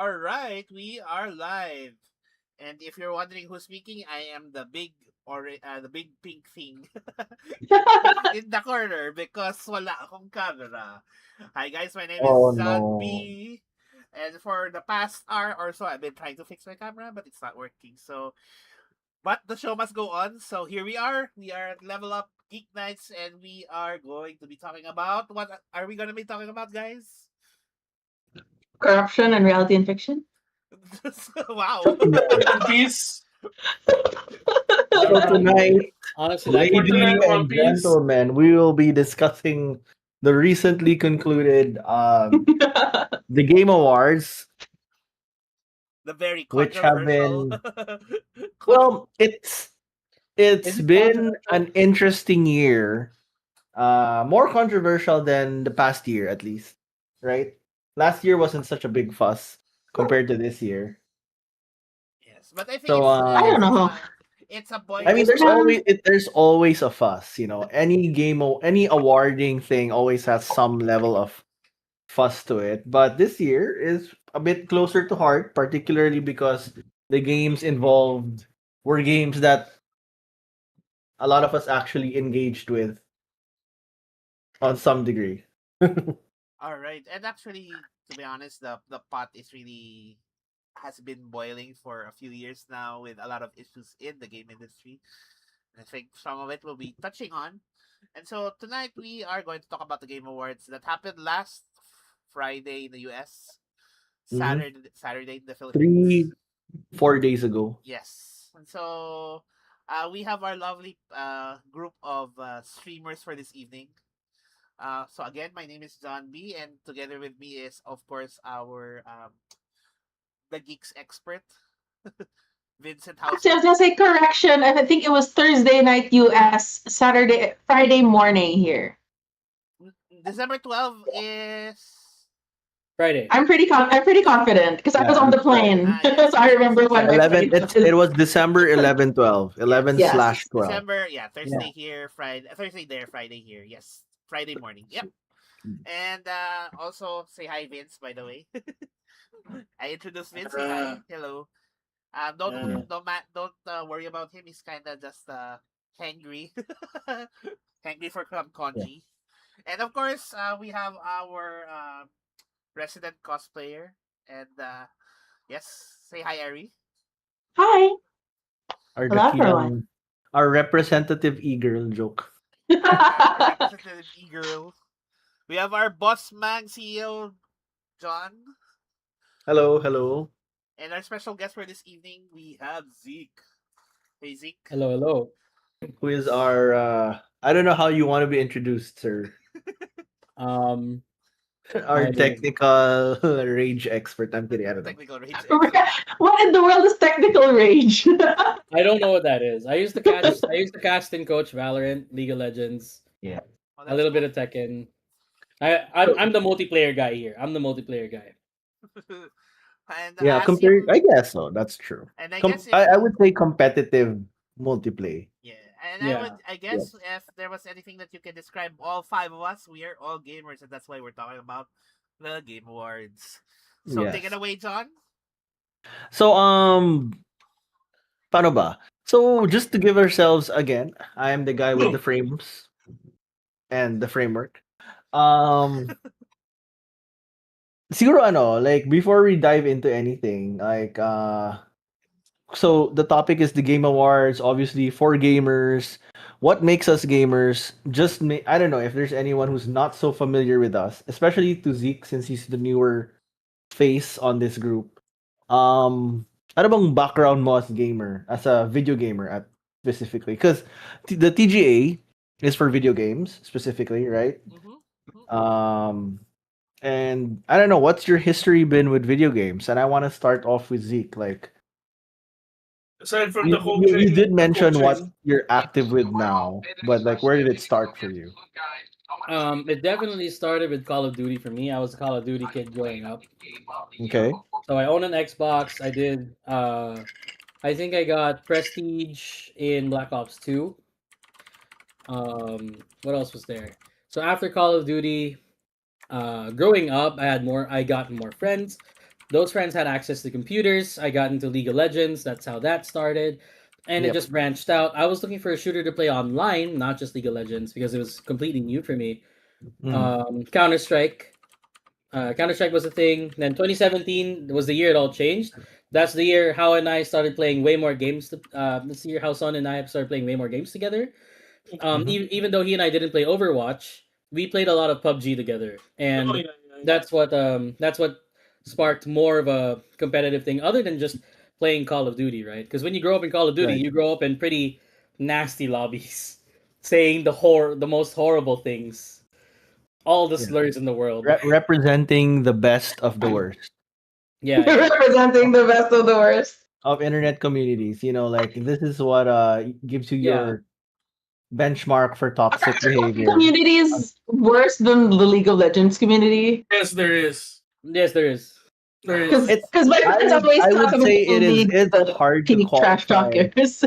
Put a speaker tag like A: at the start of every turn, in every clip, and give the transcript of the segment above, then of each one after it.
A: All right, we are live. And if you're wondering who's speaking, I am the big pink thing in the corner because wala akong camera. Hi guys, my name is
B: Oh
A: John
B: no.
A: B. And for the past hour or so, I've been trying to fix my camera, but it's not working. But the show must go on. So here we are. We are at Level Up Geek Nights, and we are going to be talking about what are we going to be talking about, guys?
C: Corruption and reality and fiction.
A: Wow.
D: One Piece.
B: So tonight,
E: Honestly, like
D: For
B: ladies
D: tonight, One
B: and
D: Piece.
B: gentlemen, we will be discussing the recently concluded the Game Awards,
A: The very
B: which have
A: controversial.
B: been well, it's
E: is it
B: been
E: controversial?
B: an interesting year. More controversial than the past year, at least. Right? Last year wasn't such a big fuss compared to this year.
A: Yes, but I think
B: So
A: it's
C: I don't know.
A: it's a
B: I mean,
A: boiling
B: there's
A: pot.
C: Um,
B: always a fuss. Any awarding thing always has some level of fuss to it. But this year is a bit closer to heart, particularly because the games involved were games that a lot of us actually engaged with on some degree.
A: All right, and actually, to be honest, the pot is really has been boiling for a few years now with a lot of issues in the game industry. I think some of it will be touching on. And so tonight we are going to talk about the Game Awards that happened last Friday in the US,
B: Mhm.
A: Saturday in the Philippines.
B: 4 days ago.
A: Yes. And so we have our lovely group of streamers for this evening. So again, my name is John B, and together with me is, of course, our the geeks expert, Vincent
C: actually, I
A: Hauser.
C: was gonna say correction. I think it was Thursday night U.S., Friday morning here.
A: December 12th is
E: Friday.
C: I'm pretty confident because I
B: Yeah,
C: was on the
B: that's right.
C: plane,
A: yes,
C: so I
A: yes,
C: remember when my
A: December.
B: 11.
C: flight
B: It
C: was.
B: was December 11, 12. 11
A: Yes,
C: Yes.
B: slash
A: it's
B: 12.
A: December. Yeah,
E: Yeah.
A: Thursday here, Friday, Thursday there, Friday here. Yes, Friday morning. Yep.
B: So-
A: And also say hi, Vince. By the way, I introduced Vince. Say
D: Uh,
A: hi. Hello.
D: uh,
B: yeah.
A: Don't worry about him. He's kind of just hangry, hangry for
B: Yeah.
A: Kanji. And of course, we have our resident cosplayer. And yes, say hi, Ari.
C: Hi.
B: Our
C: Hello, everyone.
B: dakilang, our representative e-girl joke.
A: Our representative e-girl. We have our boss man CEO John,
B: Hello, hello.
A: and our special guest for this evening we have Zeke. Hey Zeke.
E: Hello, hello.
B: Who is our I don't know how you want to be introduced, sir.
E: Um,
B: Our
E: I
B: technical rage expert. I'm kidding, I don't know.
A: Technical rage expert.
C: What in the world is technical rage?
E: I don't know what that is. I used to cast in Coach Valorant, League of Legends,
B: Yeah.
A: Oh,
E: a
A: that's
E: little bit
A: cool.
E: of Tekken. I'm the multiplayer guy here. I'm the multiplayer guy.
A: And
B: Yeah,
A: as
B: compared
A: you
B: I guess so. That's true.
A: and I guess if
B: I would say competitive multiplay.
A: yeah, and
E: Yeah.
A: I guess
B: Yes.
A: if there was anything that you can describe all five of us, we are all gamers, and that's why we're talking about the Game Awards. So take it
B: Yes.
A: away, John.
B: So paano ba? So just to give ourselves again, I am the guy with the frames and the framework. Um Siguro like before we dive into anything, so the topic is the Game Awards, obviously for gamers. What makes us gamers? I don't know if there's anyone who's not so familiar with us, especially to Zeke since he's the newer face on this group. Ano bang background mo as gamer, as a video gamer at specifically? Because the TGA is for video games specifically, right?
A: Mm-hmm.
B: Um, and I don't know what's your history been with video games, and I want to start off with Zeke. Like
D: aside from
B: you,
D: the
B: you
D: coaching,
B: did mention what
D: coaching,
B: you're active with now, but like where did it start for you?
E: It definitely started with Call of Duty for me. I was a Call of Duty kid growing up.
B: Okay.
E: So I own an Xbox. I did I think I got Prestige in Black Ops 2. What else was there? So after Call of Duty, growing up, I got more friends. those friends had access to computers. I got into League of Legends. That's how that started. And it
B: Yep.
E: just branched out. I was looking for a shooter to play online, not just League of Legends, because it was completely new for me. Counter Strike. Counter Strike was a thing. Then 2017 was the year it all changed. That's the year How and I started playing way more games. This year How Son and I started playing way more games together.
B: Mhm.
E: Even though he and I didn't play Overwatch, we played a lot of PUBG together,
D: Oh,
E: and
D: yeah, yeah,
E: that's what sparked more of a competitive thing, other than just playing Call of Duty, right? Because when you grow up in Call of Duty,
B: Right.
E: you grow up in pretty nasty lobbies, saying the most horrible things, all the
B: Yeah.
E: slurs in the world.
B: Representing the best of the worst
E: Yeah, yeah,
C: Representing the best of the worst.
B: of internet communities. Like this is what gives you
E: yeah.
B: your benchmark for toxic
C: Our
B: behavior.
C: community is worse than the League of Legends community.
D: yes, there is.
E: Yes, there is.
D: There
C: Because
D: is.
B: It's
C: my friends always
B: I
C: talk
B: would
C: about
B: say it is
C: being
B: it's
C: the
B: hard to
C: peak trash
B: qualify.
C: talkers.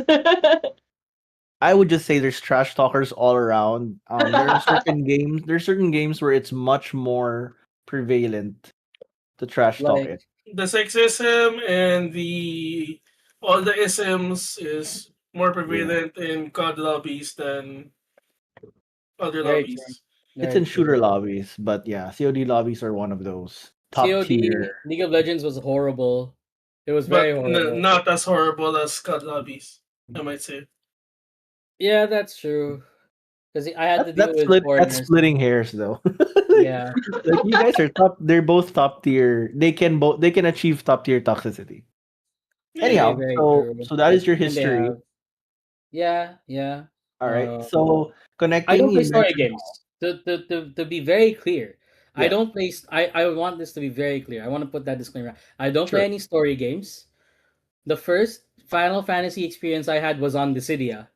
B: I would just say there's trash talkers all around. There are certain games where it's much more prevalent to trash talk
E: Like,
B: it.
D: The sexism and the all the isms is more
B: Yeah.
D: prevalent in COD lobbies than other
E: very true,
D: lobbies.
B: It's
E: very
B: in
E: true.
B: shooter lobbies, but yeah, COD lobbies are one of those. Top
E: COD
B: tier.
E: League of Legends was horrible. It was very
D: But
E: horrible.
D: not as horrible as COD lobbies, I might say.
E: Yeah, that's true. Because I had to deal
B: That's
E: with
B: that's
E: foreigners.
B: splitting hairs though. like,
E: Yeah,
B: like you guys are top. They're both top tier. They can achieve top tier toxicity.
D: Yeah.
E: very,
B: Anyhow,
E: very
B: so
E: true.
B: so that is your
E: And they
B: history.
E: have, yeah, yeah.
B: All right.
E: Uh,
B: So
E: I don't
B: connecting,
E: play
B: you
E: story
B: mentioned.
E: games. To be very clear, I
B: Yeah,
E: don't play. I want this to be very clear. I want to put that disclaimer. I don't play
B: sure.
E: any story games. The first Final Fantasy experience I had was on Dissidia,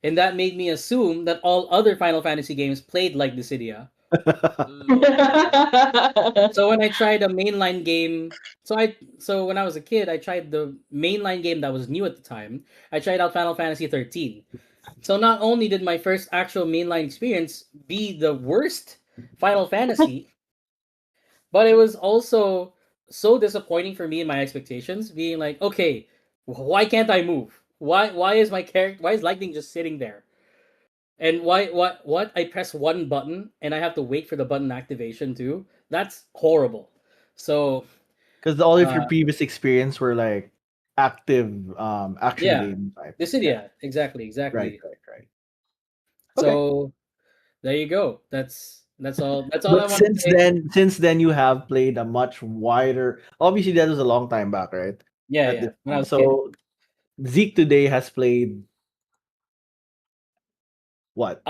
E: and that made me assume that all other Final Fantasy games played like Dissidia. So when I tried a mainline game, so when I was a kid, I tried the mainline game that was new at the time. I tried out Final Fantasy 13. So not only did my first actual mainline experience be the worst Final Fantasy, but it was also so disappointing for me in my expectations, being like, okay, why can't I move? Why is my character, why is Lightning just sitting there? And why what I press one button and I have to wait for the button activation too? That's horrible. So
B: Because all of your
E: uh
B: previous experience were like active action
E: yeah,
B: game type.
E: this is
B: Yeah.
E: yeah, exactly,
B: Right.
E: exactly.
B: Right. Right. Okay.
E: So there you go. That's all I
B: But
E: want to say.
B: since then you have played a much wider. Obviously, that was a long time back, right?
E: Yeah,
B: At
E: yeah.
B: this
E: When I
B: time.
E: was a kid.
B: So Zeke today has played what?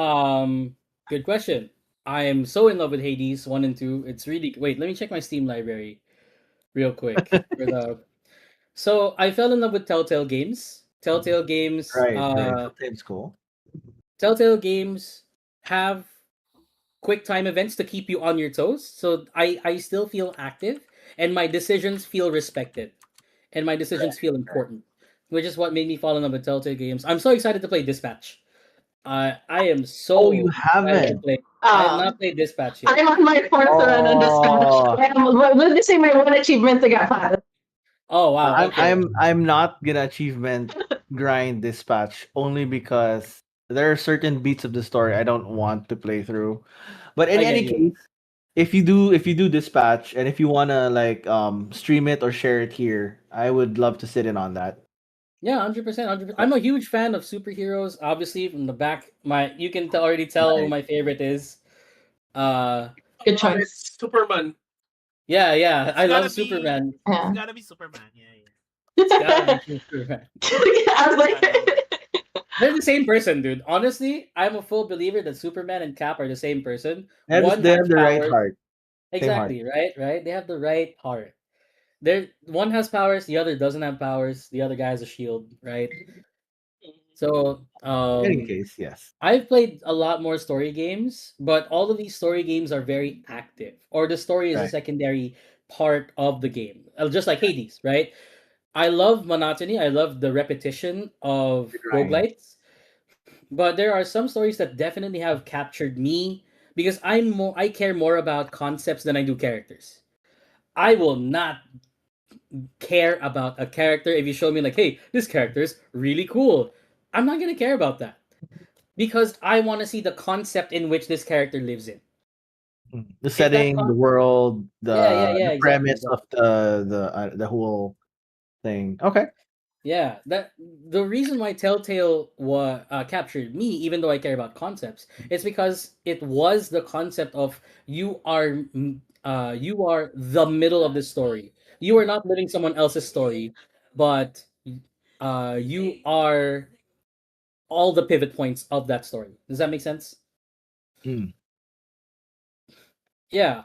E: Good question. I am so in love with Hades 1 and 2. It's really wait, let me check my Steam library real quick for the So I fell in love with Telltale games.
B: Right. Right. That's cool.
E: Telltale games have quick time events to keep you on your toes. So I still feel active and my decisions feel respected and my decisions feel important, which is what made me fall in love with Telltale games. I'm so excited to play Dispatch. I am
B: Oh, you
E: so excited to
B: haven't.
E: play. I have
C: um,
E: not played Dispatch yet.
C: I'm on my fourth run on this match.
B: Oh,
C: Let's just say my one achievement to get past.
E: Oh wow, okay.
B: I'm not gonna achievement grind dispatch only because there are certain beats of the story I don't want to play through. But in
E: I get
B: any
E: you.
B: case, if you do dispatch and if you wanna like stream it or share it here, I would love to sit in on that.
E: Yeah, 100%, 100%. I'm a huge fan of superheroes. Obviously, from the back, my you can already tell who
B: Right.
E: my favorite is. Uh,
C: Good choice.
D: It's Superman.
E: yeah, yeah.
A: It's
E: I
A: gotta
E: love
A: be.
E: Superman.
A: It's
C: Yeah.
A: gotta be Superman. Yeah, yeah.
E: It's gotta be Superman.
C: I was
A: Gotta be.
C: like,
E: They're the same person, dude. Honestly, I'm a full believer that Superman and Cap are the same person. One
B: They
E: has
B: have the right
E: powers.
B: heart. Same heart.
E: Exactly, right? Right? They have the right heart. One has powers, the other doesn't have powers. The other guy has a shield, right? So,
B: In any case, yes.
E: I've played a lot more story games, but all of these story games are very active, or the story is a
B: Right.
E: secondary part of the game, just like Hades, right? I love monotony, I love the repetition of
B: The grind.
E: roguelites, but there are some stories that definitely have captured me because I care more about concepts than I do characters. I will not care about a character if you show me like, hey, this character is really cool. I'm not gonna care about that because I want to see the concept in which this character lives in.
B: The
E: If that
B: setting, the world,
E: yeah,
B: the
E: exactly,
B: premise
E: exactly.
B: of the whole thing. Okay.
E: Yeah, that the reason why Telltale captured me, even though I care about concepts, it's because it was the concept of you are the middle of the story. You are not living someone else's story, but you are all the pivot points of that story. Does that make sense?
B: Mm.
E: Yeah.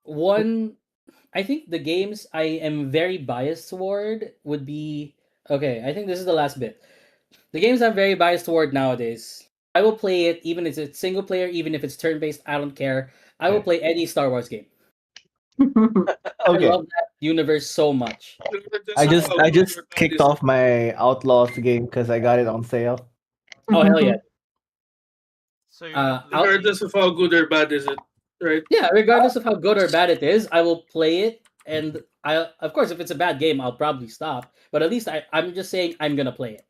E: One I think the games I am very biased toward would be okay. I think this is the last bit. The games I'm very biased toward nowadays. I will play it even if it's single player, even if it's turn based. I don't care. I will
B: Okay.
E: play any Star Wars game. I
B: Okay.
E: love that universe so much.
B: I
D: Regardless of
B: just
D: how
B: I
D: good
B: just
D: or bad
B: kicked
D: is it.
B: off my Outlaws game because I got it on sale.
E: Oh hell yeah!
A: So you're gonna
E: Out.
A: play.
D: Regardless of how good or bad is it, right?
E: Yeah, regardless of how good or bad it is, I will play it. And of course, if it's a bad game, I'll probably stop. But at least I'm just saying I'm gonna play it,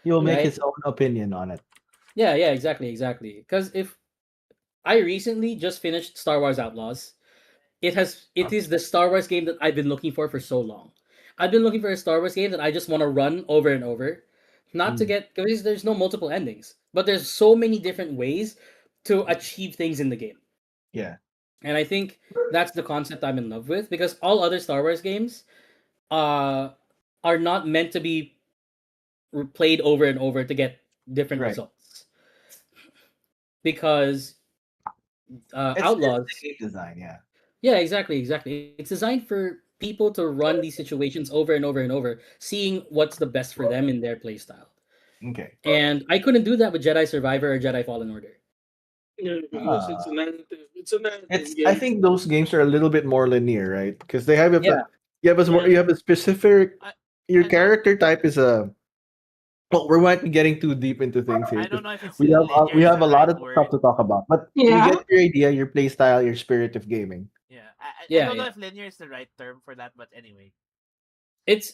B: He'll make
E: right?
B: his own opinion on it.
E: Yeah, exactly, exactly. Because if I recently just finished Star Wars Outlaws, it is the Star Wars game that I've been looking for so long. I've been looking for a Star Wars game that I just want to run over and over, not to
B: Mm.
E: get because there's no multiple endings, but there's so many different ways to achieve things in the game.
B: Yeah.
E: And I think that's the concept I'm in love with because all other Star Wars games uh are not meant to be played over and over to get different
B: Right.
E: results. Because
B: It's the
E: Outlaws,
B: game design. Yeah.
E: yeah, exactly, exactly. It's designed for people to run these situations over and over and over, seeing what's the best for them in their playstyle.
B: Okay.
E: And I couldn't do that with Jedi Survivor or Jedi Fallen Order.
D: Yeah, because
B: Uh,
D: it's a narrative. It's a narrative
B: I
D: game.
B: think those games are a little bit more linear, right? Because they have
E: Yeah,
B: a you have a specific
A: I
B: your
A: I don't
B: character type is a. Well, we might be getting too deep into things here
A: I don't
B: because
A: know if it's linear
B: we
A: is
B: have
A: the
B: a lot
A: right
B: of stuff
A: word.
B: to talk about. But we
C: Yeah.
B: get your idea, your play style, your spirit of gaming.
A: Yeah, I
E: yeah,
A: don't know
E: yeah.
A: if linear is the right term for that, but anyway.
E: It's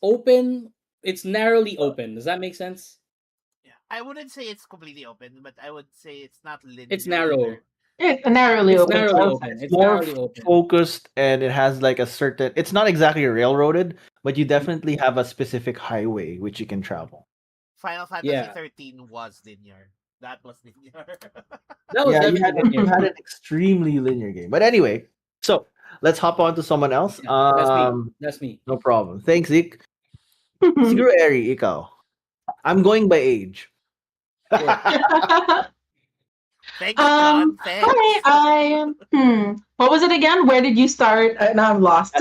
E: open. It's narrowly open. Does that make sense?
A: Yeah, I wouldn't say it's completely open, but I would say it's not
E: It's
A: linear
E: narrow.
A: either.
C: It's narrowly
E: It's
C: open.
E: narrowly open.
B: It's
E: It's
B: more
E: narrowly open.
B: focused and it has like a certain. It's not exactly railroaded, but you definitely have a specific highway which you can travel.
A: Final Fantasy
E: Yeah,
A: 13 was linear. That was linear.
E: that was
B: Yeah,
E: definitely
B: you
E: linear.
B: had an extremely linear game. But anyway, so let's hop on to someone else.
E: Yeah, that's me. That's me.
B: No problem. Thanks, Zeke. Siguro Eri, ikaw. I'm going by age.
E: Sure.
A: Thanks, John.
C: Hi,
A: Thanks.
C: what was it again? Where did you start? Now I'm lost.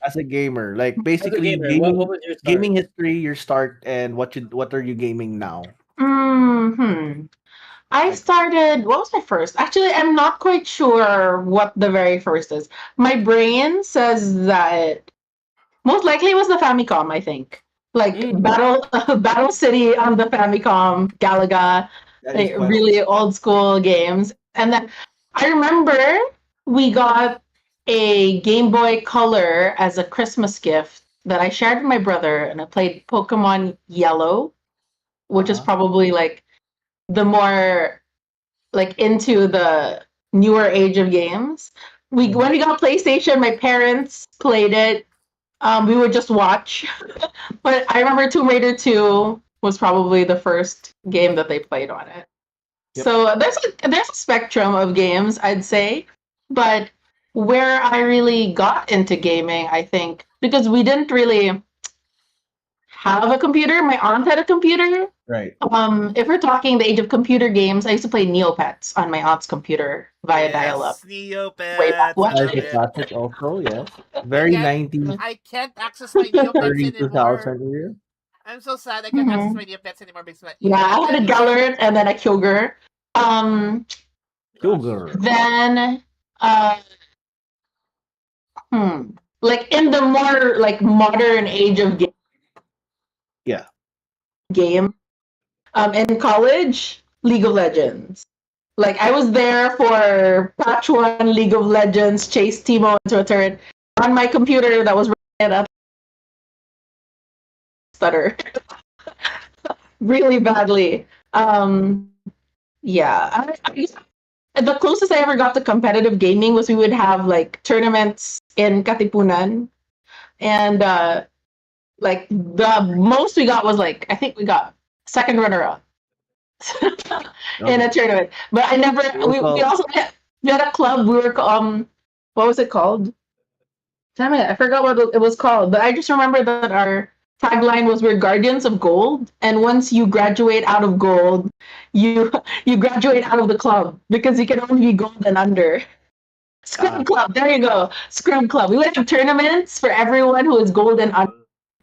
B: As a gamer, like
E: As a
B: basically
E: gamer, what was your start?
B: gaming history, your start, and what are you gaming now?
C: hmm I
B: Like,
C: started, what was my first? Actually, I'm not quite sure what the very first is. My brain says that most likely it was the Famicom, I think. Like
E: Mm,
C: Battle City on the Famicom, Galaga,
B: that is
C: like
B: quite
C: really old school games. And then I remember we got a Game Boy Color as a Christmas gift that I shared with my brother, and I played Pokemon Yellow, which is
B: uh-huh.
C: probably like the more like into the newer age of games. We
B: Mhm.
C: when we got PlayStation, my parents played it. We would just watch. But I remember Tomb Raider 2 was probably the first game that they played on it.
B: Yep.
C: So there's a spectrum of games, I'd say. But where I really got into gaming, I think, because we didn't really have a computer. My aunt had a computer.
B: Right.
C: If we're talking the age of computer games, I used to play Neopets on my aunt's computer via dial-up
A: Yes,
C: way back
A: Neopets. I
B: That
C: when.
B: is
A: love
B: a
A: it.
B: classic also, yes.
A: I
B: Very
A: can't
B: 90s,
A: I can't access my Neopets
B: early
A: anymore.
B: 2000 era.
A: I'm so sad I can't access
C: Mhm.
A: my Neopets anymore because my
C: Yeah,
A: internet
C: I had a
A: is
C: Gellert and then a Kyogre. Um,
A: gosh.
B: Sugar.
C: then uh, hmm, like in the more like modern age of
B: Yeah.
C: game, in college, League of Legends. Like I was there for patch 1 League of Legends, chase Timo into a turret on my computer that was running at stutter really badly. Yeah, the closest I ever got to competitive gaming was we would have like tournaments in Katipunan, and like the most we got was like I think we got second runner up in a
B: Okay.
C: tournament. But I never.
B: We'll
C: We
B: call.
C: also we had a club. We were what was it called? Damn it, I forgot what it was called. But I just remember that our tagline was "We're Guardians of Gold," and once you graduate out of gold, you you graduate out of the club because you can only be gold and under.
B: Ah,
C: Scrum Club, there you go. Scrum Club. We would have tournaments for everyone who is gold and under,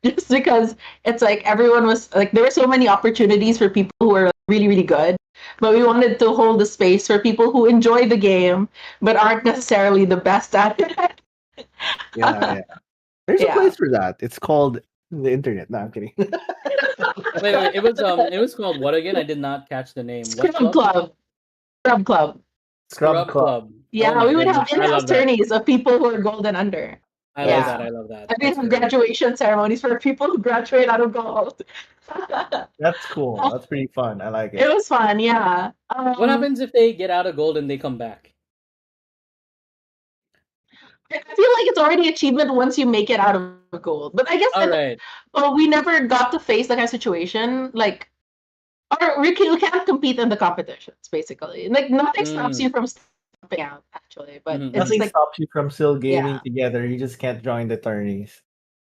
C: just because it's like everyone was like there were so many opportunities for people who were really really good, but we wanted to hold the space for people who enjoy the game but aren't necessarily the best at it.
B: yeah, yeah. There's a
C: Yeah.
B: place for that. It's called the internet. No, I'm kidding.
E: Wait. It was called what again? I did not catch the name. What
C: Scrum
E: club?
C: Club. Scrum Club.
B: Scrub
E: Scrub
B: Club.
E: Club. Oh
C: Yeah,
E: my
C: we would have
E: goodness. I
C: in-house
E: love that.
C: tourneys of people who are gold and under.
E: I love
C: Yeah.
E: that. I love that.
C: And we'd
E: That's
C: have
E: great.
C: graduation ceremonies for people who graduate out of gold.
B: That's cool. That's pretty fun. I like
C: It
B: it.
C: was fun, yeah.
E: What happens if they get out of gold and they come back?
C: I feel like it's already achievement once you make it out of gold. But I guess
E: All right.
C: we never got to face that kind of situation. Like, or we can't compete in the competitions, basically. Like, nothing stops you
E: Mm.
C: from stepping out, actually. But
E: Mhm,
C: it's
B: Nothing
E: mhm.
C: like,
B: stops you from still gaming
C: yeah,
B: together. You just can't join the tourneys.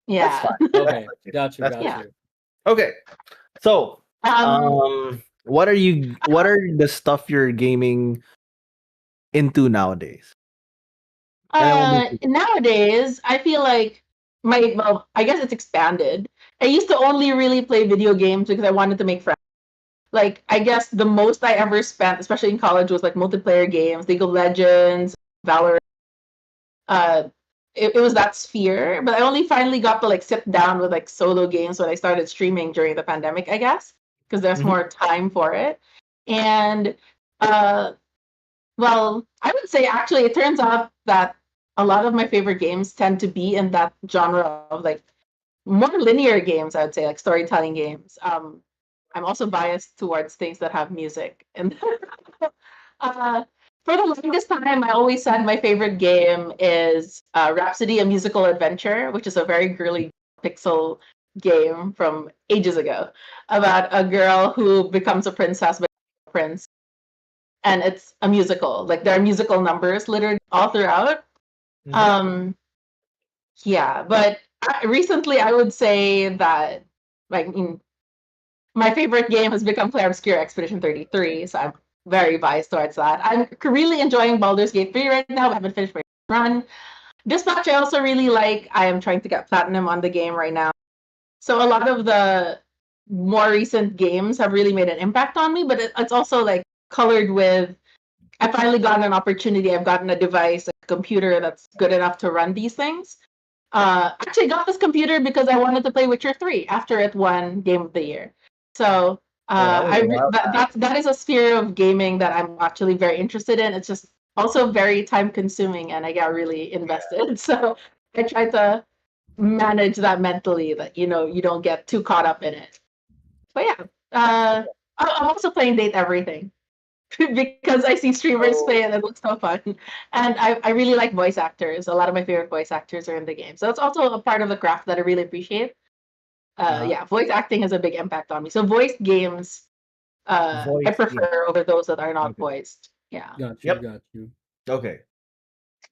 B: That's
C: yeah,
B: fine. That's
E: Okay.
B: legit.
E: Got you.
B: That's
E: Got
C: yeah.
E: you.
B: okay. So,
C: Um,
B: what are you? What are the stuff you're gaming into nowadays? And then we'll move to
C: nowadays, I feel like I guess it's expanded. I used to only really play video games because I wanted to make friends. Like, I guess the most I ever spent, especially in college, was like multiplayer games, League of Legends, Valorant. Uh, it was that sphere, but I only finally got to like sit down with like solo games when I started streaming during the pandemic, I guess, because there's
B: Mhm.
C: more time for it. And uh, well, I would say actually, it turns out that a lot of my favorite games tend to be in that genre of like more linear games. I would say like storytelling games. I'm also biased towards things that have music, and uh, for the longest time, I always said my favorite game is Rhapsody: A Musical Adventure, which is a very girly pixel game from ages ago about a girl who becomes a princess but a prince, and it's a musical. Like there are musical numbers literally all throughout.
B: Mhm.
C: Um, yeah, but recently I would say that like my favorite game has become Clair Obscure Expedition 33, so I'm very biased towards that. I'm really enjoying Baldur's Gate 3 right now. I haven't finished my run. Dispatch I also really like. I am trying to get platinum on the game right now. So a lot of the more recent games have really made an impact on me, but it's also like colored with I finally gotten an opportunity. I've gotten a device, a computer that's good enough to run these things. Actually, got this computer because I wanted to play Witcher 3 after it won Game of the Year. So
B: Oh, that was a while back.
C: that is a sphere of gaming that I'm actually very interested in. It's just also very time consuming, and I get really invested. So I try to manage that mentally, that you don't get too caught up in it. But yeah, I'm also playing Date Everything because I see streamers
B: Oh,
C: play it. It looks so fun, and I really like voice actors. A lot of my favorite voice actors are in the game, so it's also a part of the craft that I really appreciate.
B: uh-huh.
C: Yeah, voice acting has a big impact on me. So voiced games, I
B: Voice game.
C: prefer over those that are not
B: Okay.
C: voiced. Yeah.
E: Got you.
B: Yep.
E: Got you.
B: Okay.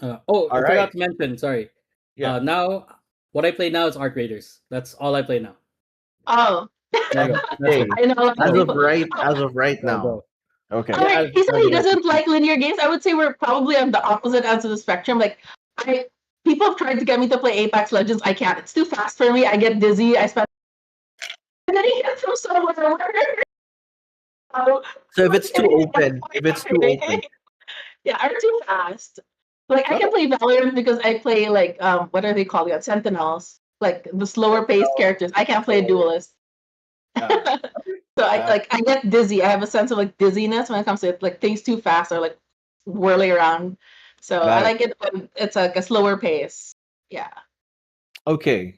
E: Oh,
B: All
E: I
B: right.
E: forgot to mention. Sorry.
B: Yeah.
E: Now what I play now is Arc Raiders. That's all I play now.
C: Oh,
E: There you go. That's
B: Okay.
E: it.
C: I know a lot of
B: As of
E: Go.
C: people.
B: right,
C: Oh,
B: as of right
E: Go.
B: now.
E: Go.
B: Okay.
E: Yeah.
C: alright, he said
B: As
C: he
B: of right
C: doesn't like linear games. I would say we're probably on the opposite ends of the spectrum. Like, I people have tried to get me to play Apex Legends. I can't. It's too fast for me. I get dizzy. I spend and then he hits from somewhere. Oh,
B: So if
C: like,
B: it's too open, if it's too open.
C: yeah, are too fast. Like I
B: Okay.
C: can play Valorant because I play like what are they called? Yeah, Sentinels. Like the slower paced
B: Sentinel,
C: characters. I can't play
B: so
C: Duelist.
B: uh,
C: So So I get dizzy. I have a sense of like dizziness when it comes to it, like things too fast or like whirling around. So I
B: Got it.
C: like it when it's like a slower pace. Yeah.
B: Okay,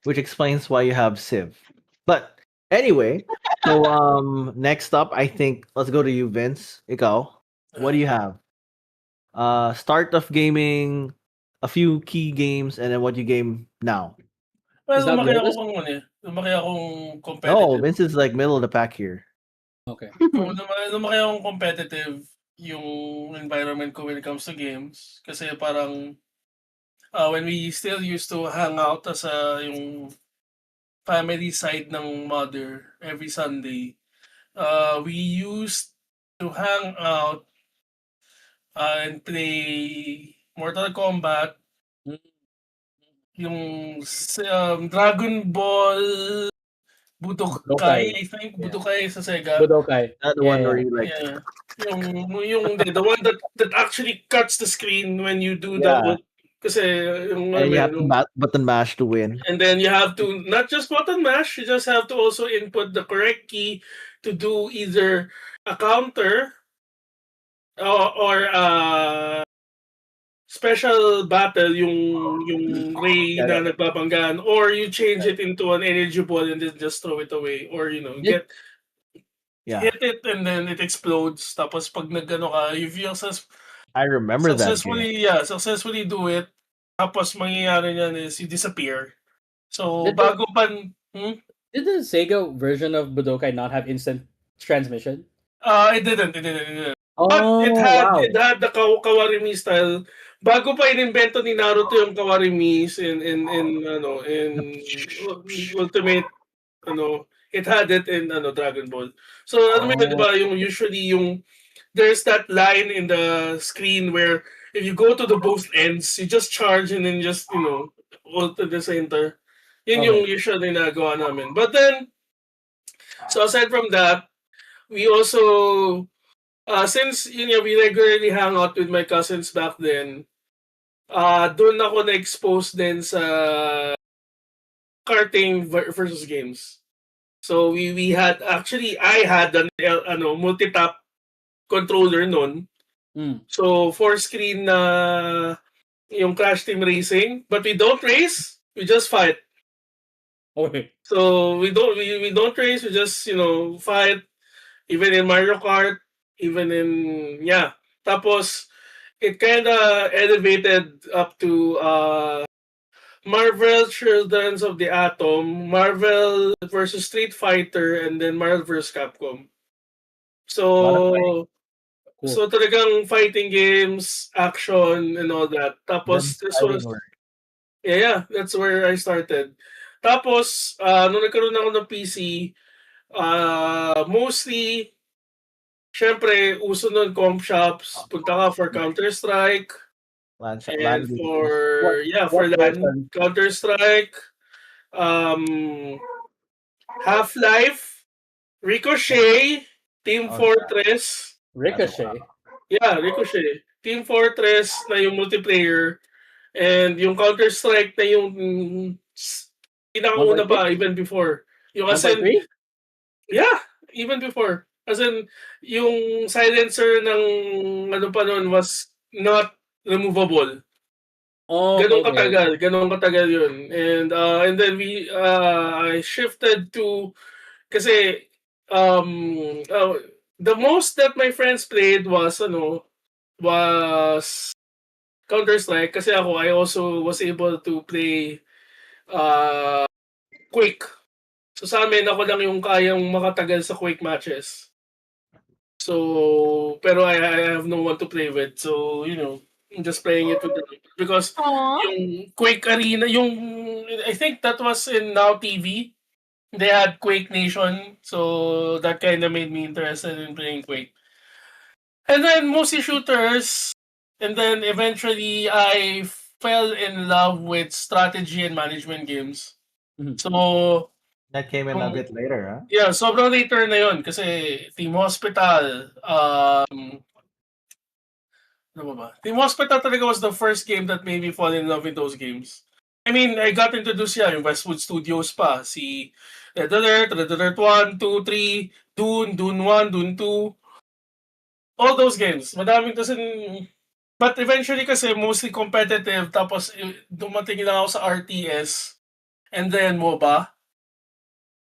B: which explains why you have Civ. But anyway, so next up, I think let's go to you, Vince. Ikaw, what do you have? Start of gaming, a few key games, and then what you game now.
D: Well,
E: Is that
D: lumaki ako
E: lowest?
D: kung ano lumaki akong
B: No,
D: competitive.
B: Vince is like middle of the pack here.
E: Okay.
D: Oo, lumaki akong competitive yung environment ko when it comes to games. Kasi parang when we still used to hang out as yung family side ng mother every Sunday, we used to hang out and play Mortal Kombat,
E: Mm,
D: yung Dragon Ball, Budokai,
E: Budokai.
D: I think.
B: Yeah.
D: Budokai sa Sega.
E: Budokai.
B: That the
E: Yeah,
B: one where
E: yeah.
B: you like,
D: Yeah. The one that actually cuts the screen when you do the
B: yeah,
D: ult. Kasi yung
B: and
D: alam
B: then
D: mo
B: you
D: yun,
B: have to button mash to win.
D: and then you have to not just button mash, you just have to also input the correct key to do either a counter or special battle yung ray
B: Got
D: na
B: it.
D: nagbabanggaan, or you change it into an energy ball and then just throw it away, or
E: Did
B: Yeah,
D: hit it and then it explodes, tapos pag nagano ka, if you
B: I remember that game.
D: successfully do it, tapos mangyayari niyan is you disappear. So
E: did the
D: bago pa
E: did the Sega version of Budokai not have instant transmission?
D: it didn't. But it
E: Oh
D: had
E: wow.
D: it had the kawarimi style. Bago pa inimbento ni Naruto yung kawarimis in Ultimate, it had it in Dragon Ball. So alam mo yun, di
E: Oh,
D: ba, yung usually there's that line in the screen where if you go to the both ends, you just charge and then just, ult to the center. Yun yung
E: okay.
D: usually nagawa namin. But then, so aside from that, we also, since, we regularly hang out with my cousins back then, doon ako na-expose din sa karting versus games. So we had, actually, I had an multi-tap controller nun.
E: Mm.
D: So, four screen na yung Crash Team Racing, but we don't race, we just fight.
E: Okay.
D: So, we don't race, we just, fight, even in Mario Kart, even in, yeah. Tapos, it kind of elevated up to Marvel Children of the Atom, Marvel versus Street Fighter, and then Marvel versus Capcom.
B: A lot of fighting.
D: So,
E: Cool.
D: So talagang fighting games, action, and all that.
B: Them
D: Tapos this
B: fighting
D: was,
B: word.
D: yeah, that's where I started. Tapos, nung nagkaroon ako ng PC, mostly, syempre, uso nun comp shops, punta ka for Counter-Strike, and
B: Land games.
D: for
E: What
D: LAN,
E: version?
D: Counter-Strike, um, Half-Life, Ricochet, Team
B: Oh yeah,
D: Fortress.
B: that's wild.
E: Ricochet.
D: Yeah, Ricochet. Team Fortress na yung multiplayer, and yung Counter-Strike na yung pinakauna
E: 1.6?
D: pa, even before. Yung as in,
E: 1.3?
D: yeah, even before. As in, yung silencer ng ano pa nun was not removable.
E: Oh, okay.
D: Ganun katagal yun. And then I shifted to, kasi, the most that my friends played was, was Counter-Strike, kasi ako, I also was able to play Quake. So sa amin, ako lang yung kayang makatagal sa Quake matches. So, pero I have no one to play with. So, I'm just playing it with them. Because
C: Aww.
D: yung Quake Arena, I think that was in Now TV. They had Quake Nation. So, that kind of made me interested in playing Quake. And then, mostly shooters. And then, eventually, I fell in love with strategy and management games.
E: Mhm.
D: So,
B: That came in a bit later, huh?
D: yeah, sobrang later na yun. Kasi Team Hospital, ano ba ba? Team Hospital talaga was the first game that made me fall in love with those games. I mean, I got introduced yung Westwood Studios pa. Si Red Alert, Red Alert 1, 2, 3, Dune 1, Dune 2, all those games. Madaming kasi, but eventually kasi mostly competitive, tapos dumating lang ako sa RTS, and then MOBA.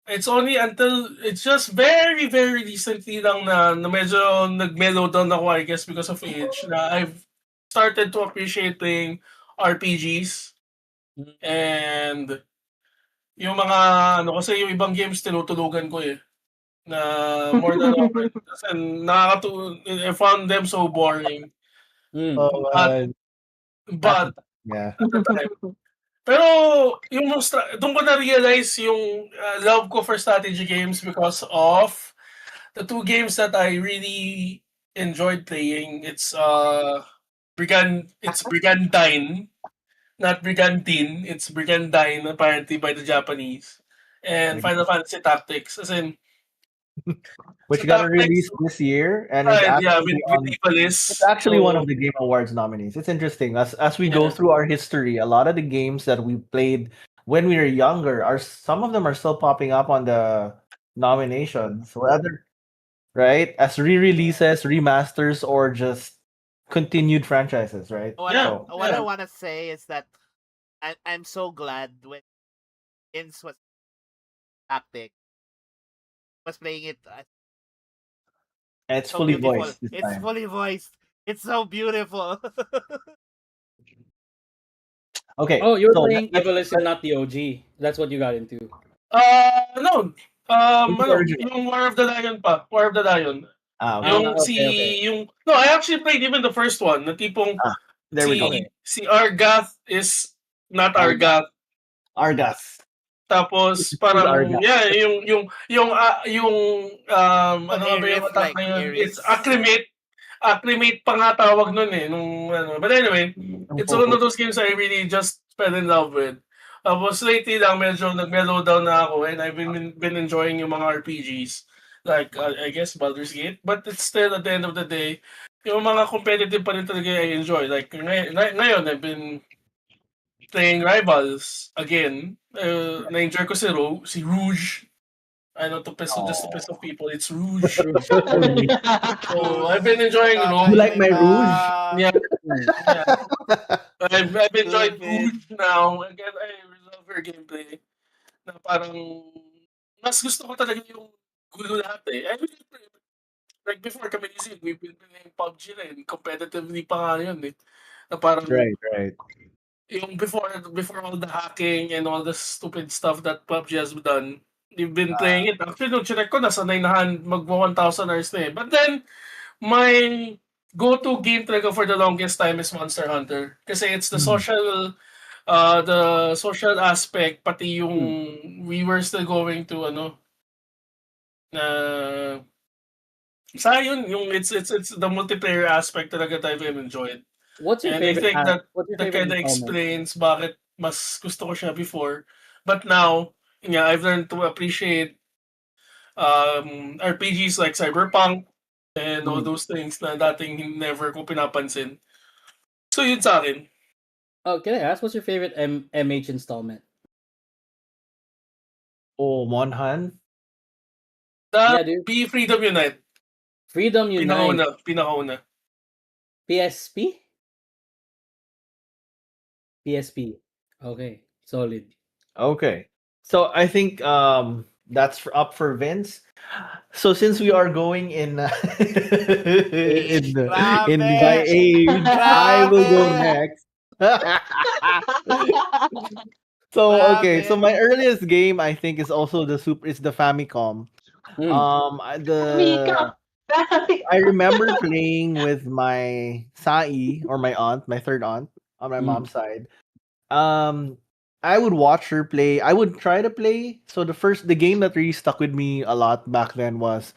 D: It's only until, it's just very, very recently lang na medyo nag-mellow down ako, I guess, because of age, na I've started to appreciate playing RPGs. And yung mga, ano kasi, yung ibang games tinutulugan ko eh. Na more than often. Kasi I found them so boring.
B: Oh
D: But,
B: man.
D: but
B: Yeah.
D: at the time. Pero, yung doon ko na-realize yung love ko for strategy games because of the two games that I really enjoyed playing. It's Brigandine, not Brigantine. It's Brigandine, apparently by the Japanese. And Final Fantasy Tactics. As in, sa
B: Which got
D: Tactics,
B: released this year, and it's
D: right, yeah,
B: actually
D: with
B: on. It's
D: Nicholas.
B: actually one of
D: So,
B: the Game Awards nominees. It's interesting as we go
D: yeah.
B: through our history. A lot of the games that we played when we were younger are some of them are still popping up on the nominations, whether right as re-releases, remasters, or just continued franchises. Right.
D: Yeah,
B: So
A: What I
D: yeah.
A: want to say is that I'm so glad when Vince was tactic was playing it.
B: and it's
A: So
B: fully
A: beautiful.
B: voiced this
A: It's
B: time.
A: fully voiced. It's so beautiful.
B: Okay.
E: Oh, you were
B: So
E: playing
B: let's
E: Evilist and not the OG. That's what you got into.
D: No.
B: the original.
D: Yung War of the Lion pa. War of the Lion.
B: Ah, okay.
D: Yung
E: Okay, okay.
D: no, I actually played even the first one. Na tipong
B: Ah, there we go.
E: Okay.
D: si Argath is not
B: Argas.
D: Argath.
B: Argas.
D: Tapos
B: Who's
D: parang
B: Argas?
D: yeah, yung
A: So
D: ano nga ba yung
A: Ares,
D: attack
A: like
D: na yun? It's
A: Ares.
D: acclimate pa nga tawag nun eh nung ano. But anyway, it's one of those games I really just fell in love with. Tapos lately lang medyo nag-mellow down na ako, and I've been enjoying yung mga RPGs like I guess Baldur's Gate, but it's still at the end of the day yung mga competitive pa rin talaga I enjoy. Like ngayon I've been playing Rivals again. Na-enjoy ko si Rouge. I know, just to piss off people, it's Rouge. So I've been enjoying
B: You like my rouge?
D: Yeah, yeah. I've enjoyed
A: Stupid.
D: Rouge now. Again, I love her gameplay. Na parang mas gusto ko talaga yung gulo lahat eh. I mean, like before kami ni Zig, we've been playing PUBG rin. Competitively pa nga yun eh. Na parang
B: Right, right.
D: yung before all the hacking and all the stupid stuff that PUBG has done, you've been playing it. Actually, nung chinek ko, nasa 900, magwa 1,000 hours na eh. But then, my go-to game talaga for the longest time is Monster Hunter. Kasi it's the social aspect, pati yung we were still going to, na, sa yun, yung it's the multiplayer aspect talaga that I've enjoyed.
E: What's your
D: And I
E: favorite?
D: think
E: What's your
D: that
E: favorite
D: kind of
E: installment?
D: explains bakit mas gusto ko siya before. But now, yeah, I've learned to appreciate RPGs like Cyberpunk and all those things na dating never ko pinapansin. So yun sa akin.
E: Oh, can I ask what's your favorite MH installment?
B: Oh, Monhan.
E: Yeah,
D: That
E: dude.
D: be Freedom Unite.
E: Freedom Unite.
D: Pinakauna.
E: PSP. PSP. Okay, solid.
B: Okay. So I think that's up for Vince. So since we are going in by
A: Grabe.
B: age, I will go
A: Grabe.
B: next. So okay, so
A: Grabe.
B: my earliest game I think is also it's the Famicom.
E: Mm.
B: I remember playing with my sai or my aunt, my third aunt on my mom's side. Um, I would watch her play. I would try to play. So the game that really stuck with me a lot back then was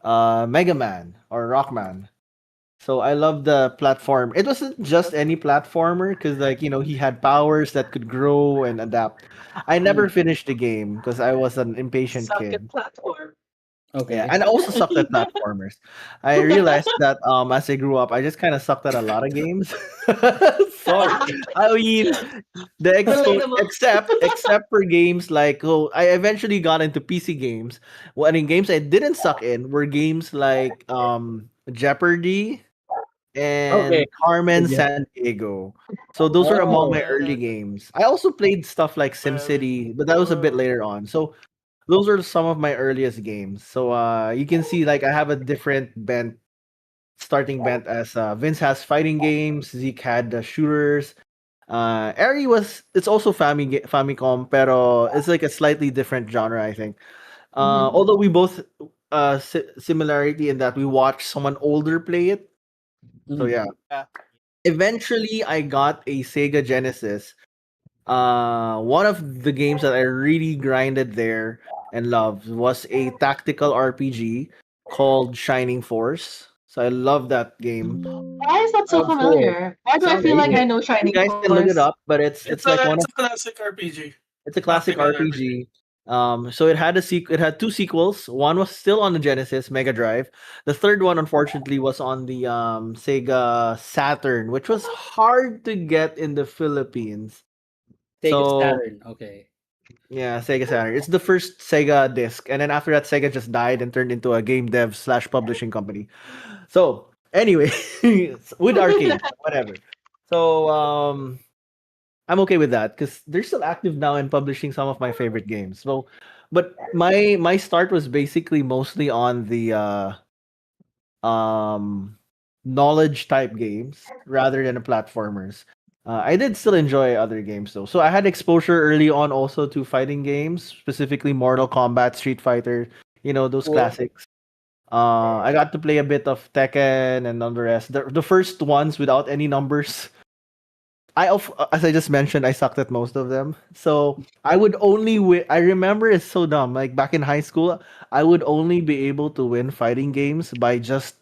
B: Mega Man or Rockman. So I love the platform. It wasn't just any platformer because he had powers that could grow and adapt. I never finished the game because I was an impatient
C: Suck
B: kid.
C: at platform.
B: Yeah,
E: Okay.
B: and I also sucked at platformers. I realized that as I grew up, I just kind of sucked at a lot of games. Sorry, I mean the
C: Relatable.
B: except for games like I eventually got into PC games. Well, in games I didn't suck in were games like Jeopardy
E: Okay.
B: and Carmen
E: Yeah.
B: San Diego. So those were among my
E: Oh.
B: early games. I also played stuff like SimCity, but that was a bit later on. So those are some of my earliest games. So you can see like I have a different bent, starting bent as Vince has fighting games, Zeke had shooters. Ari was it's also Famicom, pero it's like a slightly different genre, I think.
C: Mhm.
B: Although we both similarity in that we watch someone older play it. So
E: Mm.
B: yeah.
A: Yeah.
B: Eventually I got a Sega Genesis. One of the games that I really grinded there and loved was a tactical RPG called Shining Force. So I love that game.
C: Why is that so
E: Oh, cool.
C: familiar? Why do I
E: Sounds
B: Yeah,
C: feel like
B: you,
C: I
E: cool.
C: know
B: you
C: Shining
B: guys can look it
C: Force?
B: up, but it's like one
D: It's
B: of
D: a classic RPG.
B: it's a classic
D: Tactical RPG.
B: RPG. So it had two sequels. One was still on the Genesis Mega Drive. The third one, unfortunately, was on the Sega Saturn, which was hard to get in the Philippines.
E: Sega
B: So
E: Saturn. Okay.
B: yeah, Sega Saturn. It's the first Sega disc, and then after that, Sega just died and turned into a game dev slash publishing company. So anyway, with arcade, whatever. So I'm okay with that because they're still active now and publishing some of my favorite games. So, but my start was basically mostly on the um knowledge type games rather than the platformers. I did still enjoy other games though. So I had exposure early on also to fighting games, specifically Mortal Kombat, Street Fighter, those
E: Cool.
B: classics. I got to play a bit of Tekken and all the rest. The first ones without any numbers. As I just mentioned, I sucked at most of them. So I would only win. I remember it's so dumb. Like back in high school, I would only be able to win fighting games by just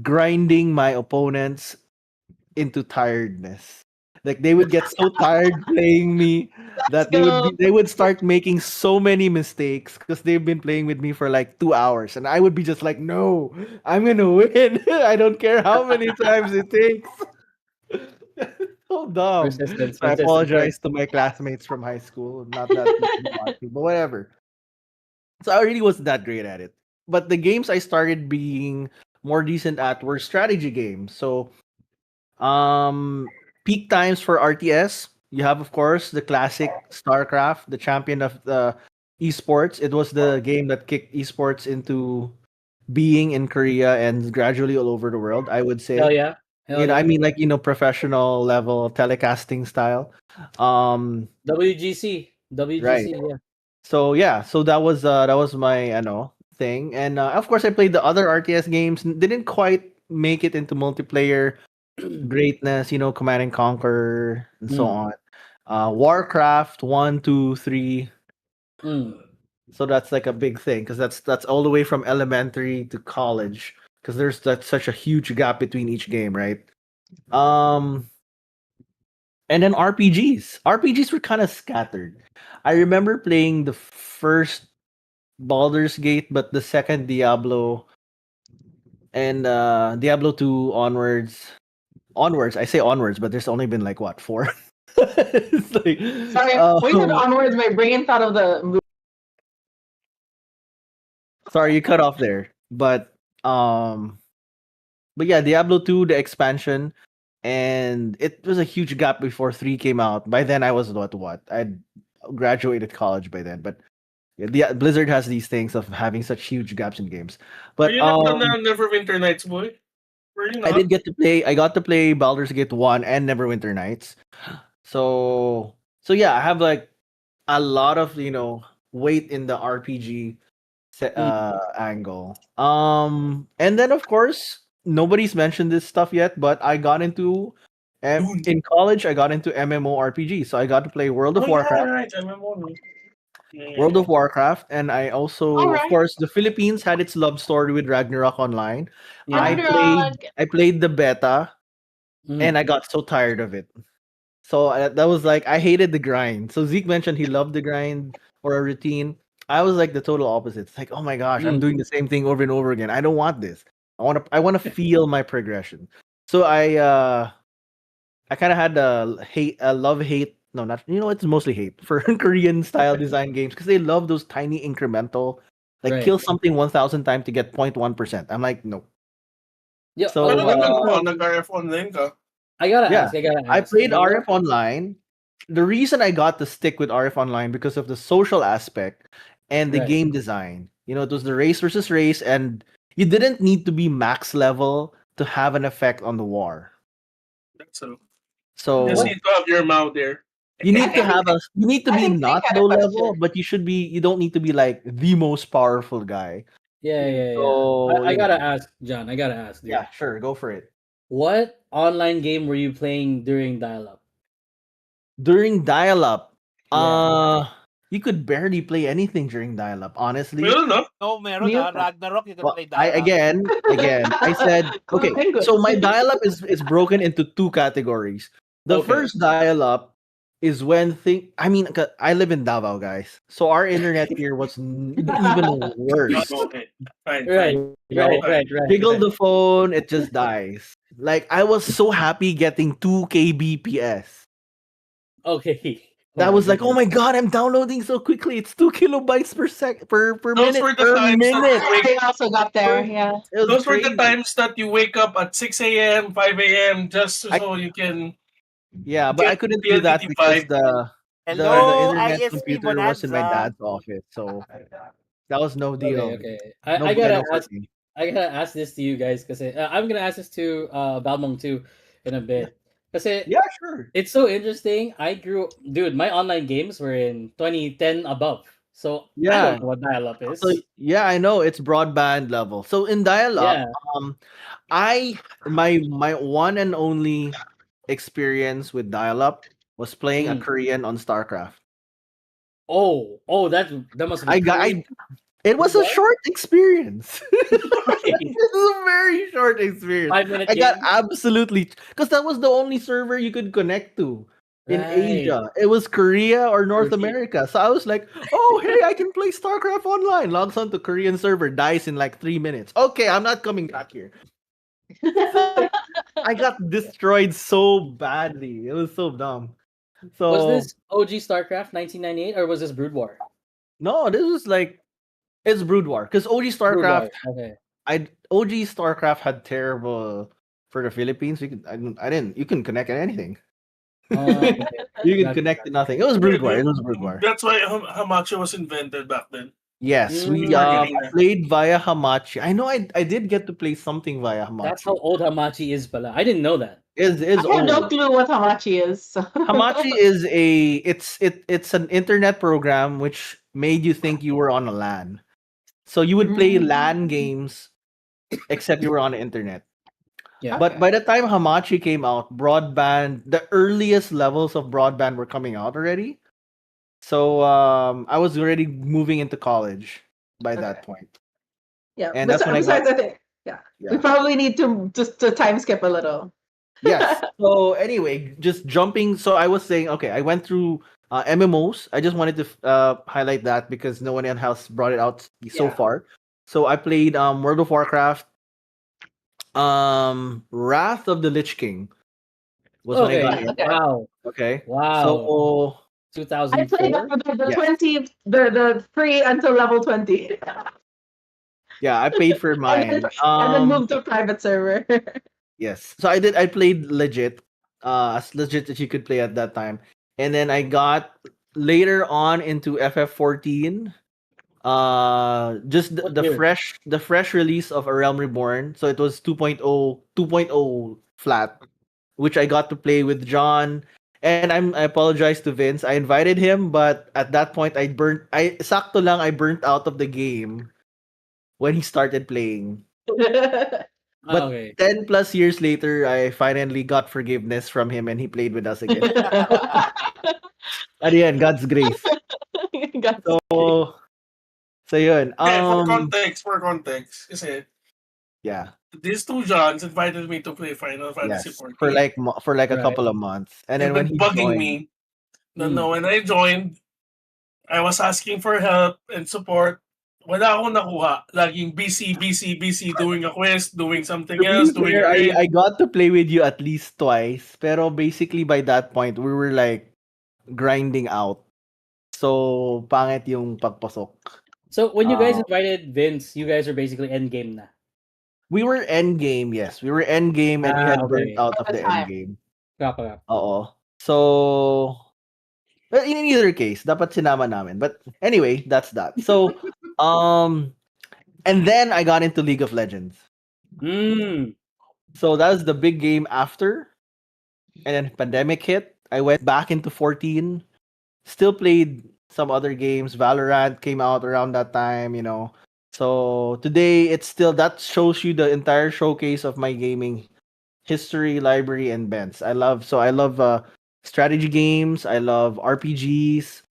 B: grinding my opponents into tiredness. Like they would get so tired playing me
C: Let's
B: that
C: go.
B: they would start making so many mistakes because they've been playing with me for like 2 hours, and I would be just like, no, I'm gonna win. I don't care how many times it takes. So dumb.
E: Persistence.
B: So I
E: Persistence
B: apologize
E: works.
B: to my classmates from high school. Not that you should be watching, but whatever. So I really wasn't that great at it. But the games I started being more decent at were strategy games. So peak times for RTS, you have of course the classic StarCraft, the champion of the esports. It was the game that kicked esports into being in Korea and gradually all over the world, I would
E: Hell
B: say.
E: yeah. Hell
B: I
E: yeah.
B: mean like, professional level telecasting style.
E: WGC.
B: Right.
E: WGC. Yeah.
B: So yeah, so that was my thing. And of course I played the other RTS games. Didn't quite make it into multiplayer greatness, Command and Conquer and so
E: Mm.
B: on. Warcraft 1, 2, 3.
E: Mm.
B: So that's like a big thing because that's all the way from elementary to college because there's that such a huge gap between each game, right? Um and then RPGs. RPGs were kind of scattered. I remember playing the first Baldur's Gate, but the second Diablo and Diablo 2 onwards. Onwards, I say onwards, but there's only been like what, four? It's like,
C: Sorry, when you said onwards, my brain thought of the movie.
B: sorry, you cut off there. But yeah, Diablo 2, the expansion, and it was a huge gap before 3 came out. By then I was what? I'd graduated college by then, but yeah, Blizzard has these things of having such huge gaps in games.
D: Were
B: But
D: you not on Neverwinter Nights, boy? Were you
B: I
D: not?
B: did get to play. I got to play Baldur's Gate 1 and Neverwinter Nights. So yeah, I have like a lot of weight in the RPG
E: Mm.
B: angle. And then of course nobody's mentioned this stuff yet, but I got into
D: Dune.
B: in college. I got into MMORPG, so I got to play World of
D: Oh yeah,
B: Warcraft.
D: right. I remember.
B: World
D: Yeah.
B: of Warcraft, and I
C: All
B: also, of
C: right,
B: course, the Philippines had its love story with Ragnarok Online. I
E: Yeah.
B: played,
C: Ragnarok.
B: I played the beta, and
E: Mm.
B: I got so tired of it. So that was like I hated the grind. So Zeke mentioned he loved the grind or a routine. I was like the total opposite. It's like, oh my gosh, I'm
E: Mm.
B: doing the same thing over and over again. I don't want this. I want to feel my progression. So I kind of had a love hate. No, not it's mostly hate for Korean style design games because they love those tiny incremental, like
E: Right.
B: kill something 1,000 times to get 0.1%. I'm like, no.
E: Yeah.
B: So
D: Pero
E: What
D: nagano, nag-RF online ka.
E: I gotta
B: yeah,
E: ask. I gotta
B: I
E: ask.
B: played
E: What?
B: RF Online. The reason I got to stick with RF Online because of the social aspect and the
E: Right.
B: game design. It was the race versus race, and you didn't need to be max level to have an effect on the war.
D: That's so. Just
B: So
D: need to have your mouth there.
B: you need to have you need to
C: I
B: be
C: think Zeke
B: not
C: had a
B: low level,
C: question.
B: but you don't need to be like the most powerful guy.
E: Yeah, yeah, yeah.
B: So,
E: I gotta ask, John. I gotta ask, dude.
B: yeah, sure, go for it.
E: What online game were you playing during dial-up?
B: During dial-up,
E: Yeah.
B: you could barely play anything during dial-up, honestly.
D: Meron, no?
A: No, meron
C: Mute.
A: Ragnarok, you can
B: Well,
A: play
B: I
A: dial-up.
B: again, I said, okay,
C: Good.
B: so my dial-up is broken into two categories. The
E: Okay.
B: first dial-up is when I mean, I live in Davao, guys. So our internet here was even
D: Oh,
B: worse.
D: okay. Fine,
E: Right,
D: fine.
E: right,
D: Fine.
E: right.
B: Jiggle the phone, it just dies. Like I was so happy getting 2 kbps.
E: Okay. Oh
B: That
E: my
B: was like, oh
E: goodness.
B: my god, I'm downloading so quickly. It's 2 kilobytes per
D: Those
B: minute
D: were the
B: per
D: times that
B: minute.
D: you wake.
C: I also got there. Yeah.
B: It was
D: Those were the
B: crazy.
D: times that you wake up at 6 a.m., 5 a.m. just
B: I
D: so you can
B: Yeah, but I
D: get
B: couldn't do that
D: PLDT
B: because
D: 5.
B: the
D: Right.
A: Hello,
B: internet
A: ISP
B: computer was in my
A: Bonanza.
B: dad's office, so that was no
E: Okay,
B: deal.
E: okay.
B: No
E: I gotta
B: bueno for
E: ask.
B: me.
E: I gotta ask this to you guys because I'm gonna ask this to Balmong too in a bit. Because
B: Yeah, sure.
E: it's so interesting. Dude, my online games were in 2010 above. So I don't
B: Yeah.
E: know what dial-up
B: So
E: is.
B: yeah, I know it's broadband level. So in
E: Yeah.
B: dial-up, I my one and only experience with dial-up was playing a
E: Mm.
B: Korean on StarCraft.
E: Oh, that must be
B: I got
E: crazy.
B: I It was a
E: What?
B: short experience.
E: Okay.
B: It was a very short experience.
E: 5 minute
B: I got
E: game.
B: absolutely because that was the only server you could connect to in
E: Right.
B: Asia. It was Korea or North
E: Korea.
B: America. So I was like, oh hey, I can play StarCraft online. Logs on to Korean server, dies in like 3 minutes. Okay, I'm not coming back here. I got destroyed so badly. It was so dumb.
E: Was
B: So
E: this OG StarCraft 1998 or was this Brood War?
B: no, this was like it's Brood War because OG
E: Brood
B: StarCraft
E: War. Okay.
B: OG StarCraft had terrible for the Philippines. I didn't. You couldn't connect to anything.
E: Okay.
B: You could
E: Gotcha,
B: connect to
E: gotcha.
B: nothing. It was Brood War. It was Brood War.
D: That's why Hamachi was invented back then.
B: Yes, we
D: Before
E: Mm,
B: I
D: Arena.
B: played via Hamachi. I know I did get to play something via
E: that's how
B: Hamachi.
E: old Hamachi is, pala. I didn't know that.
B: Is
C: I have no
B: old.
C: clue what Hamachi is. So.
B: Hamachi is it's an internet program which made you think you were on a LAN. So you would play LAN games except you were on the internet.
E: Yeah.
B: But by the time Hamachi came out, broadband, the earliest levels of broadband were coming out already. So I was already moving into college by that point.
C: Yeah.
B: And that's when I got
C: Besides, I think, yeah, we
B: yeah.
C: probably need to just to time skip a little.
B: Yes. So anyway, just jumping. So I was saying, okay, I went through MMOs. I just wanted to highlight that because no one else brought it out so
C: Yeah.
B: far. So I played World of Warcraft, Wrath of the Lich King was when I got
E: Okay.
B: in.
C: Okay.
E: Wow.
B: Okay.
E: Wow.
B: So
C: I played
E: 2004.
C: the
B: yes.
C: 20, the free until level 20.
B: Yeah, I paid for mine.
C: And then moved to a private server.
B: Yes. So I played legit, as legit as you could play at that time. And then I got later on into FF14. Just
E: What
B: the
E: year?
B: fresh release of A Realm Reborn. So it was 2.0 flat, which I got to play with John. And I apologize to Vince. I invited him, but at that point I sakto lang I burnt out of the game when he started playing. But
E: Okay.
B: 10 plus years later, I finally got forgiveness from him and he played with us again. At the end, God's grace.
C: Got
B: So, so yun.
D: Okay, for context, kasi
B: Yeah.
D: these two Johns invited me to play Final Fantasy
B: Yes. For
D: 14.
B: like for like a
E: Right.
B: couple of months. And
D: They've
B: then when
D: been
B: he
D: bugging
B: joined,
D: me. No, when I joined, I was asking for help and support. Wala akong nakuha. Laging busy, busy, busy doing a quest, doing something
B: To be
D: else, doing
B: fair,
D: a
B: I
D: raid.
B: got to play with you at least twice, pero basically by that point we were like grinding out. So pangit yung pagpasok.
E: So when you guys
B: Um,
E: invited Vince, you guys are basically end game na.
B: we were end game, yes. We were end game and we had burnt
E: Okay.
B: out
C: At
B: of
C: the
B: the end
C: time.
B: game.
E: Kaka.
B: Oo. So, well, in either case, dapat sinama namin. But anyway, that's that. So, and then I got into League of Legends.
E: Mm.
B: So that was the big game after. And then pandemic hit. I went back into 14. Still played some other games. Valorant came out around that time, you know. So today it's still that shows you the entire showcase of my gaming history, library, and bents. I love strategy games. I love RPGs,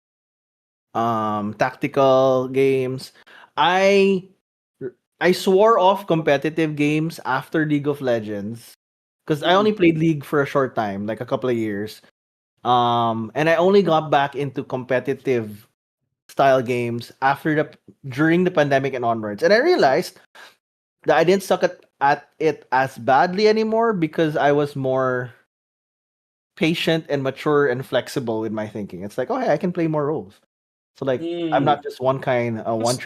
B: tactical games. I I swore off competitive games after League of Legends because I only played League for a short time, like a couple of years. And I only got back into competitive style games after the during the pandemic and onwards. And I realized that I didn't suck at it as badly anymore because I was more patient and mature and flexible with my thinking. It's like, oh hey, I can play more roles. So like I'm
E: Mm.
B: not just one kind,
D: Mas
B: one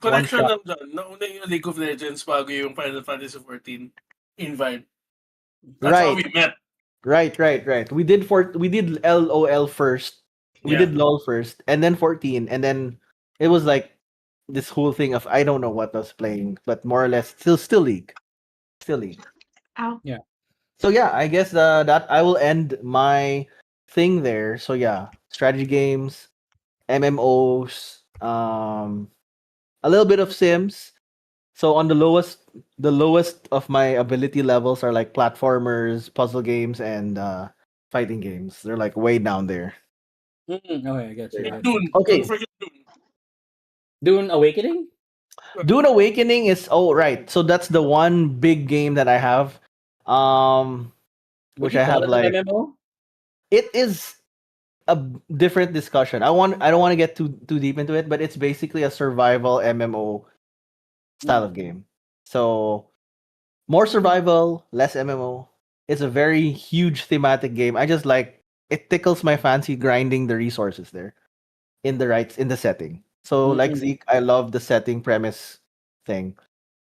D: correction
B: shot.
D: lang dyan. Nauna yung League of Legends bago yung Final Fantasy 14 invite. That's how
B: Right,
D: we met.
B: right. We did LOL first. We
D: Yeah.
B: did LOL first, and then 14, and then it was like this whole thing of I don't know what I was playing, but more or less still League, still League.
C: Ow.
B: So yeah, I guess that I will end my thing there. So yeah, strategy games, MMOs, a little bit of Sims. So on the lowest of my ability levels are like platformers, puzzle games, and fighting games. They're like way down there.
E: Mm. Okay, I got you. I
B: Yeah.
E: got you.
D: Dune. Don't
B: Okay,
D: forget Dune.
E: Dune Awakening?
B: Dune Awakening is right. So that's the one big game that I have. Um,
E: Would
B: which
E: you
B: I
E: call
B: have
E: it an
B: like
E: MMO?
B: it is a different discussion. I don't want to get too deep into it, but it's basically a survival MMO style of game. So more survival, less MMO. It's a very huge thematic game. I just like it tickles my fancy grinding the resources there in the setting. So like
E: Mm.
B: Zeke, I love the setting premise thing.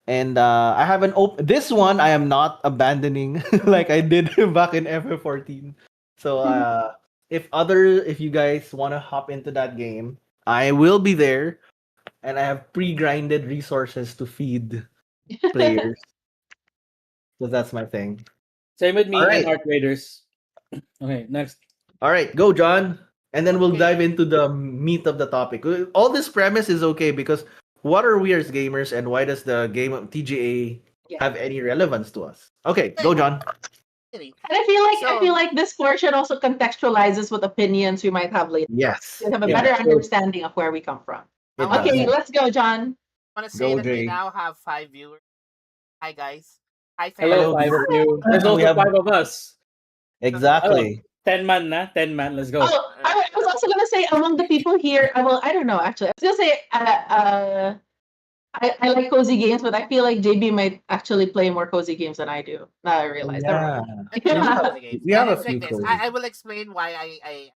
B: And I have this one I am not abandoning like I did back in FF14. So if you guys want to hop into that game, I will be there and I have pre-grinded resources to feed players. So that's my thing.
E: Same with
B: All
E: me and
B: right.
E: Art Raiders. Okay, next.
B: All right, go John. And then we'll dive
A: Okay.
B: into the meat of the topic. All this premise is okay because what are we as gamers and why does the game of TGA
C: Yeah.
B: have any relevance to us? Okay, go
A: Okay.
B: John.
A: Kidding.
C: And I feel
A: So,
C: like this portion also contextualizes with opinions we might have later.
B: Yes.
C: We have a
B: It
C: better
B: does.
C: understanding of where we come from.
A: I
B: It
A: want to
B: does.
C: Okay,
A: say,
C: let's go, John.
A: say
B: Go
A: that we
B: Jay.
A: now have 5 viewers. Hi guys. Hi
E: Hello,
B: Hello,
A: fans.
E: five of
B: viewers.
E: you. There's
B: We
E: also
B: have
E: five of us. Oh,
B: exactly.
E: 10 man na. 10 man. Let's go.
C: Oh, I was also gonna say among the people here. I don't know actually. I was gonna say I like cozy games, but I feel like JB might actually play more cozy games than I do. Now I realize. Never
B: Yeah.
C: mind.
A: I do
B: We
A: love
B: have
A: cozy games.
B: we have
A: And
B: a
A: it's
B: few
A: like this.
B: cozy.
A: I will explain why I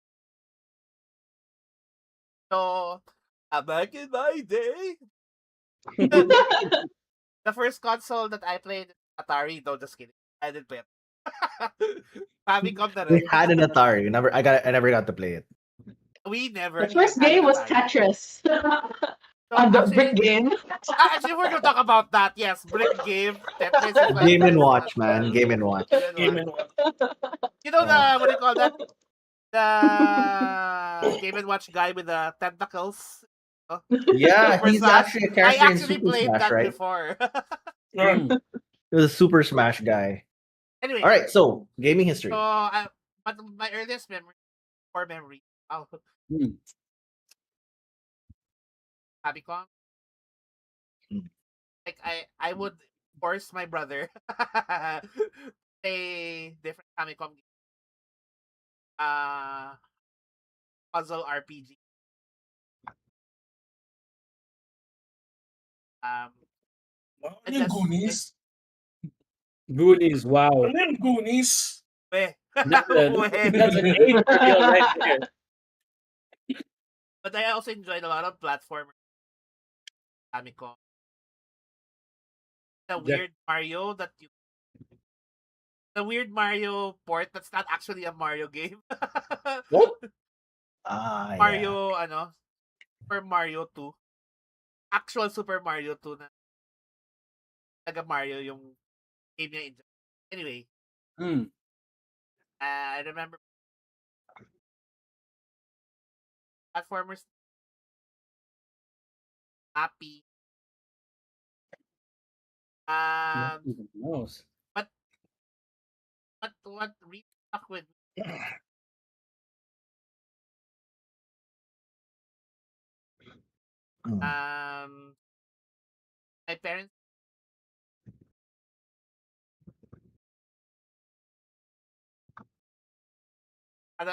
A: so back in my day. The first console that I played Atari, no just kidding. I didn't play it. Famicom na
B: We
A: rin.
B: had an Atari. I never got to play it.
A: We never
C: The
A: even
C: first
A: had an
C: game was
A: Atari.
C: Tetris
A: So
C: on the
A: actually,
C: brick game.
A: actually, we're gonna talk about that. Yes, brick game, Tetris is one.
B: Game and
A: Is
B: watch,
A: one.
B: man. Game and watch.
A: Game and
D: Game
A: Watch.
D: and Watch.
A: You know
B: Yeah.
A: the what do you call that? The Game and Watch guy with the tentacles. Oh,
B: Yeah,
A: Super
B: he's
A: Smash.
B: actually a
A: I
B: character in
A: actually
B: Super
A: played
B: Smash,
A: that
B: right?
A: before.
D: Yeah.
E: Mm.
B: He was a Super Smash guy.
A: Anyway,
B: All right, so gaming
A: so
B: history.
A: but my earliest memory, core memory, oh,
E: Mm.
A: Famicom.
B: Mm.
A: Like I would force my brother play different Famicom games. Uh, puzzle RPG. Um,
D: Wow, ano
A: and
D: yung
A: that's
D: Goonies?
E: Goonies, wow.
D: Ano yung Goonies?
A: weh.
E: That's a
A: Weh.
E: that's an age reveal right there.
A: But I also enjoyed a lot of platformer Famicom. The
E: Jack,
A: weird Mario the weird Mario port that's not actually a Mario game.
E: what?
B: Ah, yeah.
A: Mario Super Mario 2. Actual Super Mario 2 na taga Mario yung game niya. Anyway,
E: Hmm.
A: I remember platformers happy.
E: Not
A: Um,
E: even knows.
A: but what really stuck with me,
B: Mm.
A: my parents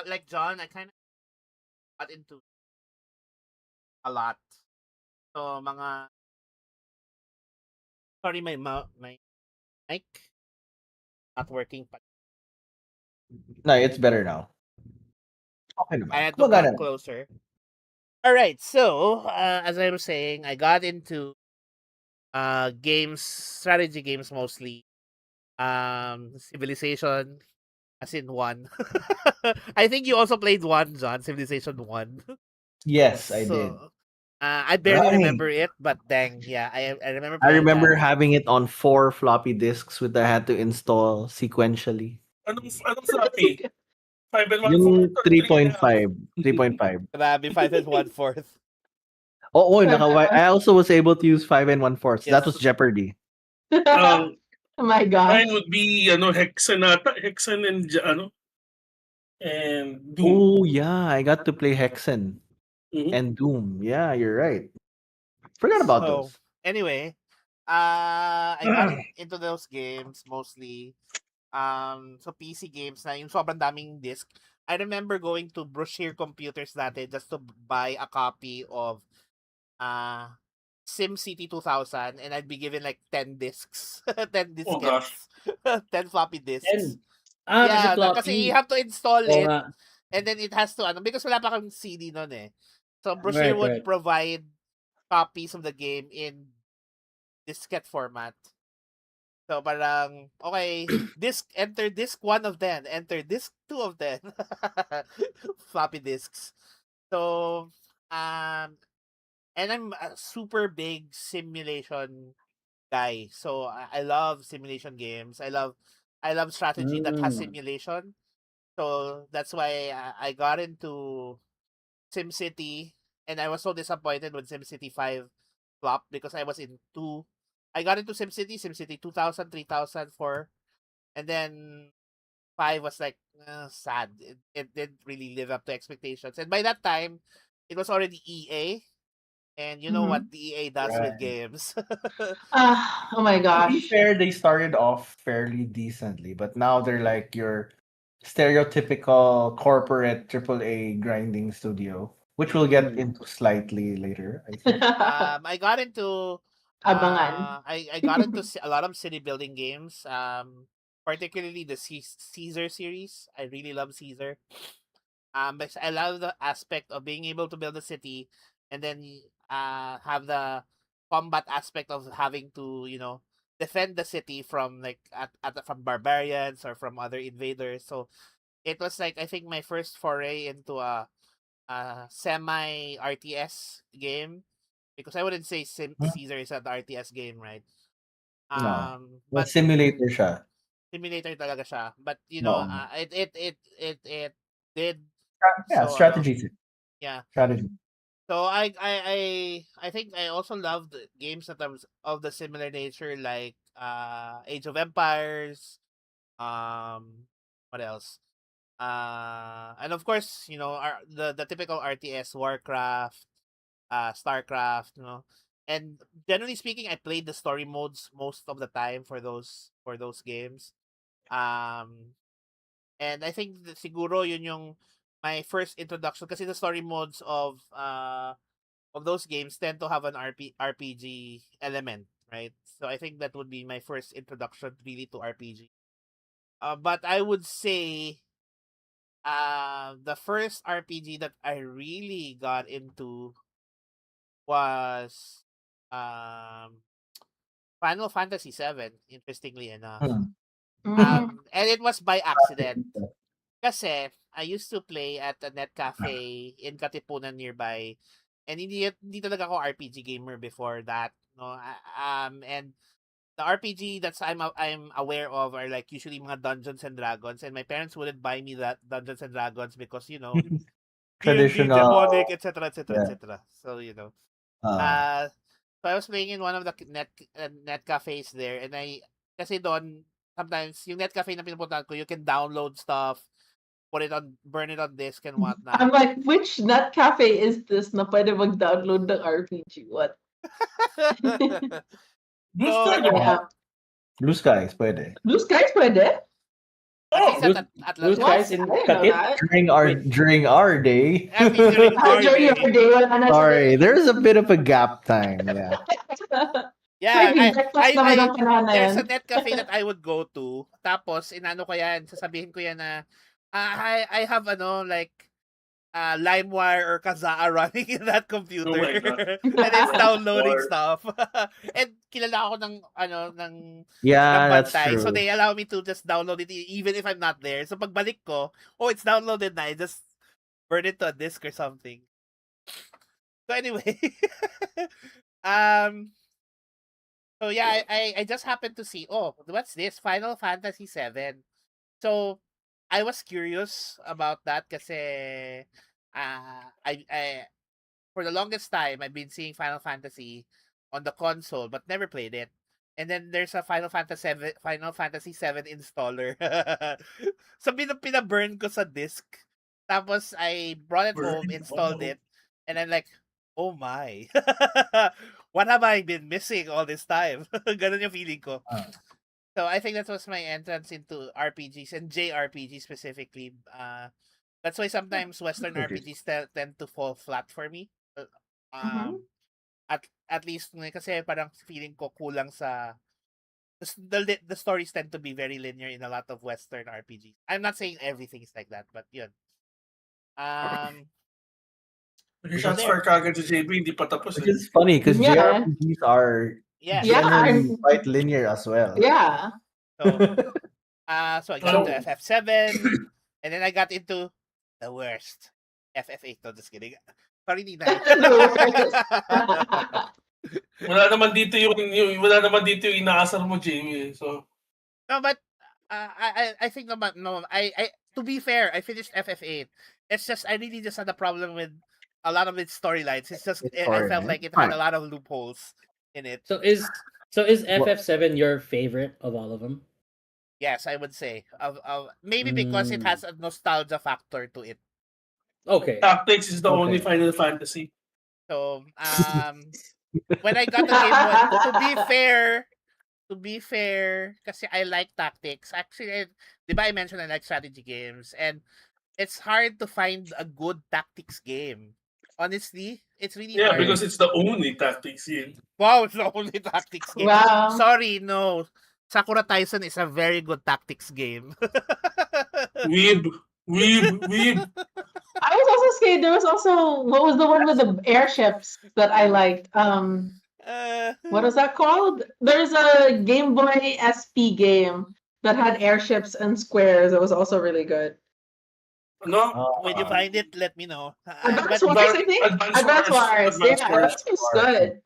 A: like John, I kind of got into a lot. So mga sorry my mic not working pa.
B: No, it's better now. Okay
A: I
B: naman.
A: had to
B: Gumagana
A: come
B: na.
A: closer. All right. So, as I was saying, I got into games, strategy games mostly. Civilization as in 1. I think you also played 1, John, Civilization 1.
B: Yes, I did.
A: So, I barely
B: Right.
A: remember it, but dang, yeah, I remember
B: I
A: playing that.
B: remember having it on 4 floppy disks which I had to install sequentially.
D: Anong floppy? 5 and 1/4
B: Yung
D: or 3 and a half?
B: 3.5. 3.5.
A: Grabe, 5 and 1/4.
B: Oh, I also was able to use 5 and 1/4. That was
A: Yes.
B: Jeopardy.
D: Um,
C: Oh my
D: Mine
C: gosh.
D: would be Hexen ata. Hexen and and Doom.
B: Oh, yeah, I got to play Hexen
D: Mhm.
B: and Doom. Yeah, you're right. Forgot about
A: So,
B: those.
A: anyway, I got into those games mostly. So PC games na yung sobrang daming disc. I remember going to Brochure Computers dati just to buy a copy of uh SimCity 2000 and I'd be given like 10 discs, 10
D: Oh gosh.
A: diskettes, 10 floppy disks.
E: And kasi
A: Yeah, kasi you
E: floppy.
A: have to install
E: Oo
A: it
E: nga.
A: and then it has to because wala pa kang CD noon eh. So Brochure
E: Right,
A: would
E: right.
A: provide copies of the game in diskette format. So parang, okay, enter disc 1 of 10, enter disc 2 of 10. Floppy disks. So, and I'm a super big simulation guy. So I love simulation games. I love strategy that has
E: Mm.
A: simulation. So that's why I got into SimCity, and I was so disappointed when SimCity 5 flopped because I was in 2. I got into SimCity 2000, 3000, 4, and then 5 was like sad. It didn't really live up to expectations. And by that time, it was already EA, and you know what
C: Mhm.
A: the EA does with
B: Right.
A: games.
C: Oh my
B: To be
C: gosh.
B: fair, they started off fairly decently, but now they're like your stereotypical corporate AAA grinding studio, which we'll get
E: Mm.
B: into slightly later, I think.
A: I got into
C: Abangan.
A: I got into a lot of city building games. Particularly the Caesar series. I really love Caesar. Because I love the aspect of being able to build a city and then have the combat aspect of having to defend the city from from barbarians or from other invaders. So it was like I think my first foray into a semi RTS game because I wouldn't say
B: Hmm?
A: Caesar is an RTS game, right?
B: No. Well,
A: But
B: simulator siya.
A: simulator talaga siya. But
B: No.
A: it did
B: Yeah,
A: so
B: strategy.
A: yeah.
B: Strategy.
A: So I think I also loved games that was of the similar nature like Age of Empires, what else? And of course, the typical RTS Warcraft, Starcraft, And generally speaking, I played the story modes most of the time for those games. Um and I think siguro yun yung my first introduction kasi the story modes of of those games tend to have an RPG element, right? So I think that would be my first introduction really to RPG. But I would say the first RPG that I really got into was um Final Fantasy 7, interestingly enough.
B: Hmm.
C: Mm.
A: And it was by accident. Kasi I used to play at a net cafe in Katipunan nearby. And hindi talaga ako RPG gamer before that, no. And the RPG that's I'm aware of are like usually mga Dungeons and Dragons, and my parents wouldn't buy me that Dungeons and Dragons because D&D, demonic,
B: Traditional.
A: etc., etc.,
B: Yeah.
A: etc. So
B: Uh,
A: uh, so I was playing in one of the net cafes there, and kasi doon sometimes yung net cafe na pinupuntahan ko, you can download stuff, burn it on disk and whatnot.
C: I'm like, which nut cafe is this na pwede mag-download ng RPG? What?
D: Blue
A: So,
D: Star, di ba?
C: Yeah.
B: Blue Skies, pwede.
C: Blue Skies pwede?
A: at
D: Oh,
A: least at
E: Blue
A: Atlas
C: What?
E: Skies in
C: I didn't know
E: Katit?
C: that.
E: Wait.
B: During our day.
A: At least during our
C: During your
A: day.
C: day, wala na
B: Sorry, there's a bit of a gap time. Yeah.
A: Yeah,
C: Like, breakfast naman ang panahon na
A: there's a
C: yan.
A: net cafe that I would go to. Tapos, inano ko yan, sasabihin ko yan na, I have like, LimeWire or Kazaa running in that computer.
D: Oh my God.
A: And it's downloading
D: LimeWire.
A: stuff. And kilala ako ng, ng
B: Yeah, that's
A: bantay. So
B: true.
A: they allow me to just download it even if I'm not there. So pagbalik ko, it's downloaded na. I just burn it to a disk or something. So anyway, um, so yeah, I just happened to see, what's this? Final Fantasy 7. So I was curious about that kasi I for the longest time I've been seeing Final Fantasy on the console but never played it. And then there's a Final Fantasy 7 installer. So pinaburn ko sa disk. Tapos I brought it home,
D: Burn.
A: installed
D: Oh.
A: it, and I'm like, oh my. What have I been missing all this time? Ganun yung feeling ko. So I think that was my entrance into RPGs and JRPGs specifically. That's why sometimes Western RPGs tend to fall flat for me.
C: Mhm.
A: At least kasi parang feeling ko kulang sa the stories tend to be very linear in a lot of Western RPGs. I'm not saying everything is like that, but yun.
D: Shots
A: there.
D: fire kagad si JB, hindi pa tapos
B: Which
D: eh.
B: is funny because
C: Yeah.
B: JRPGs are
A: Yes.
C: Yeah.
B: generally quite linear as well.
C: Yeah.
A: So so I got
D: So-
A: into FF7, and then I got into the worst. FF8, no, just kidding. Sorry, Ninay.
D: Wala naman dito yung inaasar mo, JB. So,
A: No, but I think naman, no, I to be fair, I finished FF8. It's just I really just had a problem with a lot of its storylines. It's just I felt like it had a lot of loopholes in it.
E: So is FF7 your favorite of all of them?
A: Yes, I would say. Maybe because it has a nostalgia factor to it.
E: Okay.
D: Tactics is the
B: Okay.
D: only Final Fantasy.
A: So, when I got the Game Boy, to be fair, kasi I like tactics. Actually, di ba I mentioned I like strategy games, and it's hard to find a good tactics game. Honestly, it's really
D: Yeah,
A: hard.
D: because it's the only tactics game.
A: Wow, it's the only tactics game.
C: Wow.
A: Sorry, no. Sakura Tyson is a very good tactics game.
D: Weeb.
C: I was also saying there was also what was the one with the airships that I liked. What is that called? There's a Game Boy SP game that had airships and squares. It was also really good.
D: No?
A: When you find it, let me know.
C: Advance
A: But,
C: Wars, I think.
D: Advance
C: Advance
D: Wars.
C: Wars. Yeah, that was good.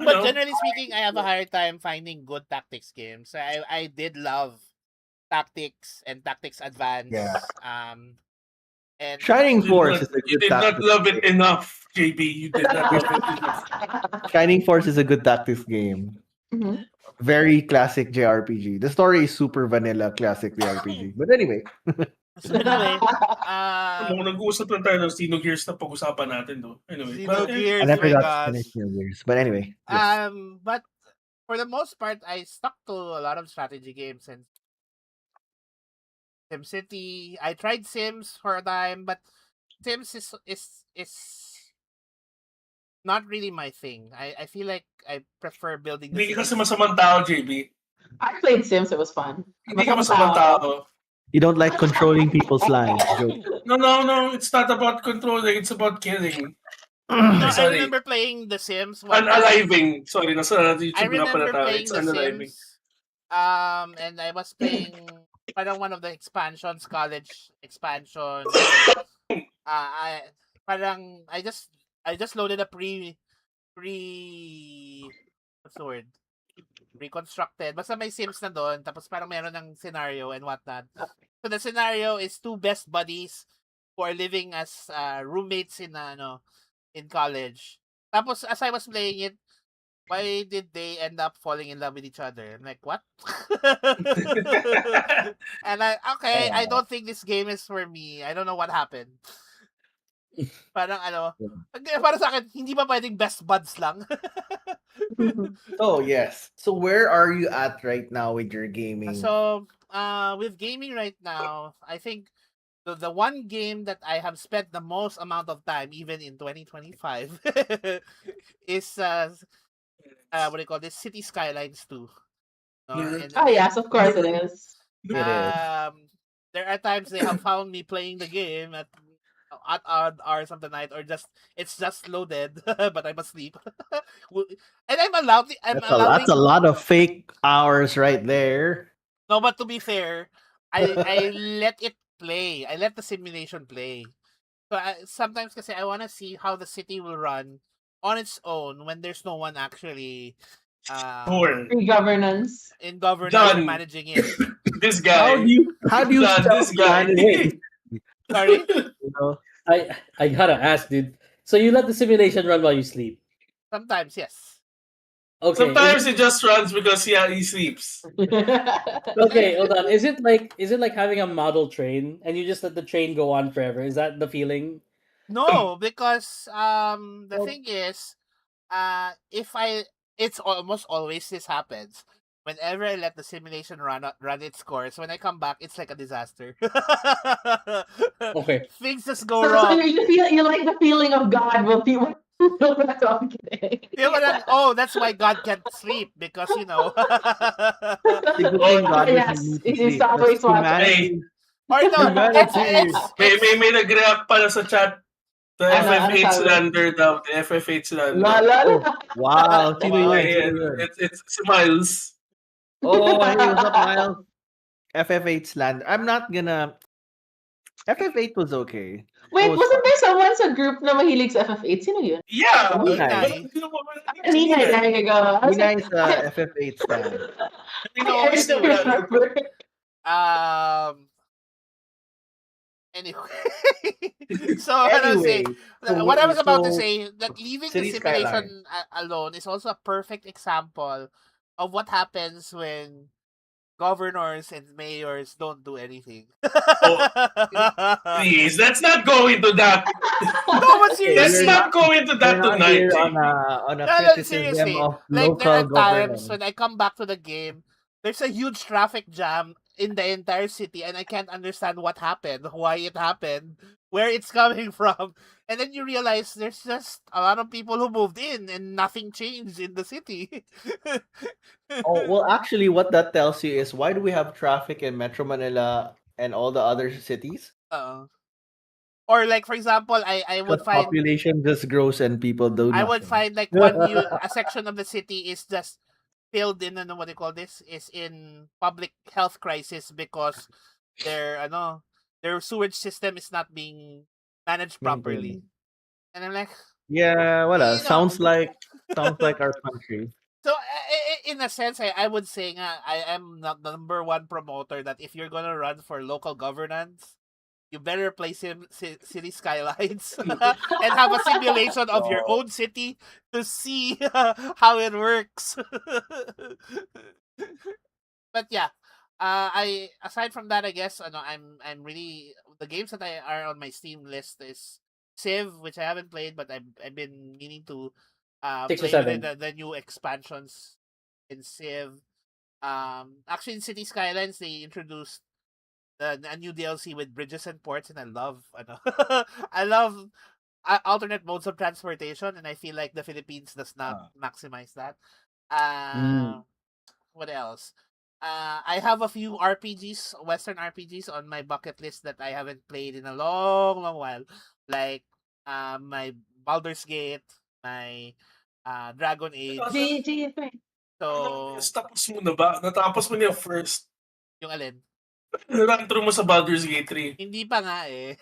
A: but generally speaking, I have a hard time finding good tactics games. I did love Tactics and Tactics Advance.
B: Yeah.
A: And
B: Shining Force is a
D: You
B: good
D: did not
B: tactics
D: love it
B: game.
D: enough, JB. You did not love it enough.
B: Shining Force is a good tactics game.
C: Mhm.
B: Very classic JRPG. The story is super vanilla classic JRPG. But anyway,
A: so anyway,
D: Nag-uusap lang tayo ng Xenogears na pag-usapan natin, no? Anyway. but,
A: Xenogears,
B: I never
A: my
B: got to
A: gosh.
B: finish Xenogears. But anyway, yes.
A: But for the most part, I stuck to a lot of strategy games and SimCity. I tried Sims for a time, but Sims is not really my thing. I feel like I prefer building the
D: Hindi ka kasi
A: cities.
D: masamang tao, JB.
C: I played Sims. It was fun.
D: Hindi ka
C: Masamang
D: masamang
C: tao.
D: tao.
B: You don't like controlling people's lives, joke.
D: No. It's not about controlling. It's about killing.
A: No,
D: Ay,
A: I
D: sorry.
A: remember playing The Sims one time.
D: Unaliving. Sorry, nasa
A: I
D: YouTube nga pala
A: remember
D: tayo.
A: playing
D: It's
A: The
D: unaliving.
A: Sims. And I was playing parang one of the expansions, college expansion, and I parang I just loaded a what's the word? Reconstructed. Basta may Sims na doon, tapos parang meron ng scenario and whatnot. So the scenario is two best buddies who are living as roommates in in college. Tapos as I was playing it, why did they end up falling in love with each other? I'm like, what? And I don't think this game is for me. I don't know what happened. Parang para sa akin, hindi ba pwedeng best buds lang?
B: Oh yes. So where are you at right now with your gaming?
A: So, with gaming right now, I think the one game that I have spent the most amount of time, even in 2025, is what do you call this? City Skylines 2. No?
C: Oh yes, of course it is.
B: It is.
A: There are times they have found me playing the game at odd hours of the night, or it's just loaded, but I'm asleep, and
B: That's a lot of fake hours right there.
A: No, but to be fair, I let it play. I let the simulation play. So sometimes kasi I want to see how the city will run on its own when there's no one actually
D: Sure.
C: Free governance.
A: in governance
D: Done.
A: managing it.
D: This guy.
B: How do you
D: Done. This guy.
B: self-manage?
A: Sorry?
B: You know?
E: I gotta ask, dude. So you let the simulation run while you sleep?
A: Sometimes, yes.
E: Okay.
D: Sometimes he just runs because he sleeps.
E: Okay, hold on. Is it like having a model train and you just let the train go on forever? Is that the feeling?
A: No, because the
E: Well-
A: thing is, if it's almost always this happens. Whenever I let the simulation run its course, when I come back, it's like a disaster.
E: Okay.
A: Things just go
C: So
A: wrong.
C: you like the feeling of God will be. That's all I'm kidding.
A: That's why God can't sleep, because
B: The good thing God
C: yes,
B: doesn't need to
C: it's
B: sleep.
C: always
B: That's
C: watching.
B: humanity.
A: or no,
B: Humanity.
D: May nag-react pala sa chat. The
C: Ano,
D: FF8
C: ano sabi?
D: slander daw. The FF8 slander.
C: La.
B: Wow. Sino
A: Wow.
B: yun? Sino yun?
D: It's Miles.
B: Oh, hey, what's up, Miles? FF8 slander. I'm not gonna. FF8 was okay.
C: Wait,
B: was
C: wasn't
B: fun.
C: there someone sa group na mahilig sa FF8? Sino yun?
D: Yeah.
B: Ninay.
C: Ninay, there you go. I was
B: Nina
C: like,
B: is a FF8 stan.
C: I still remember.
A: Um. Anyway, so what I was
B: Anyway,
A: saying, what I was about to
B: so
A: say, that leaving the
B: City Skyline.
A: simulation alone is also a perfect example of what happens when governors and mayors don't do anything.
D: Please, let's not go into that.
A: No, but
B: Okay,
D: Let's
A: seriously,
D: not go into
B: we're
D: that
B: not
D: tonight,
B: here
D: JP.
B: on a
A: no,
B: criticism
A: seriously.
B: of
A: Like, there
B: local
A: are times
B: governance.
A: when I come back to the game, there's a huge traffic jam in the entire city, and I can't understand what happened, why it happened, where it's coming from. And then you realize there's just a lot of people who moved in and nothing changed in the city.
B: Oh, well, actually, what that tells you is why do we have traffic in Metro Manila and all the other cities?
A: Or like, for example, I would
B: Because
A: find
B: population just grows and people do
A: I would
B: nothing.
A: find like a section of the city is just filled in, what do you call this, is in public health crisis because their their sewage system is not being managed properly.
B: Maintained.
A: And I'm like,
B: Yeah, wala.
A: you know,
B: Sounds like our country.
A: so in a sense, I would say nga, I am not the number one promoter that if you're gonna run for local governance, you better play City Skylines and have a simulation of your own city to see how it works. But yeah, I aside from that, I guess I'm really, the games that I are on my Steam list is Civ, which I haven't played, but I've been meaning to
E: 6 or
A: play with
E: 7.
A: the new expansions in Civ. Actually, in City Skylines they introduced a new DLC with bridges and ports, and I love I love alternate modes of transportation, and I feel like the Philippines does not
B: Ah.
A: maximize that.
E: Mm.
A: What else? I have a few RPGs, Western RPGs on my bucket list that I haven't played in a long, long while. Like my Baldur's Gate, my Dragon Age.
C: GG.
A: So,
D: Tapos mo na ba? Natapos mo na yung first.
A: yung alin?
D: Run through mo sa Baldur's Gate 3.
A: Hindi pa nga eh.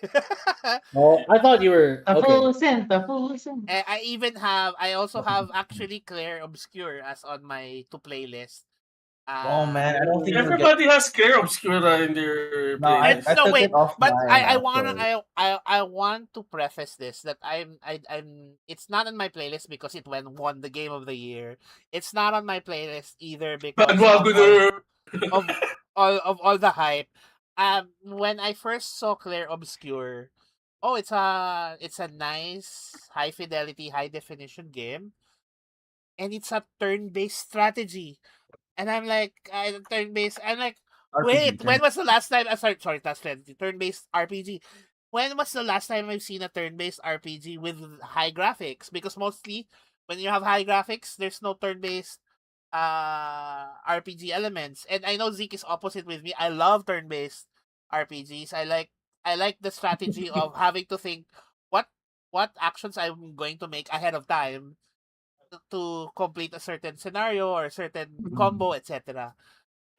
E: Oh, I thought you were okay.
C: Tapusin.
A: I also have actually Claire Obscure as on my to playlist.
B: Oh man, I don't think you'll get.
D: Everybody has Claire Obscura in their
B: No, I,
A: And
D: playlist.
B: I
A: no,
B: took
A: wait,
B: it off
A: but
B: mine
A: wanna
B: actually.
A: I want to preface this that I'm it's not on my playlist because it won the game of the year. It's not on my playlist either because
D: Bandwagoner!
A: of all the hype. When I first saw Claire Obscure, oh, it's a nice high fidelity, high definition game, and it's a turn based strategy. And I'm like, turn based. I'm like,
B: RPG
A: wait, when
B: turn.
A: was the last time? Sorry, that's strategy. Turn based RPG. When was the last time I've seen a turn based RPG with high graphics? Because mostly when you have high graphics, there's no turn based RPG elements. And I know Zeke is opposite with me. I love turn based RPGs. I like the strategy of having to think what what actions I'm going to make ahead of time to complete a certain scenario or a certain combo, etc.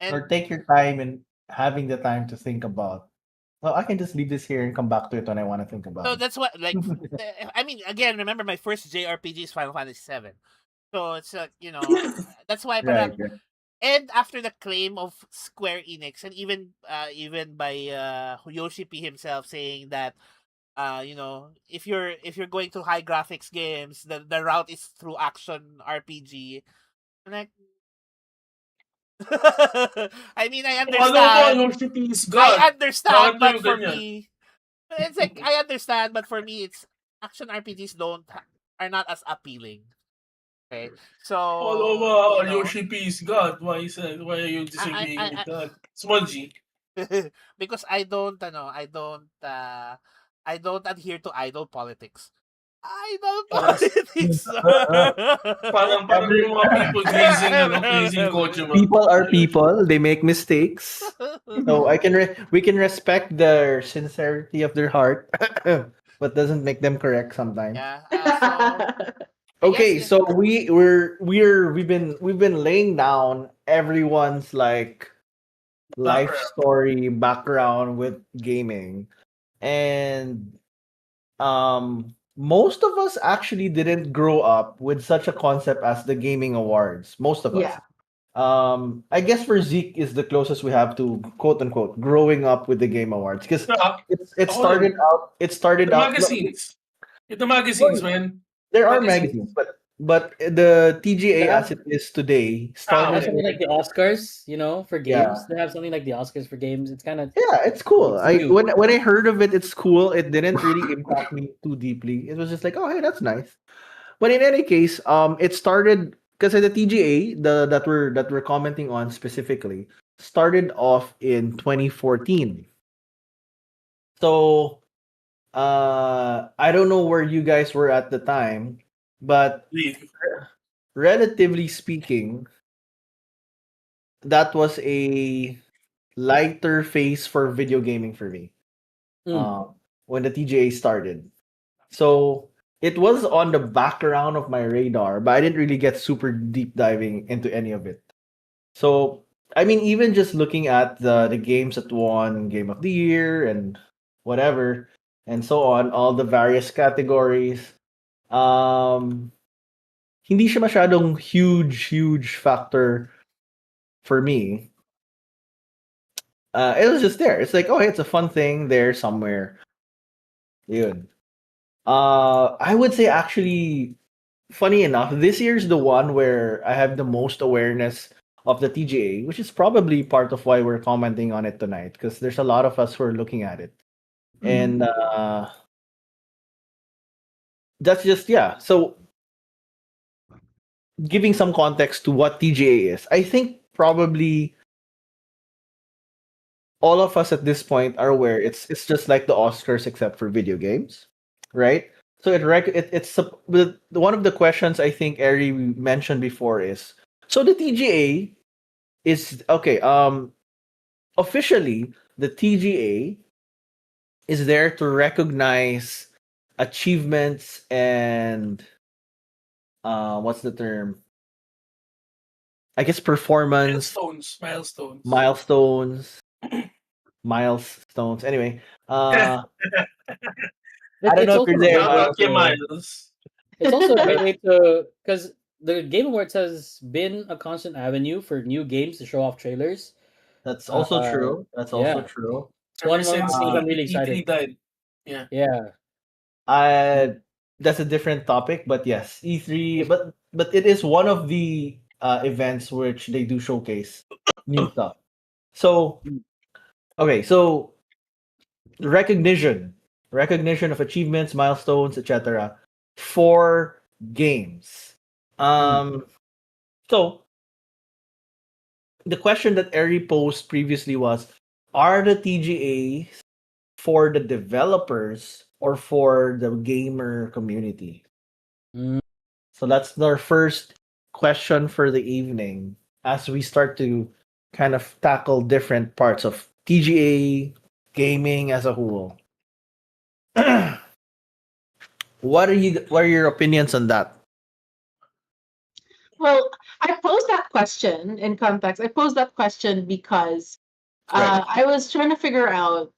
B: Or
A: And
B: take your time and having the time to think about. Well, I can just leave this here and come back to it when I want to think about
A: so
B: it.
A: that's what I mean. Again, remember my first JRPG is Final Fantasy VII. So it's that's why
B: Right,
A: parang
B: right.
A: and after the claim of Square Enix and even by Yoshi P himself saying that if you're going to high graphics games, the route is through action RPG. I'm like, I mean, I
D: Alam mo,
A: understand.
D: Yoshi P is God. Bakit mo
A: But
D: yung
A: for
D: ganyan?
A: me, it's like I understand, but for me, it's action RPGs are not as appealing. Okay,
D: Alam mo,
A: so
D: Yoshi P is God. Why are you
A: I,
D: disagreeing with that? Small G.
A: because I don't adhere to idol politics. Idol
D: Parang,
A: politics.
D: parang yung mga people pleasing Kojima.
B: People are people. They make mistakes. So we can respect their sincerity of their heart, but doesn't make them correct sometimes.
A: Yeah. So I guess
B: Okay,
A: yeah.
B: so we've been laying down everyone's like life
D: Background.
B: story background with gaming, and most of us actually didn't grow up with such a concept as the gaming awards. Most of us.
C: Yeah.
B: I guess for Zeke is the closest we have to quote unquote growing up with the game awards because
D: Ako rin.
B: it started
D: The
B: out
D: magazines. The magazines, man.
B: there are
D: Magazines.
B: magazines but the TGA
E: Yeah.
B: as it is today
E: They have
B: started
D: Okay.
E: something like the Oscars, for
B: yeah.
E: games. They have something like the Oscars for games. It's kind of
B: Yeah, it's cool.
E: it's
B: I
E: new.
B: when I heard of it, it's cool. It didn't really impact me too deeply. It was just like, oh hey, that's nice. But in any case, it started because the TGA, that we're commenting on specifically, started off in 2014. So I don't know where you guys were at the time, but
D: Leave.
B: relatively speaking, that was a lighter phase for video gaming for me.
E: Mm.
B: When the TGA started. So it was on the background of my radar, but I didn't really get super deep diving into any of it. So I mean, even just looking at the games that won Game of the Year and whatever, and so on, all the various categories, um, hindi siya masyadong huge factor for me. It was just there. It's like, oh, hey, it's a fun thing there somewhere. Yun. I would say actually, funny enough, this year's the one where I have the most awareness of the TGA, which is probably part of why we're commenting on it tonight, because there's a lot of us who are looking at it. And that's just, yeah. So, giving some context to what TGA is, I think probably all of us at this point are aware it's just like the Oscars except for video games, right? So one of the questions I think Ari mentioned before is, so the TGA is okay. Officially, the TGA is there to recognize achievements and what's the term? I guess performance
D: Milestones.
B: milestones, milestones. Anyway,
D: Shout
B: I don't
E: It's
B: know if
E: also
B: you're
E: a
B: there,
E: great way
D: out to
B: Miles.
D: Miles.
E: it's also a great
B: But
E: way to because the Game Awards has been a constant avenue for new games to show off trailers.
B: that's also
E: Uh,
B: true. That's also
E: yeah,
B: true.
E: it's
D: Ever
E: one of the
D: since
E: things I'm really
D: E3
E: excited.
D: died. Yeah.
E: Yeah.
B: I That's a different topic, but yes, E3. But it is one of the events which they do showcase new stuff. So
E: Mm.
B: okay, so recognition, recognition of achievements, milestones, etc. for games.
E: Mm.
B: Um, so the question that Eri posed previously was: are the TGAs for the developers or for the gamer community?
E: Mm.
B: So that's our first question for the evening as we start to kind of tackle different parts of TGA gaming as a whole. What are your opinions on that?
C: Well, I posed that question in context. I posed that question because
B: Right.
C: I was trying to figure out,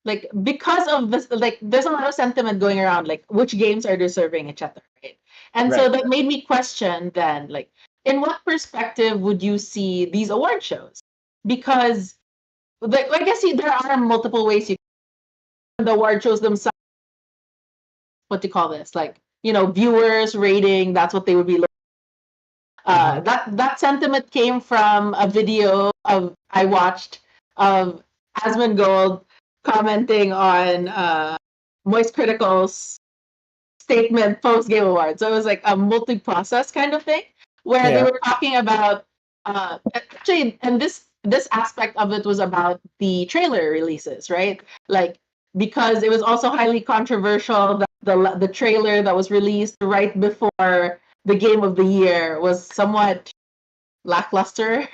C: like, because of this, like, there's a lot of sentiment going around, like, which games are deserving, etc. Right? And so
B: Right.
C: that made me question then, like, in what perspective would you see these award shows? Because, like I see, there are multiple ways you the award shows themselves. What do you call this? Like, viewers rating. That's what they would be.
B: Mm-hmm.
C: That sentiment came from a video of I watched of Asmongold commenting on Moist Critical's statement post Game Awards. So it was like a multi-process kind of thing where they
B: Yeah.
C: were talking about actually, and this aspect of it was about the trailer releases, right? Like, because it was also highly controversial that the trailer that was released right before the game of the year was somewhat lackluster,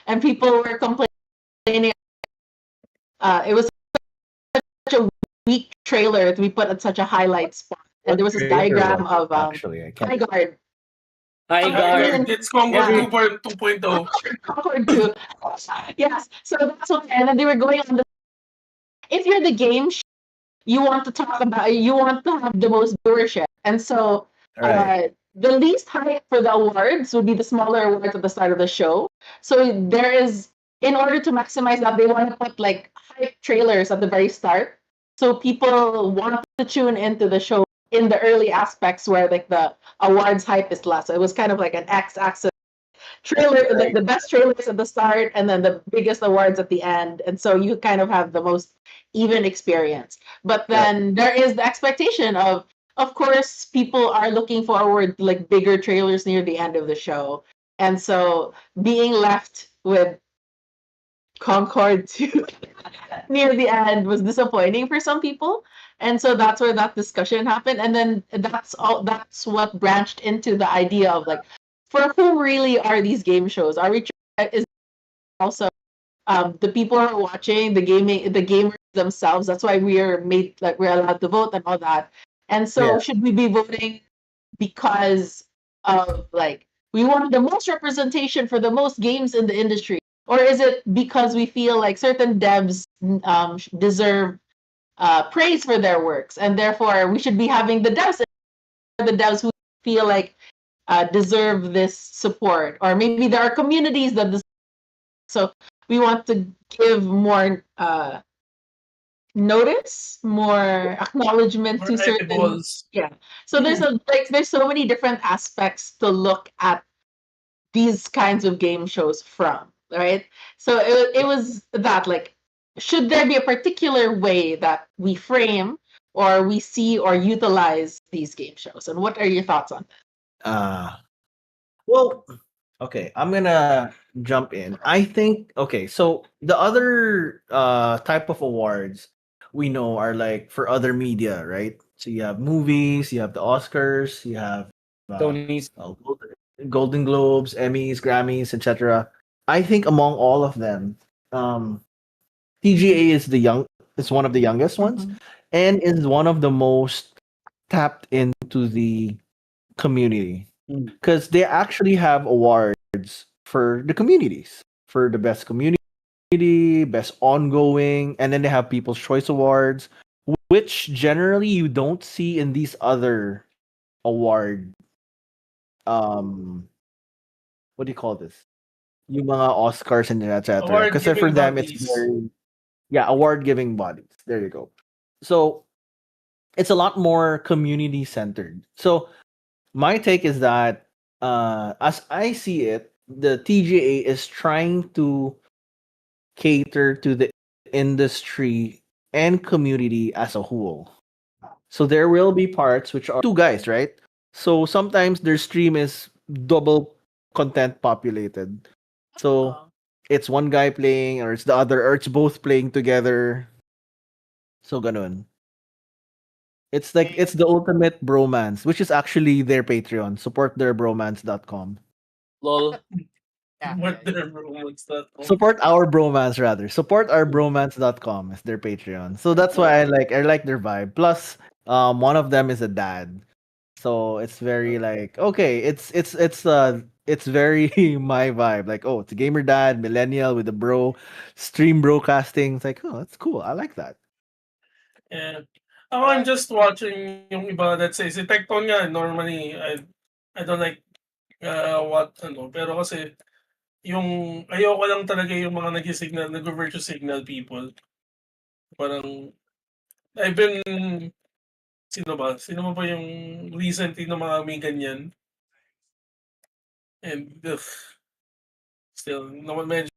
C: and people were complaining. It was such a weak trailer to be put at such a highlight spot, and
B: What
C: there was this
B: trailer
C: diagram
B: was it
C: of
B: actually? I can't.
C: High Guard.
E: Hi,
C: Concord
E: guard.
C: Green.
D: It's Concord
C: Yeah,
D: 2.0.
C: Concord 2. Yes, so that's what, and then they were going on the. If you're the game, you want to talk about, you want to have the most viewership, and so
B: Right.
C: the least hype for the awards would be the smaller awards at the start of the show. So there is, in order to maximize that, they want to put like hype trailers at the very start, so people want to tune into the show in the early aspects where like the awards hype is less. So it was kind of like an x-axis trailer, like
B: Right.
C: the best trailers at the start and then the biggest awards at the end, and so you kind of have the most even experience. But
B: Right.
C: then there is the expectation of course people are looking forward to like bigger trailers near the end of the show, and so being left with Concord 2 near the end was disappointing for some people, and so that's where that discussion happened, and then that's what branched into the idea of like, for whom really are these game shows? Are we is also the people who are watching the gamers themselves? That's why we are made, like, we're allowed to vote and all that. And so
B: Yeah.
C: should we be voting because of like we want the most representation for the most games in the industry, or is it because we feel like certain devs deserve praise for their works, and therefore we should be having the devs who feel like deserve this support, or maybe there are communities that deserve, so we want to give more notice, more acknowledgement
D: More
C: to certain.
D: eyeballs.
C: Yeah, so there's so many different aspects to look at these kinds of game shows from, right? So it was that, like, should there be a particular way that we frame or we see or utilize these game shows, and what are your thoughts on
B: Uh well, okay, I'm gonna jump in. I think okay, so the other type of awards we know are like for other media, right? So you have movies, you have the Oscars, you have
E: Tony's.
B: Golden Globes, Emmys, Grammys, etc. I think among all of them, um, TGA is one of the youngest ones,
C: Mhm.
B: and is one of the most tapped into the community
E: Mm.
B: because they actually have awards for the communities for the best community, best ongoing, and then they have People's Choice Awards, which generally you don't see in these other award um what do you call this? Yung mga Oscars and etc.
D: Award
B: Kasi for
D: giving
B: them it's
D: bodies.
B: very award giving bodies. There you go. So it's a lot more community centered. So my take is that as I see it, the TGA is trying to cater to the industry and community as a whole. So there will be parts which are two guys, right? So sometimes their stream is double content populated. So
A: Oh.
B: it's one guy playing or it's the other or it's both playing together. So ganun. It's like
A: And
B: it's the ultimate bromance, which is actually their Patreon. Support their bromance.com.
E: Lol.
A: yeah,
D: What the what's that?
B: Support our bromance rather. Support our bromance.com is their Patreon. So that's why I like their vibe. Plus, one of them is a dad. So it's very like okay, it's very my vibe. Like, oh, it's a gamer dad, millennial with a bro, stream broadcasting. It's like, oh, that's cool. I like that.
D: Yeah. Ako, I'm
A: uh,
D: just watching yung iba that says, si Tecton nga, normally, I don't like what, ano, pero kasi, yung, ayoko lang talaga yung mga nag-signal, nag-virtue signal people. Parang, I've been, sino ba? Sino ba yung recently na mga may ganyan? And, still, no, medyo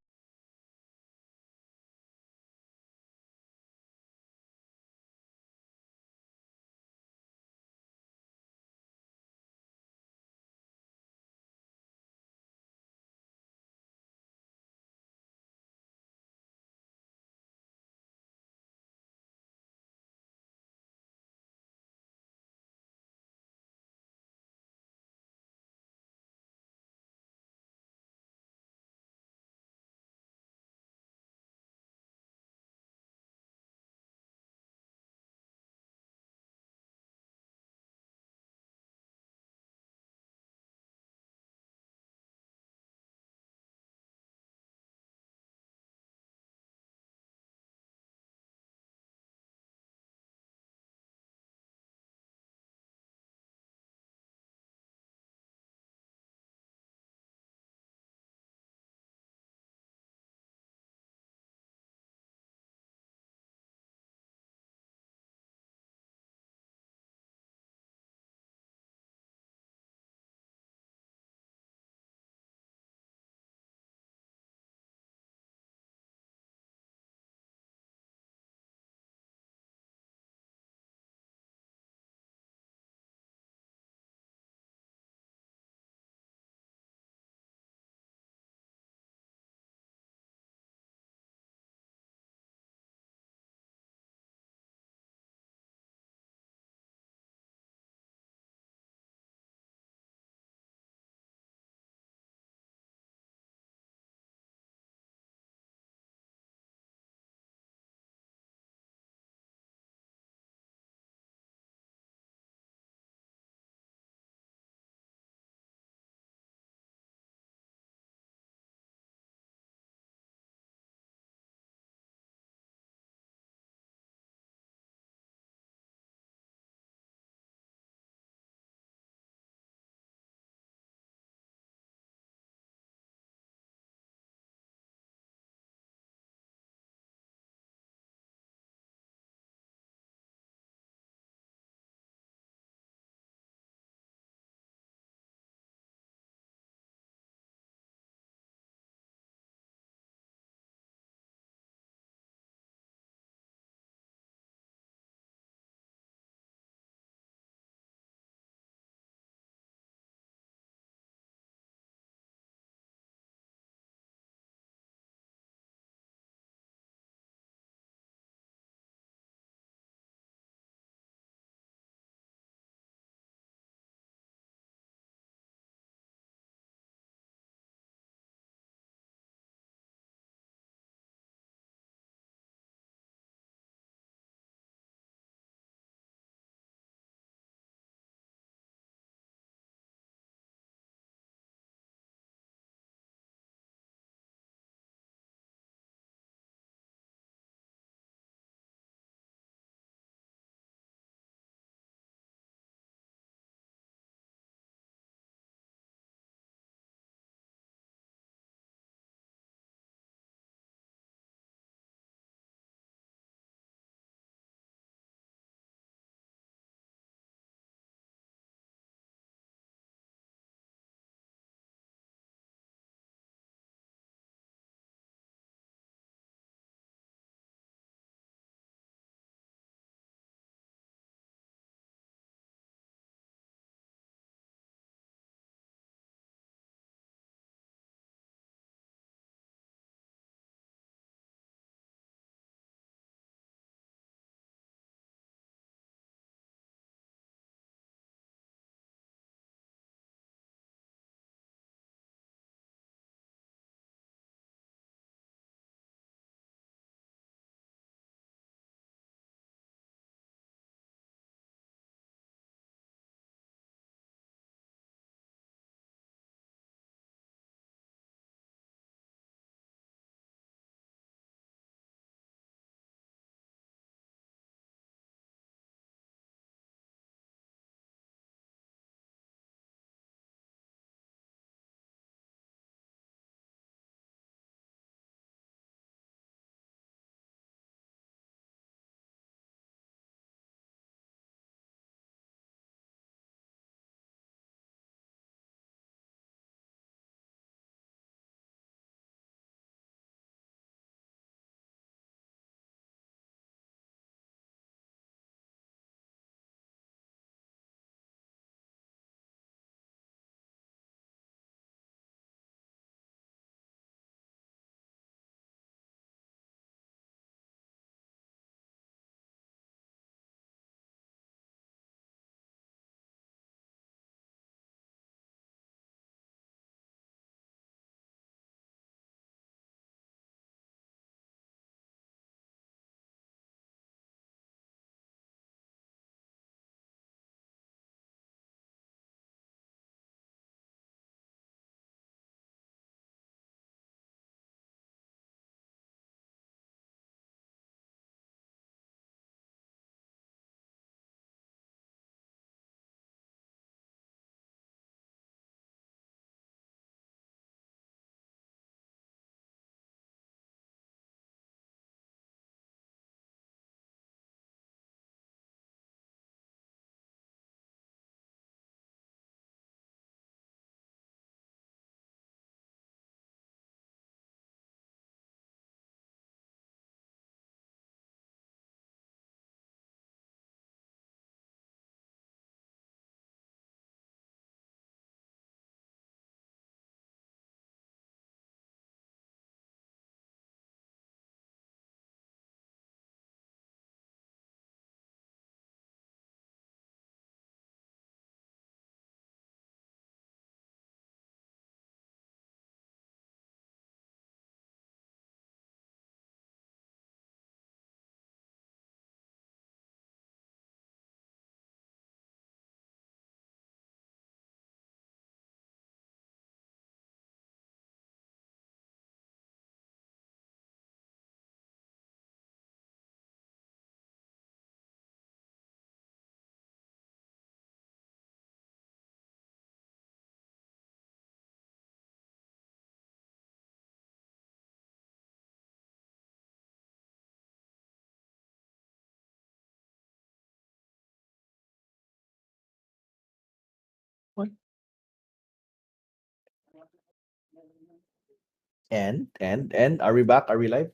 B: And are we back? Are we live?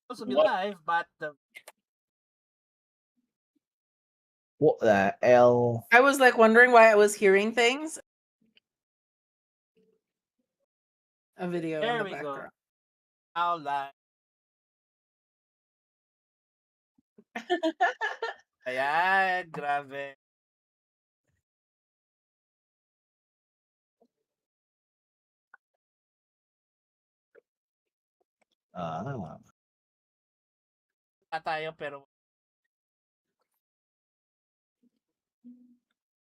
A: Supposed to be
B: What
A: live, but the
B: what the L?
F: I was like wondering why I was hearing things. A video in
A: there
F: the
A: we go.
F: background.
A: Now live. Ayan, grabe.
B: Ah.
A: Pa tayo pero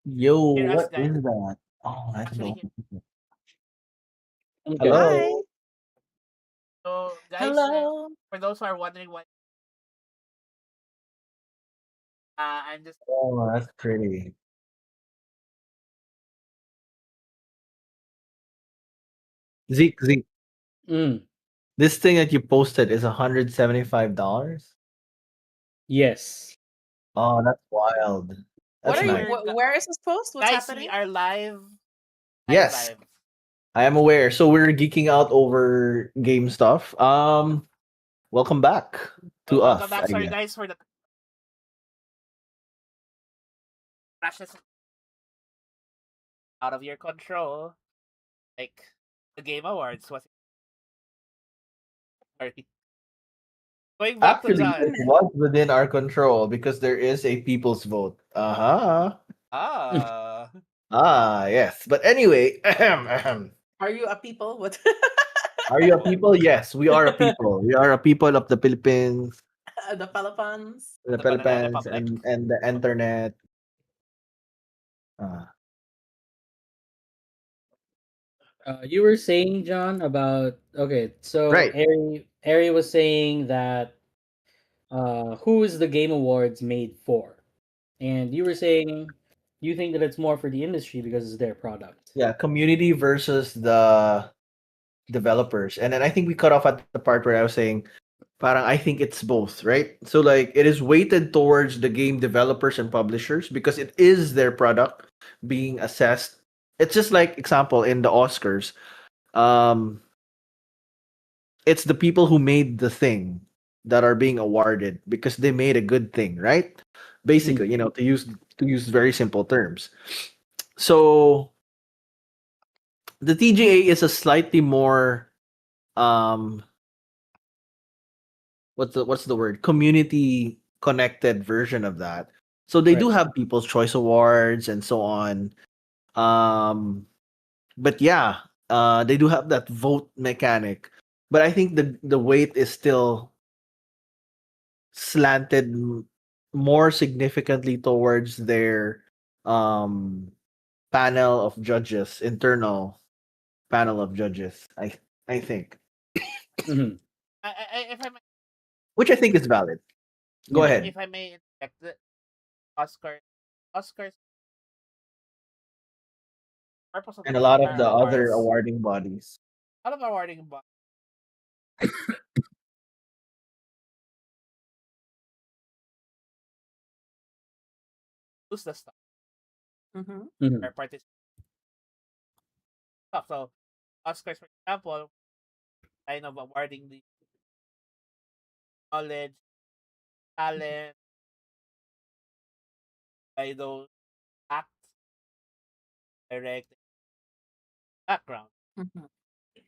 B: Yo,
A: hear us
B: what
A: guys.
B: is that? Oh, that's
A: Actually
B: the
A: hear.
E: Okay.
F: Hi.
B: Hello.
A: So guys,
F: Hello.
A: for those who are wondering why, I'm just
B: Oh, that's pretty. Zeke,
E: Mm,
B: this thing that you posted is $175.
E: yes.
B: Oh, that's wild.
F: What
B: That's
F: are you?
B: nice.
A: we're
F: Where is this post? What's
A: guys, we
F: happening?
A: are live. Live
B: Yes,
A: live.
B: I am aware. So we're geeking out over game stuff. Welcome back
A: So
B: to
A: welcome
B: us,
A: back.
B: I
A: Sorry
B: guess.
A: guys for the crashes out of your control. Like the Game Awards was sorry. Going back to
B: Actually,
A: John.
B: it was within our control because there is a people's vote. Uh-huh.
A: Ah.
B: Yes. But anyway, ahem, ahem.
F: Are you a people? What?
B: Are you a people? Yes, we are a people. We are a people of the Philippines,
F: The Pelopons.
B: the
A: The Banana
B: Philippines,
A: Republic.
B: and the internet. Uh,
E: You were saying, John, about okay. So
B: right.
E: Ari was saying that who is the Game Awards made for? And you were saying you think that it's more for the industry because it's their product.
B: Yeah, community versus the developers. And then I think we cut off at the part where I was saying, parang I think it's both, right? So like it is weighted towards the game developers and publishers because it is their product being assessed. It's just like example in the Oscars. Um it's the people who made the thing that are being awarded because they made a good thing, right? Basically,
E: Mm,
B: to use very simple terms. So the TGA is a slightly more um what's the word, community connected version of that. So they do
E: right.
B: have people's choice awards and so on. um but yeah, they do have that vote mechanic, but I think the weight is still slanted more significantly towards their um panel of judges, internal panel of judges. I think,
E: Hmm.
A: If I may,
B: which I think is valid. Go
E: Yeah.
B: ahead.
A: if I may interject, the Oscars purpose of
B: And a lot of
A: Oscar
B: the other
A: awards,
B: awarding bodies.
A: all of awarding use the stuff
F: Mm-hmm.
E: Hmm.
A: or participate stuff. So Oscars, for example, kind of awarding the knowledge, talent by those acts, direct background.
F: Mm-hmm.
A: It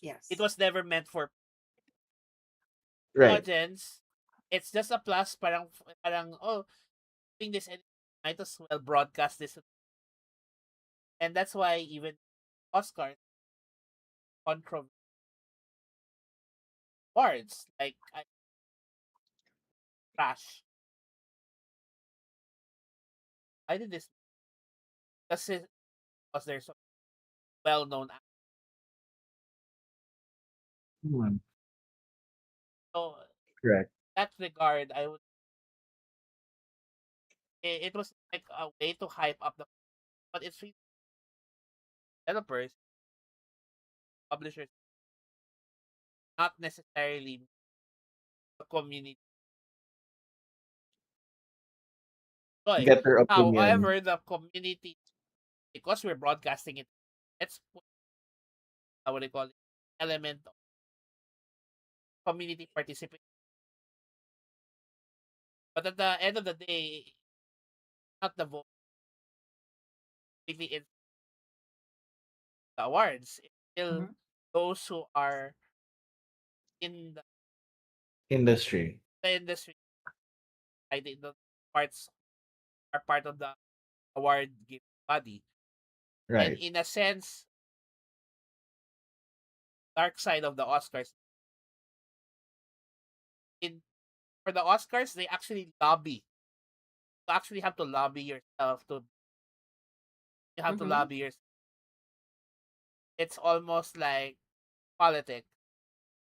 F: Yes.
A: was never meant for
B: Right.
A: audience. It's just a plus. Parang oh, doing this and might as well broadcast this, and that's why even Oscars controversial awards like I Crash. I did this because it was there so well known.
B: Hmm.
A: So
B: Correct.
A: that regard, I would it was like a way to hype up the, but it's really developers, publishers, not necessarily the community choice.
B: Get their opinion.
A: However, the community because we're broadcasting it, let's put what do you call it, element of community participation. But at the end of the day, not the vote, really it's the awards. It's still
F: Mhm.
A: those who are in
B: Industry.
A: the industry, I think the parts are part of the award giving body. And
B: Right.
A: in a sense, dark side of the Oscars, in for the Oscars, they actually lobby. You actually have to lobby yourself to you have to
F: Mhm.
A: lobby yourself. It's almost like politics.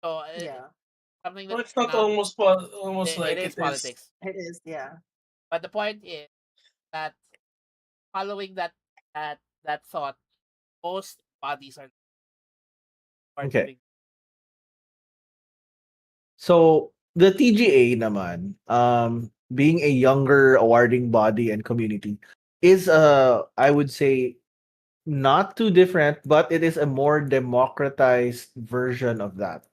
A: So
F: Yeah,
A: something
D: Well,
A: that
D: it's not
A: cannot.
D: almost
A: It
D: like
A: is
D: it is.
A: politics.
F: it is. Yeah.
A: But the point is that following that thought, most bodies are
B: Okay.
A: giving.
B: So the TGA naman, being a younger awarding body and community, is I would say not too different, but it is a more democratized version of that,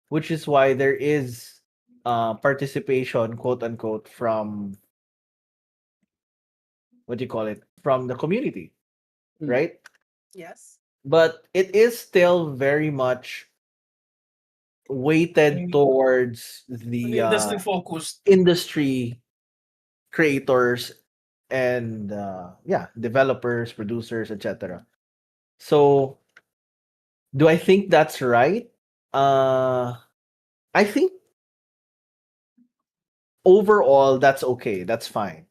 B: which is why there is participation, quote unquote, from what do you call it, from the community,
E: Mm.
B: right?
F: Yes.
B: But it is still very much weighted
D: An
B: towards
D: an
B: the
D: industry focused.
B: industry creators and yeah, developers, producers, etc. So do I think that's right? uh I think overall that's okay, that's fine.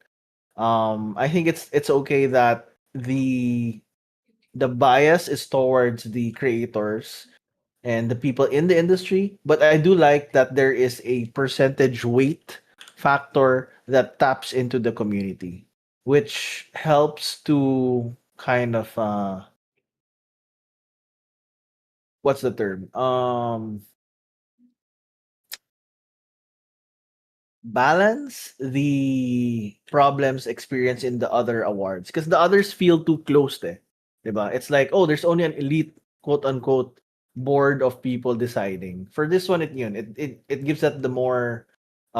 B: I think it's okay that the bias is towards the creators and the people in the industry, but I do like that there is a percentage weight factor that taps into the community, which helps to kind of what's the term? Balance the problems experienced in the other awards because the others feel too close eh. 'Diba? It's like, oh, there's only an elite quote unquote board of people deciding. For this one, it gives that the more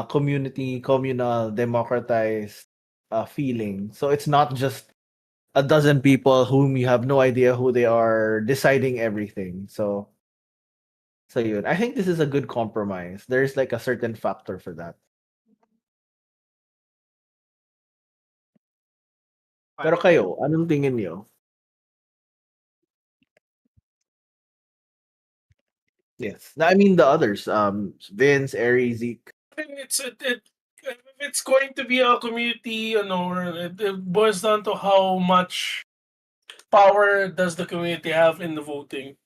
B: communal, democratized feeling. So it's not just a dozen people whom you have no idea who they are deciding everything. So yun. I think this is a good compromise. There's like a certain factor for that. Pero
A: Fine.
B: kayo, anong tingin niyo? Yes. I mean the others, Vince, Ari, Zeke.
D: I think if it's going to be a community, it boils down to how much power does the community have in the voting.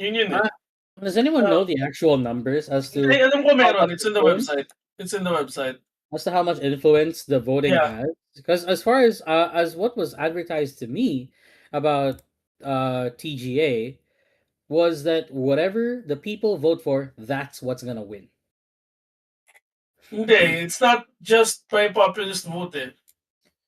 D: Yun eh.
E: Uh, does anyone
D: Uh,
E: know the actual numbers
D: Ay, alam ko
E: how
D: meron.
E: much
D: It's in the
E: influence
D: website. It's in the website.
E: as to how much influence the voting
D: Yeah.
E: has? Because as what was advertised to me about TGA was that whatever the people vote for, that's what's gonna win.
D: Hindi, it's not just by populist vote eh.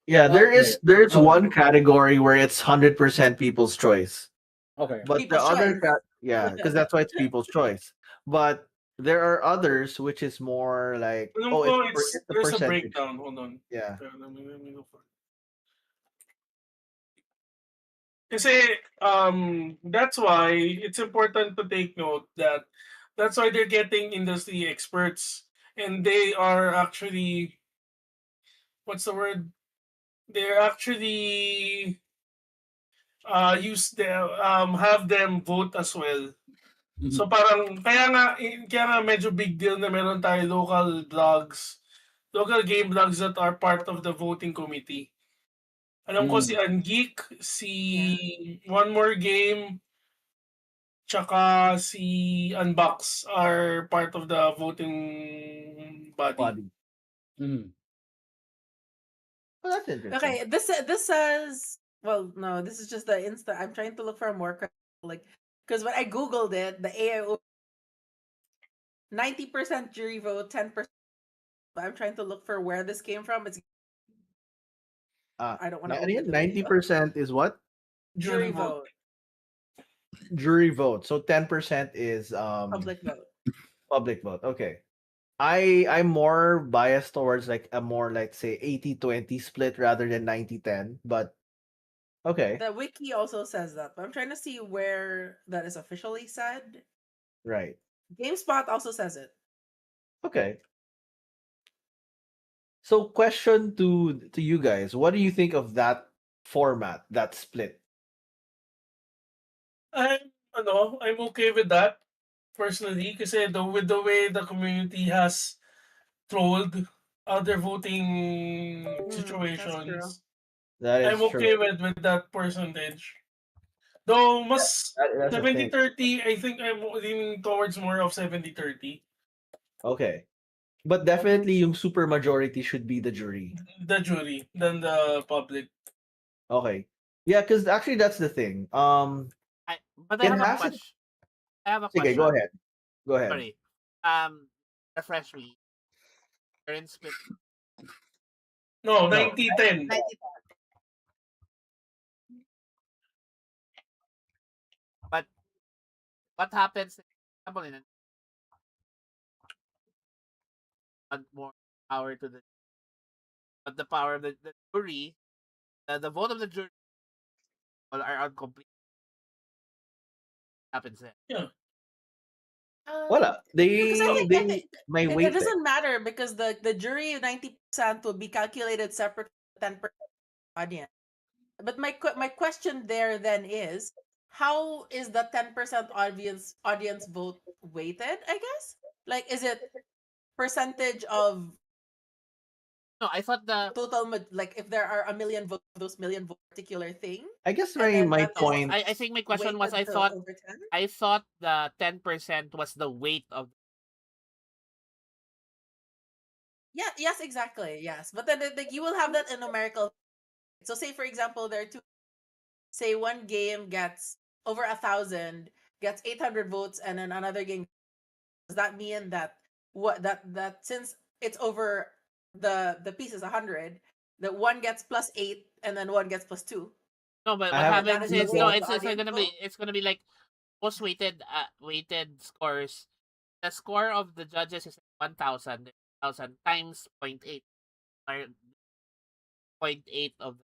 B: Yeah,
E: Well, okay,
B: there's
E: okay,
B: one category where it's 100% people's choice.
E: okay.
B: But the
F: People's choice.
B: yeah, because that's why it's people's choice. But there are others which is more like,
D: Alam
B: oh,
D: ko,
B: it's the
D: there's a
B: percentage.
D: breakdown. Hold on.
B: Yeah.
D: Let me go for it. Kasi, that's why it's important to take note that that's why they're getting industry experts. And they are actually, what's the word? They're actually use them, have them vote as well. So
E: Mhm.
D: parang kaya nga medyo big deal na meron tayo local game blogs that are part of the voting committee. Alam ko si
E: Mm.
D: Geek, si
F: Yeah.
D: One More Game, tsaka si Unbox are part of the voting body.
B: Body.
E: Mhm.
B: Oh, that's interesting.
F: Okay. This says. Well, no. This is just the Insta. I'm trying to look for a more like because when I googled it, the AIO 90% jury vote, 10%. I'm trying to look for where this came from. It's I don't want to
B: Ano
F: open
B: yan?
F: the video.
B: 90% is what?
F: Jury
D: Jury vote.
F: vote,
B: Jury vote. So 10% is
F: public vote.
B: public vote. Okay. I'm more biased towards like a more like say 80-20 split rather than 90-10, but okay.
F: The wiki also says that, but I'm trying to see where that is officially said.
B: Right.
F: GameSpot also says it.
B: Okay. So question to you guys, what do you think of that format, that split?
D: I'm okay with that personally kasi with the way the community has trolled other voting
F: That's true.
D: situations,
B: That
D: I'm
B: is true.
D: okay with that percentage. Though mas
B: That's the thing.
D: 70-30, I think I'm leaning towards more of 70-30.
B: Okay. But definitely yung super majority should be the jury.
D: The jury than the public.
B: Okay. Yeah, because actually that's the thing.
A: But I
B: It
A: have a
B: hasn't.
A: question. I have a
B: Okay, go
A: question.
B: ahead. Go ahead.
A: Sorry. Refresh me. Current split.
D: No,
B: No.
D: 90-10.
A: 90. But what happens? For example, in more power to the, but the power of the jury, the vote of the jury are incomplete. Happens then.
D: Yeah.
B: Wala.
F: Because I think
B: They may
F: it
B: wait.
F: doesn't matter because the jury 90% will be calculated separate from 10% audience. But my question there then is, how is the 10% audience vote weighted? I guess, like, is it percentage of
A: No, I thought the
F: total like if there are a million votes, those million vote particular thing,
B: I guess
F: and then
B: my
F: that is
A: no.
B: point.
A: I think my question was
F: weighted to over 10.
A: I thought the 10% was the weight of.
F: Yeah, yes, exactly. Yes. But then like you will have that in numerical. So say for example, there are two, say one game gets over 1,000, gets 800 votes, and then another game, does that mean that that since it's over the piece is 100, that one gets +8 and then one gets +2,
A: No, but
B: I
A: what
B: have
F: and that
A: happens
F: is the
A: is
F: weight
A: no,
F: of the
A: it's
F: audience vote?
A: gonna be like most weighted scores. The score of the judges is 1,000. 1,000 times 0.8 or 0.8 of the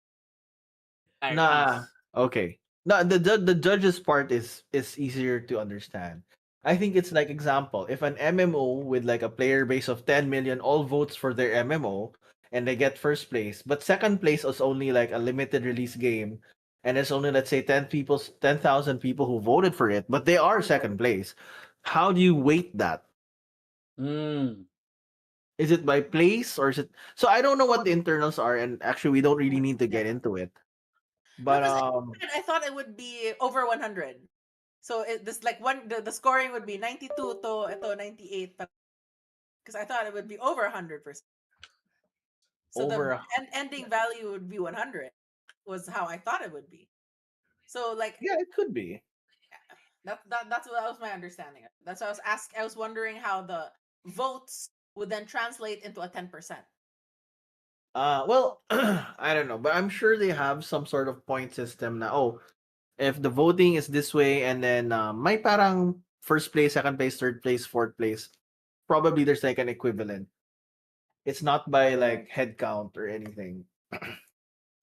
A: entire
B: Nah.
A: piece.
B: Okay. No, the judges part is easier to understand. I think it's like example, if an MMO with like a player base of 10 million all votes for their MMO and they get first place, but second place is only like a limited release game and it's only let's say 10,000 people who voted for it, but they are second place. How do you weight that?
E: Mm.
B: Is it by place or is it so I don't know what the internals are and actually we don't really need to get
F: Yeah.
B: into it.
F: No,
B: But
F: because I thought it would be over 100. So this like the scoring would be 92 to 98, because I thought it would be over 100%. So the
B: over
F: ending value would be 100 was how I thought it would be. So like
B: yeah, it could be.
F: that's what that was my understanding. That's why I was wondering how the votes would then translate into a 10%.
B: Well, I don't know, but I'm sure they have some sort of point system now. Oh, if the voting is this way, and then may parang first place, second place, third place, fourth place. Probably there's like an equivalent. It's not by like head count or anything.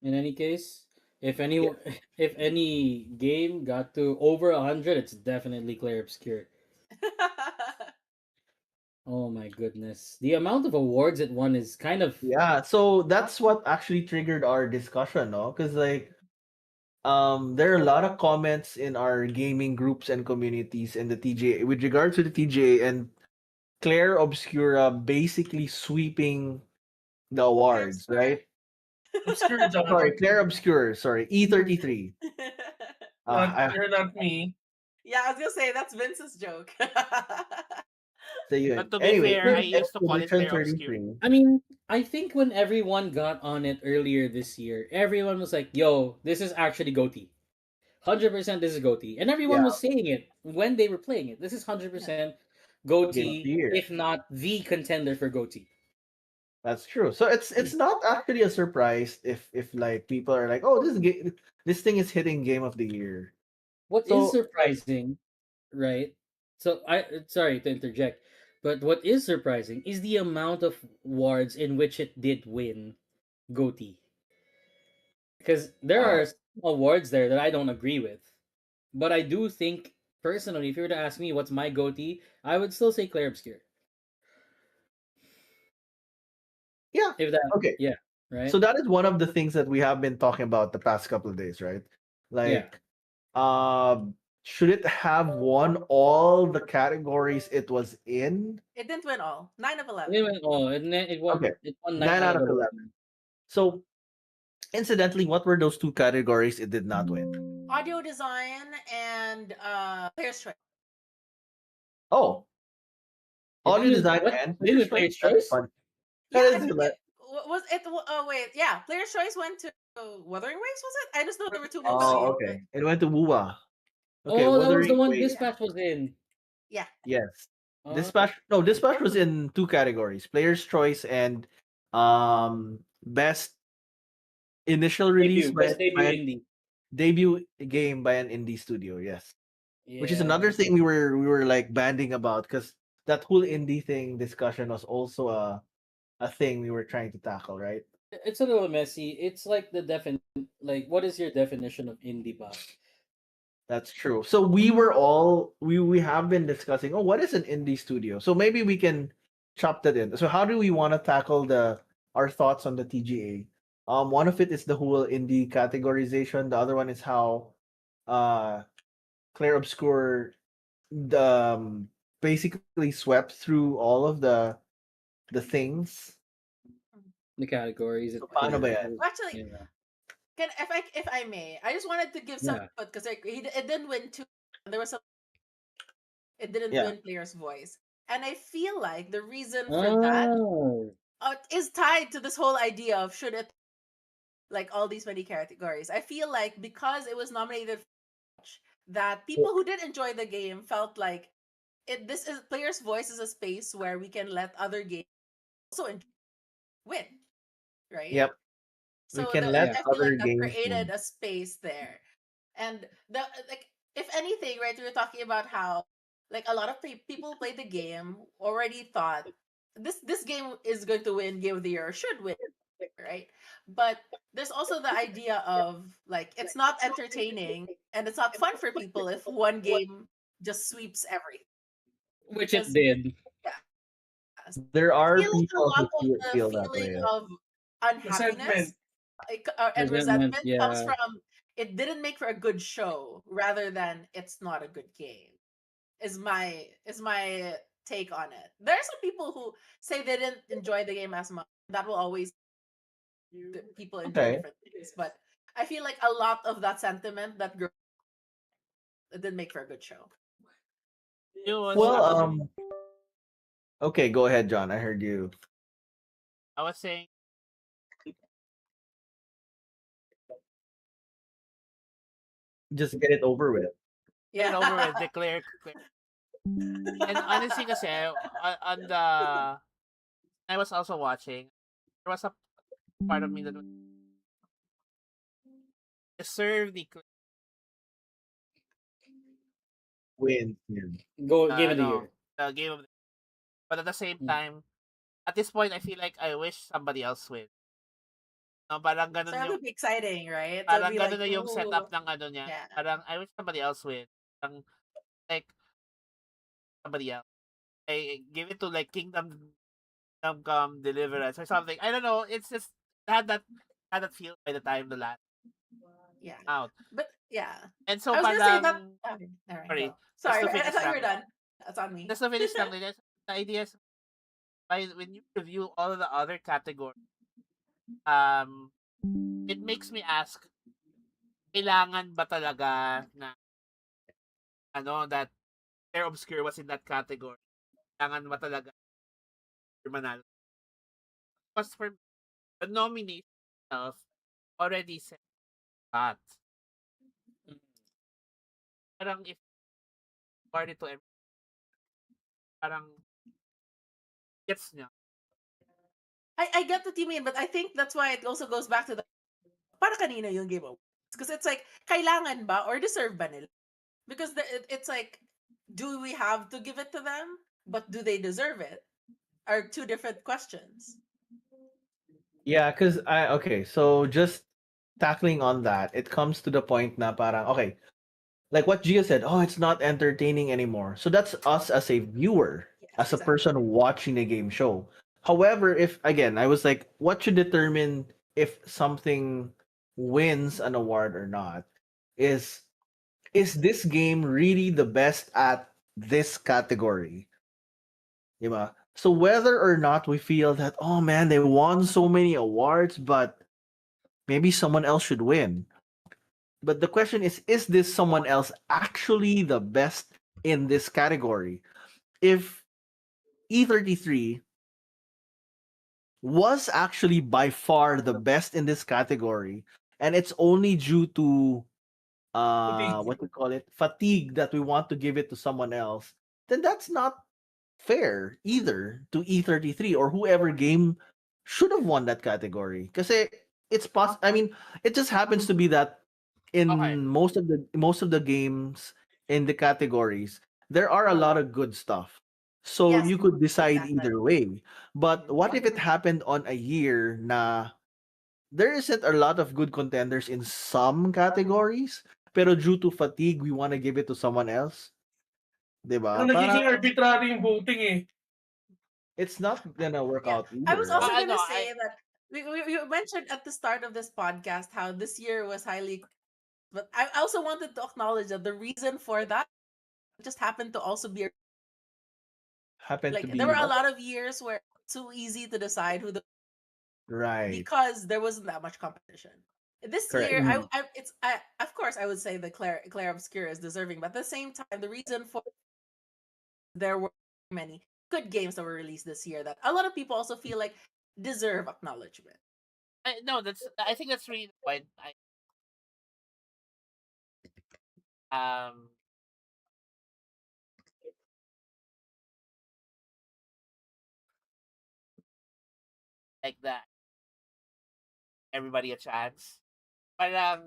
E: In any case, if any
B: Yeah.
E: if any game got to over 100, it's definitely clear obscure. Oh my goodness, the amount of awards it won is kind of
B: Yeah, so that's what actually triggered our discussion, no? Because like there are a lot of comments in our gaming groups and communities in the TGA with regards to the TGA and Claire Obscura basically sweeping the awards, right?
D: Obscure
B: Sorry,
D: John.
B: Claire Obscure, sorry, E33. I
D: You're not me.
F: Yeah, I was gonna say that's Vince's joke.
B: say you
A: But to be
B: anyway,
A: fair, I
B: Claire
A: used to call it
B: Expedition
A: Claire Obscure.
B: 33.
E: I mean, I think when everyone got on it earlier this year, everyone was like, "Yo, this is actually GOTY. 100% this is GOTY." And everyone
B: Yeah,
E: was saying it when they were playing it. This is
F: Yeah.
E: 100%
B: Game of
E: GOTY,
B: the Year.
E: if not the contender for GOTY.
B: That's true. So it's not actually a surprise if like people are like, oh, this thing is hitting game of the year.
E: What is
B: So
E: surprising, right? So I sorry to interject, but what is surprising is the amount of awards in which it did win GOTY. Because there
B: yeah,
E: are some awards there that I don't agree with. But I do think personally, if you were to ask me what's my GOTY, I would still say Claire Obscure.
B: yeah.
E: If that
B: Okay.
E: yeah,
B: So
E: right?
B: that is one of the things that we have been talking about the past couple of days, right?
E: Yeah.
B: Like, should it have won all the categories it was in?
F: It didn't win all. 9 of
E: It
F: 11.
E: went oh and then
B: Okay,
E: it won 9
B: nine
E: out
B: out
E: of
B: of 11.
E: 11.
B: So, incidentally, what were those two categories it did not win?
F: Audio design and player's choice.
B: Oh,
E: It
B: audio
E: didn't win
B: design
E: what?
B: and
E: It didn't
B: player's
E: win
B: choice.
E: Player's
B: That's
E: Choice?
B: fun.
F: Yeah,
B: That
F: I
B: is
F: think
B: hilarious.
F: was it. Oh wait, yeah. Player's choice went to Wuthering Waves. Was it? I just know there were two
B: Oh,
F: movie.
B: okay. It went to Wuwa. Okay,
E: Oh, that was the
B: Wuthering
E: one
B: Waves.
F: Yeah,
E: Dispatch was in.
F: yeah.
B: Yes.
E: Uh,
B: Dispatch was in two categories: Player's Choice and best initial release
E: Best
B: by
E: debut
B: an
E: indie.
B: debut game by an indie studio. Yes, which is
E: Yeah.
B: another thing we were like banding about because that whole indie thing discussion was also a thing we were trying to tackle, right?
E: It's a little messy. It's like like what is your definition of indie ba?
B: That's true. So we have been discussing, oh, what is an indie studio? So maybe we can chop that in. So how do we want to tackle the our thoughts on the TGA? One of it is the whole indie categorization. The other one is how uh Claire Obscure basically swept through all of the things.
E: The categories
B: So
E: it
B: paano ba
E: it
B: yan?
E: was
F: Actually,
E: yeah.
F: can if I may, I just wanted to give some
E: Yeah.
F: input because it didn't win two. There was some. It didn't
B: Yeah.
F: win player's voice, and I feel like the reason for that
E: Oh.
F: is tied to this whole idea of should it like all these many categories. I feel like because it was nominated that people who did enjoy the game felt like this is player's voice is a space where we can let other games also win, right?
B: Yep. We
F: So
B: can
F: that
B: let
E: Yeah.
F: I feel
B: other
F: like that
B: games
F: created
B: win.
F: a space there, and the like if anything, right? We were talking about how like a lot of people play the game already thought this game is going to win game of the year or should win, right? But there's also the idea of like it's not entertaining and it's not fun for people if one game just sweeps everything
E: Which it
F: because
E: did.
F: yeah,
B: There
F: I
B: are
F: feel like a
B: people
F: lot
B: who
F: of the
B: feel that
F: feeling
B: way.
F: of unhappiness
D: Resentment.
F: and
E: Resentment,
F: resentment comes
E: yeah.
F: from it didn't make for a good show rather than it's not a good game is my take on it. There are some people who say they didn't enjoy the game as much. That will always people enjoy
B: Okay.
F: different things, but I feel like a lot of that sentiment that girl it didn't make for a good show.
A: It was
B: Well,
A: actually
B: okay, go ahead, John. I heard you.
A: I was saying
B: Just get it over with.
A: get it over with,
F: Yeah.
A: declare. And honestly, kasi on the I was also watching. There was a part of me that was deserve the
B: Win. Yeah.
E: Go game of the
A: no
E: year.
A: the game of the, but at the same
E: Mm.
A: time, at this point, I feel like I wish somebody else win. No, parang
F: So
A: ganun
F: it
A: yung
F: would be exciting, right? It'll
A: parang
F: be
A: ganun
F: like,
A: na yung
F: ooh,
A: setup ng ano niya.
F: yeah.
A: Parang I wish somebody else win. Parang like somebody else. I give it to like Kingdom Come Deliverance or something. I don't know. It's just had that had that feel by the time the last
F: Yeah.
A: out.
F: But yeah.
A: And so
F: I was gonna say that
A: parang
F: okay, all right,
A: sorry,
F: go.
A: just
F: Sorry,
A: to
F: I
A: finish
F: thought you were
A: lang.
F: done. That's on me.
A: Just to finish lang, the idea is by when you review all of the other categories, um, it makes me ask, kailangan ba talaga na that Air Obscure was in that category? Kailangan ba talaga manalo? Because for me, the nomination itself already said that. Parang if party to every, parang gets niya.
F: I get what you mean, but I think that's why it also goes back to the para kanino yung Game Awards. Because it's like, kailangan ba or deserve ba nila? Because it's like, do we have to give it to them? But do they deserve it? Are two different questions.
B: Yeah, because okay, so just tackling on that, it comes to the point na parang, okay, like what Gia said, oh, it's not entertaining anymore. So that's us as a viewer,
F: Yes,
B: as a
F: exactly.
B: person watching a game show. However, if again, I was like, what should determine if something wins an award or not is this game really the best at this category? Diba? So whether or not we feel that, oh man, they won so many awards, but maybe someone else should win. But the question is this someone else actually the best in this category? If E33 was actually by far the best in this category, and it's only due to
D: Fatigue.
B: what we call it, fatigue, that we want to give it to someone else, then that's not fair either to E33 or whoever game should have won that category. Kasi I mean, it just happens to be that
A: Okay.
B: in most of the games in the categories, there are a lot of good stuff. So
F: Yes,
B: you could decide
F: exactly.
B: either way. But what if it happened on a year na there isn't a lot of good contenders in some categories, pero due to fatigue, we want to give it to someone else?
D: Pero
B: 'Diba?
D: nagiging
B: Parang
D: arbitrary yung voting eh.
B: it's not gonna work
F: Yeah.
B: out
F: I was
B: either,
F: also
B: right?
A: No,
F: gonna say that you mentioned at the start of this podcast how this year was highly, but I also wanted to acknowledge that the reason for that just happened to also be
B: Happened to
F: like there
B: be
F: were a
B: what?
F: lot of years where it's too easy to decide who the
B: Right.
F: because there wasn't that much competition. This
B: Correct.
F: year,
A: Mm.
F: of course I would say the Claire Obscura is deserving, but at the same time, the reason for there were many good games that were released this year that a lot of people also feel like deserve acknowledgement.
A: No, I think that's really the point. Um like that everybody a chance. Parang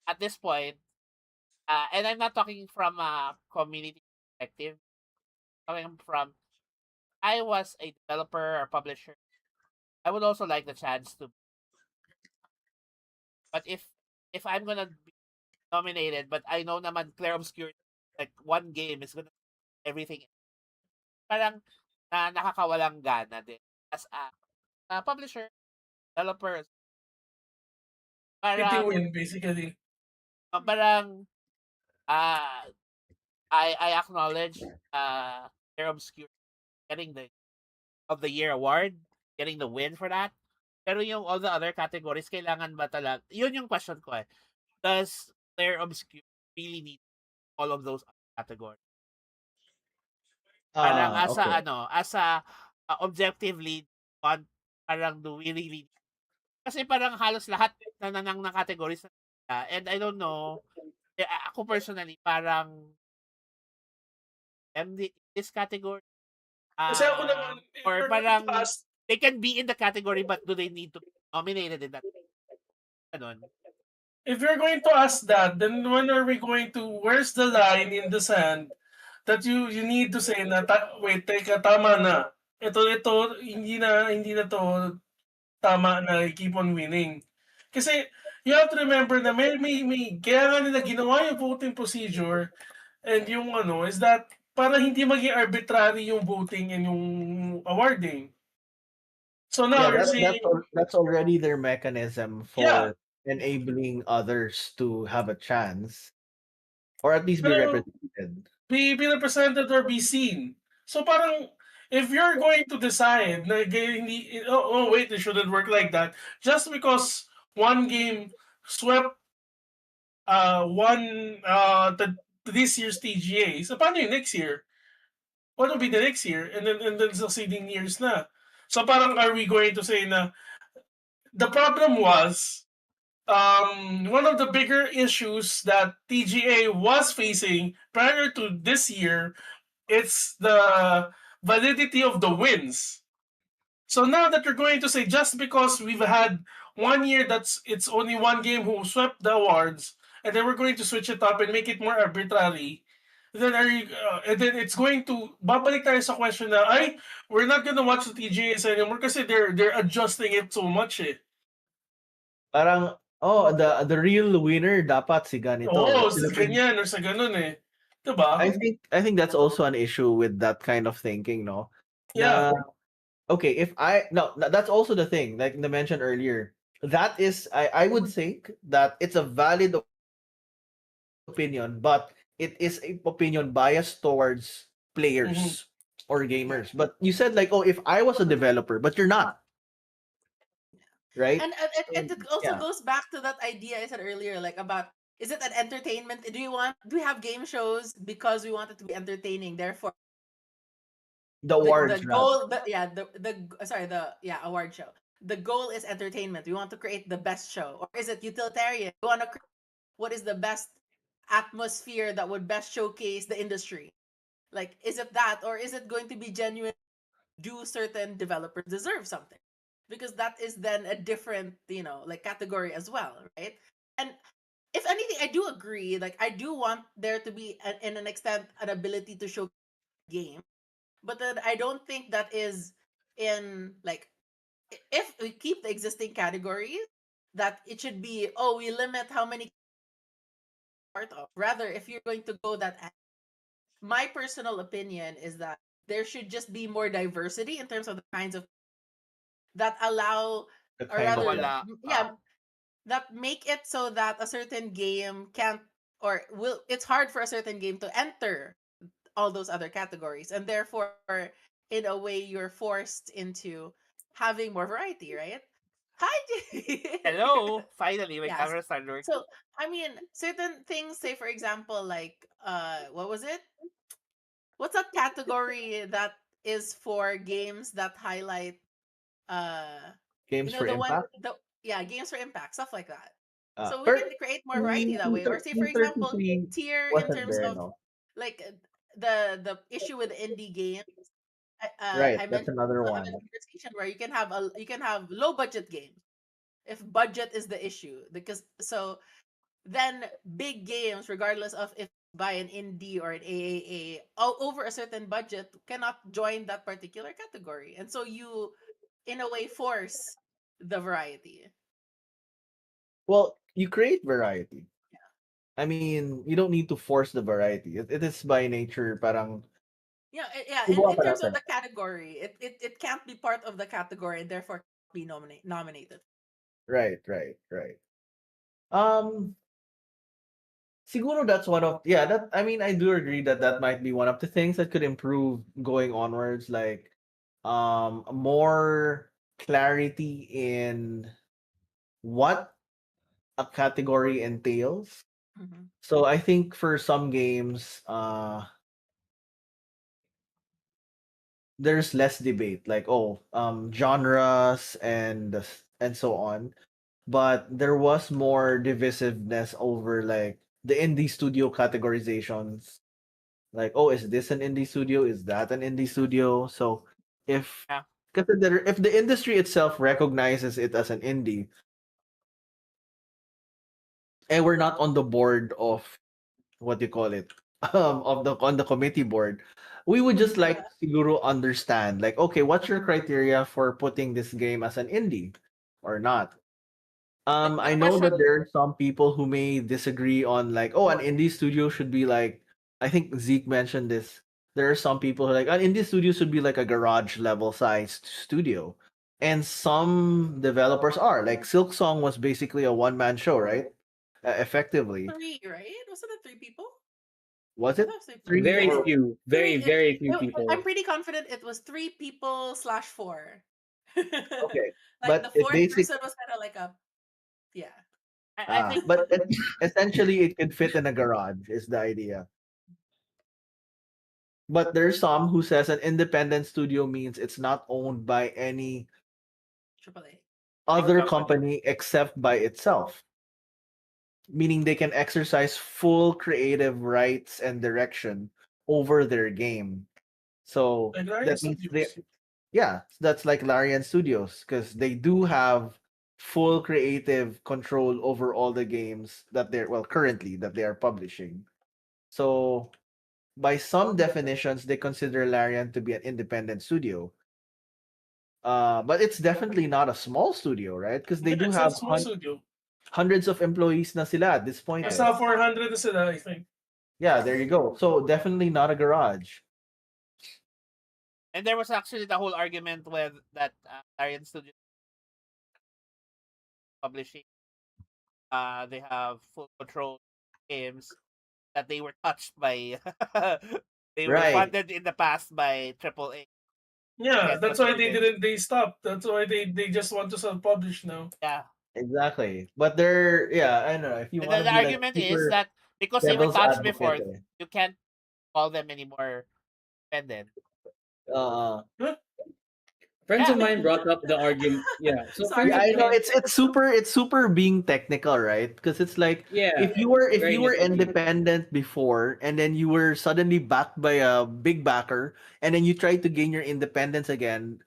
A: at this point, and I'm not talking from a community perspective. Talking from I was a developer or publisher. I would also like the chance to, but if I'm gonna be nominated, but I know naman Claire Obscure, like one game is gonna everything. Parang nakakawalang gana din as a publisher, developer.
D: Pity
A: Parang
D: win, basically.
A: parang uh, I acknowledge Claire Obscure getting the of the year award, getting the win for that. Pero yung all the other categories, kailangan ba talaga? Yun yung question ko eh. Does Claire Obscure really need all of those categories? Parang as a
B: Okay.
A: as a objectively, want, parang do we really kasi parang halos lahat ng categories and I don't know, ako personally parang this category
D: Kasi ako naman, if
A: or
D: you're going to
A: parang
D: ask,
A: they can be in the category but do they need to be nominated in that ganun?
D: if you're going to ask that, then when are we going to, where's the line in the sand that you need to say na, wait, teka, tama na. Ito, hindi na to tama na keep on winning. Kasi, you have to remember na kaya nga nila ginawa yung voting procedure and yung is that para hindi maging arbitrary yung voting and yung awarding. So now
B: Yeah,
D: you're saying,
B: that's already their mechanism
D: yeah,
B: for enabling others to have a chance or at least be
D: pero
B: represented.
D: be represented or be seen. So parang, if you're going to decide na hindi, wait, it shouldn't work like that, just because one game swept this year's TGA, so paano yung next year? What will be the next year? And then succeeding years na. So parang are we going to say na the problem was one of the bigger issues that TGA was facing prior to this year, it's the validity of the wins. So now that you're going to say just because we've had 1 year that's it's only one game who swept the awards, and then we're going to switch it up and make it more arbitrary, then and then it's going to babalik tayo sa question na ay we're not gonna watch the TGS anymore kasi they're adjusting it so much eh.
B: Parang, oh, the real winner dapat si ganito.
D: Oo,
B: Like,
D: sa ganyan or sa ganun eh.
B: I
D: Diba?
B: think I think that's also an issue with that kind of thinking, no?
D: Yeah.
B: Na okay, if I no, that's also the thing, like I mentioned earlier. That is, I would think that it's a valid opinion, but it is a opinion biased towards players or
D: Mm-hmm.
B: gamers. But you said like, oh, if I was a developer, but you're not, right?
F: And it
B: Yeah.
F: also goes back to that idea I said earlier, like about is it an entertainment? Do we have game shows because we want it to be entertaining? Therefore,
B: The
F: the
B: awards rather.
F: goal, the sorry, the yeah award show. The goal is entertainment. We want to create the best show, or is it utilitarian? We want to create what is the best atmosphere that would best showcase the industry. Like, is it that, or is it going to be genuine? Do certain developers deserve something? Because that is then a different, like category as well, right? And if anything, I do agree. Like, I do want there to be, in an extent, an ability to show game, but then I don't think that is in like if we keep the existing categories, that it should be we limit how many part of. Rather, if you're going to go my personal opinion is that there should just be more diversity in terms of the kinds of that allow,
B: The
F: or
B: kind of
F: rather,
B: what?
A: Wala.
F: yeah, that make it so that a certain game can't, or will, it's hard for a certain game to enter all those other categories, and therefore in a way you're forced into having more variety, right? Hi.
A: Hello. Finally, my
F: Yes.
A: camera started working.
F: So I mean, certain things, say for example, like what was it, what's a category that is for games that highlight uh
B: Games for
F: the one,
B: impact.
F: the yeah, games for impact, stuff like that.
B: Uh,
F: So we
B: per
F: can create more variety that way, or say for example
B: 233
F: tier in
B: wasn't
F: terms
B: there,
F: of
B: no?
F: like the issue with indie games.
B: Right,
F: I
B: that's
F: mentioned
B: another
F: also in the
B: one.
F: conversation where you can have low budget games if budget is the issue, because so then big games, regardless of if by an indie or an AAA, over a certain budget, cannot join that particular category, and so you in a way force the variety.
B: Well, you create variety. I mean, you don't need to force the variety. It is by nature parang
F: Yeah, yeah.
B: subukan
F: In
B: pa
F: terms of
B: natin.
F: the category, it can't be part of the category and therefore can't be nominated.
B: Right, right, right. Um, siguro that's one of, yeah, that I mean I do agree that that might be one of the things that could improve going onwards, like more clarity in what a category entails.
F: Hmm.
B: So I think for some games, there's less debate, like oh, genres and so on. But there was more divisiveness over like the indie studio categorizations. Like, oh, is this an indie studio? Is that an indie studio? So if
A: Yeah.
B: if the industry itself recognizes it as an indie, and we're not on the board of what do you call it, of the on the committee board, we would just like siguro understand like, okay, what's your criteria for putting this game as an indie or not?
F: The
B: I know
F: question.
B: that there are some people who may disagree on like, oh, an indie studio should be like, I think Zeke mentioned this. There are some people who are like an indie studio should be like a garage level sized studio. And some developers are. Like Silk Song was basically a one man show, right? Effectively.
F: Three, right? Wasn't it three people?
B: Was
F: I
B: it
F: thought it was three people.
B: three
E: Very
F: Yeah,
B: or
E: few,
F: three.
E: very few
F: I'm
E: people.
F: pretty confident it was three people slash four.
B: okay.
F: Like the
B: But it
F: fourth
B: basic
F: person was kind of like a yeah.
A: I think
B: but essentially it could fit in a garage is the idea. But there's some who says an independent studio means it's not owned by any
F: Triple A.
A: big
B: other
A: company.
B: company except by itself, meaning they can exercise full creative rights and direction over their game. So
D: Like Ryan
B: that means they
D: Studios.
B: Yeah, that's like Larian Studios because they do have full creative control over all the games that they're well currently that they are publishing. So by some definitions, they consider Larian to be an independent studio. But it's definitely not a small studio, right? Because they
D: Yeah,
B: do
D: it's not
B: have
D: small studio.
B: hundreds of employees na sila at this point.
D: It's
B: Eh.
D: not 400 na sila, I think.
B: Yeah, there you go. So definitely not a garage.
A: And there was actually the whole argument with that Arian Studios publishing. They have full control games that they were touched by. They were
B: Right.
A: funded in the past by AAA.
D: Yeah,
A: Guess
D: that's
A: that's
D: why
A: where they.
D: they stopped. That's why they just want to self publish now.
A: Yeah.
B: Exactly. But they're yeah, I don't know. If you
A: And
B: want
A: then
B: to
A: the
B: be like
A: argument is
B: super
A: that because they were
B: devil's
A: touched
B: advocate,
A: before, you can't call them anymore independent.
B: uh
D: Huh?
E: Friends of
A: Yeah.
E: mine brought up the argument. Yeah, so
F: Sorry,
E: friends
B: yeah,
E: of
B: I know
E: mine.
F: Ken.
B: it's super being technical, right? Because it's like
E: Yeah,
B: if
E: very
B: you were
E: nitpicky.
B: independent before and then you were suddenly backed by a big backer and then you try to gain your independence again,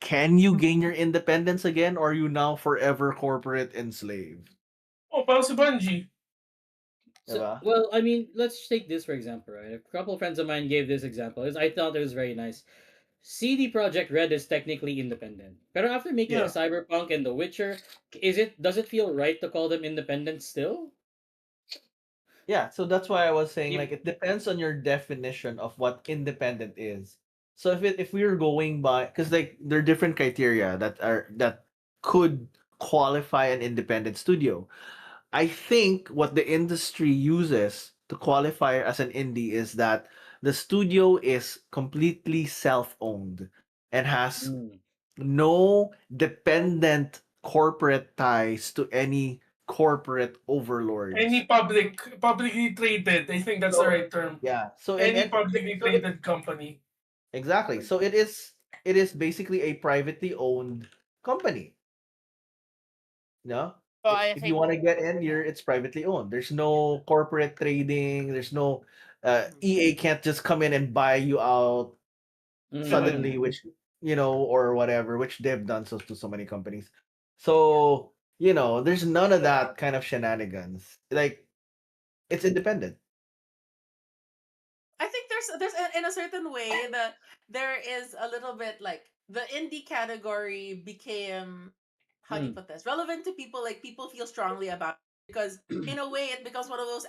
B: can you gain your independence again or are you now forever corporate enslaved?
D: Oh, parang si Bungie.
E: So,
B: Diba?
E: well, I mean, let's take this for example, right? A couple of friends of mine gave this example. I thought it was very nice. CD Projekt Red is technically independent, but after making
D: Yeah.
E: Cyberpunk and The Witcher, does it feel right to call them independent still?
B: Yeah, so that's why I was saying
E: If,
B: like it depends on your definition of what independent is. So if we are going by because like there are different criteria that could qualify an independent studio. I think what the industry uses to qualify as an indie is that the studio is completely self-owned and has
E: mm,
B: no dependent corporate ties to any corporate overlords.
D: Any publicly traded, I think that's the
B: So
D: right term.
B: yeah, so
D: Any
B: and
D: publicly
B: so it
D: traded company.
B: exactly. So it is basically a privately owned company. No,
A: So I
B: if you
A: think
B: want to get in, it's privately owned. There's no corporate trading. There's no
F: Mhm.
B: EA can't just come in and buy you out
E: mm,
B: suddenly, which or whatever, which they've done so to so many companies.
F: Yeah.
B: So there's none of that kind of shenanigans. Like it's independent.
F: I think in a certain way that there is a little bit like the indie category became, how do you
E: mm,
F: put this, relevant to people, like people feel strongly about it, because in a way it becomes one of those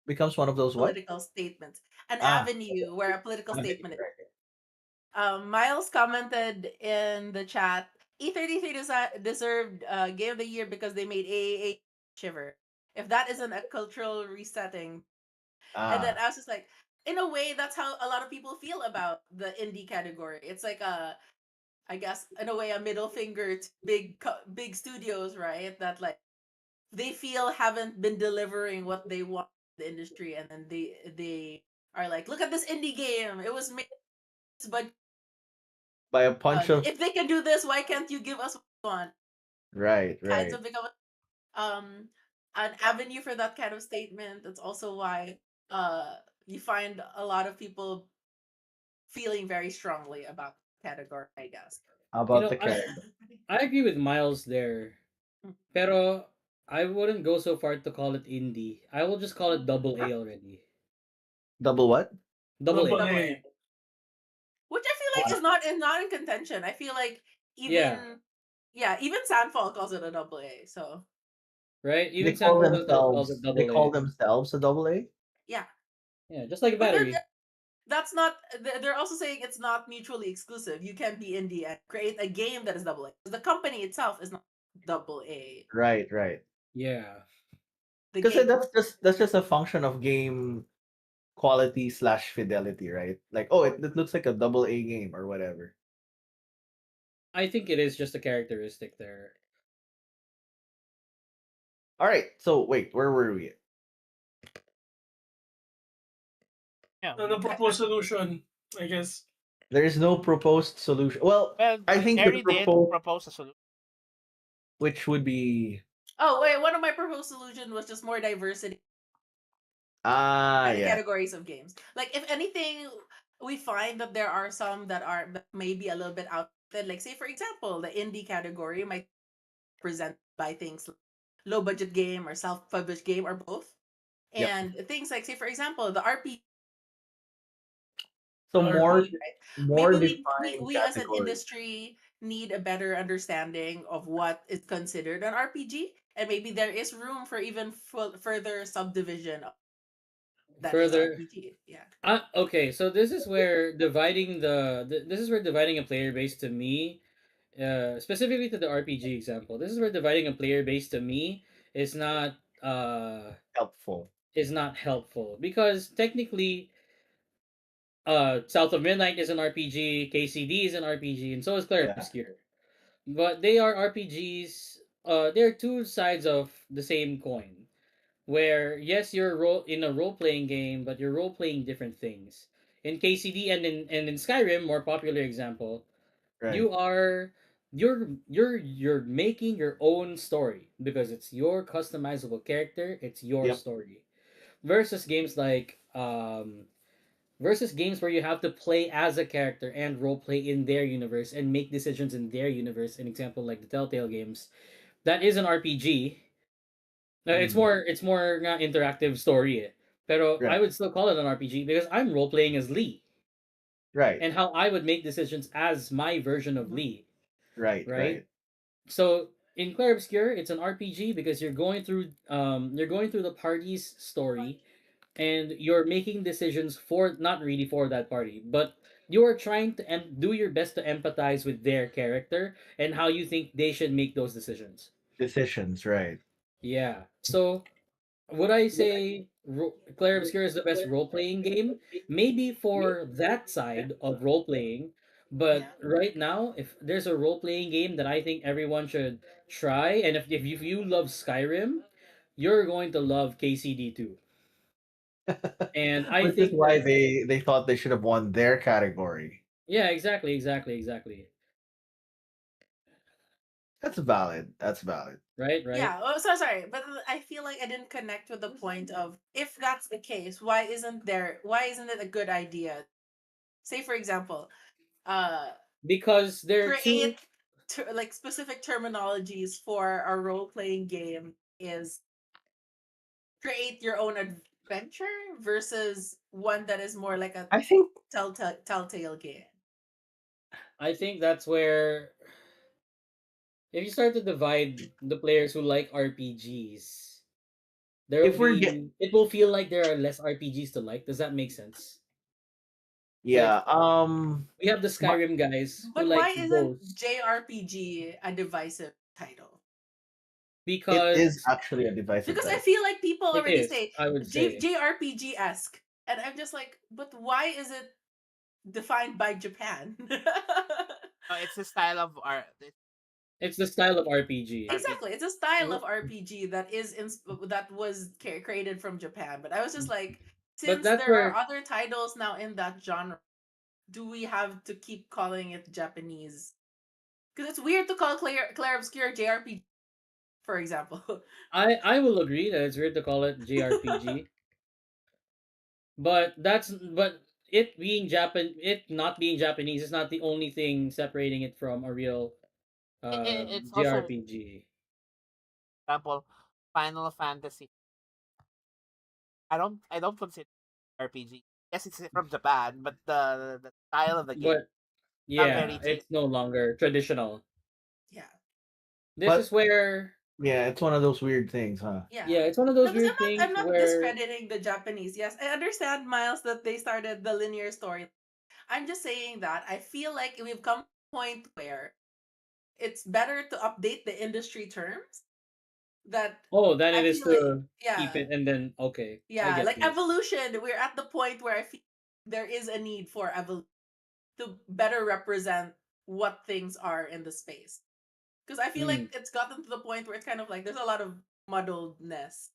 B: Becomes one of those what?
F: political statements, an
B: Ah,
F: avenue where a political
B: right,
F: statement is.
B: right.
F: Miles commented in the chat, E33 deserved Game of the Year because they made AAA shiver. If that isn't a cultural resetting. And then
B: Ah,
F: I was just like, in a way, that's how a lot of people feel about the indie category. It's like I guess, in a way, a middle finger to big studios, right? That like they feel haven't been delivering what they want in the industry, and then they are like, look at this indie game. It was made, but
B: by a bunch of
F: if they can do this, why can't you give us what we want?
B: right,
F: Kinds
B: right.
F: of become um an avenue for that kind of statement. That's also why you find a lot of people feeling very strongly about the category, I guess.
B: How
E: you
B: about
E: know,
B: the character?
E: I agree with Miles there, pero I wouldn't go so far to call it indie. I will just call it double A already.
B: Double what?
E: Double
D: Double
E: A.
F: Double A,
D: A.
F: which I feel like
B: Wow.
F: is not in contention. I feel like
E: Yeah,
F: even yeah, even Sandfall calls it a double A. So
E: right.
B: They
E: Even
B: call
E: Sanford themselves calls it
B: themselves they
E: double
B: call
E: A.
B: themselves a double A?
F: yeah,
E: Yeah, just like a
F: but
E: battery.
F: that's not. They're also saying it's not mutually exclusive. You can be indie and create a game that is double A. The company itself is not double A.
B: Right, right.
E: Yeah.
F: The
B: Because
F: game.
B: that's just a function of game quality slash fidelity, right? Like, oh, it looks like a double A game or whatever.
E: I think it is just a characteristic there.
B: All right. So wait, where were we?
A: yeah.
D: And a
F: I,
D: proposed solution, I guess.
B: There is no proposed solution. Well,
A: Well,
B: I think the
A: Jerry did
B: proposed,
A: propose a solution.
B: which would be
F: oh wait, one of my proposed solution was just more diversity
B: ah
F: and
B: yeah,
F: categories of games. Like if anything, we find that there are some that are maybe a little bit outdated. Like, say, for example, the indie category might present by things like low budget game or self published game or both.
B: Yep.
F: And things like, say, for example, the RPG
B: So more
F: right?
B: more
F: Maybe
B: defined
F: we as an
B: category.
F: industry need a better understanding of what is considered an RPG, and maybe there is room for even further subdivision of that is
E: Further,
F: RPG. Yeah.
E: okay, so this is where dividing this is where dividing a player base to me, specifically to the RPG example, this is where dividing a player base to me is not uh
B: Helpful.
E: is not helpful because technically South of Midnight is an RPG, KCD is an RPG, and so is Clair
B: Yeah.
E: Obscure. But they are RPGs. They're two sides of the same coin. Where yes, you're in a role playing game, but you're role playing different things. In KCD and in Skyrim, more popular example,
B: Right.
E: you are you're making your own story because it's your customizable character. It's your
B: Yep.
E: story. Versus games like versus games where you have to play as a character and role play in their universe and make decisions in their universe. An example like the Telltale games, that is an RPG.
B: Mm.
E: It's more nga interactive story eh. Pero I
B: Right.
E: would still call it an RPG because I'm role playing as Lee
B: Right.
E: and how I would make decisions as my version of
F: Mhm.
E: Lee,
B: Right.
E: right?
B: Right.
E: So in Clair Obscure, it's an RPG because you're going through the party's story and you're making decisions for not really for that party, but you are trying to do your best to empathize with their character and how you think they should make those decisions.
B: Decisions. Right.
E: Yeah. So would I say Clair Obscure is the best role playing game? Maybe for that side of role playing, but
F: Yeah.
E: right now, if there's a role playing game that I think everyone should try, and if you love Skyrim, you're going to love KCD too. And I
B: Which is
E: think
B: why
E: that
B: they thought they should have won their category.
E: yeah, exactly.
B: That's valid. That's valid.
E: Right, right.
F: Yeah. Oh, so sorry, but I feel like I didn't connect with the point of, if that's the case, why isn't it a good idea? Say, for example, uh
E: Because they're two.
F: create like specific terminologies for a role playing game is create your own adventure versus one that is more like a
B: I think
F: telltale game.
E: I think that's where if you start to divide the players who like RPGs, there will
B: if we're get
E: be it will feel like there are less RPGs to like. Does that make sense? Like
B: yeah,
E: we have the
B: my,
E: Skyrim guys who
F: But why
E: like
F: isn't
E: both
F: JRPG a divisive title?
B: it is
E: because
B: actually a divisive
F: Because I
B: type.
F: feel like people
E: it
F: already
E: is,
F: say
E: I would say.
F: JRPG esque, and I'm just like, but why is it defined by Japan?
A: No, it's the style of art.
E: It's the style of RPG.
A: RPG.
F: Exactly, it's a style
E: W-
F: of RPG that that was created from Japan. But I was just like,
E: But
F: since
E: that's
F: there are
E: where
F: other titles now in that genre, do we have to keep calling it Japanese? Because it's weird to call Claire Obscure JRPG, for example.
E: I will agree that it's weird to call it JRPG, but it not being Japanese is not the only thing separating it from a real
A: It's also
E: JRPG.
A: example Final Fantasy. I don't consider RPG. Yes, it's from Japan, but the style of the game
E: But
A: not very
E: yeah,
A: Japan.
E: it's no longer traditional.
F: Yeah.
E: This is
B: But
E: where
B: yeah, it's one of those weird things, huh?
F: Yeah.
E: yeah, it's one of
F: No,
E: those
F: because
E: weird things
F: I'm not
E: where
F: discrediting the Japanese. Yes, I understand, Miles, that they started the linear story. I'm just saying that I feel like we've come to a point where it's better to update the industry terms. That
E: oh, then
F: I
E: it is
F: feel like,
E: to keep
F: yeah,
E: it and then okay, I
F: yeah,
E: get
F: like
E: you.
F: evolution. We're at the point where I feel there is a need for evolution to better represent what things are in the space. Because I feel like
E: Mm,
F: it's gotten to the point where it's kind of like there's a lot of muddledness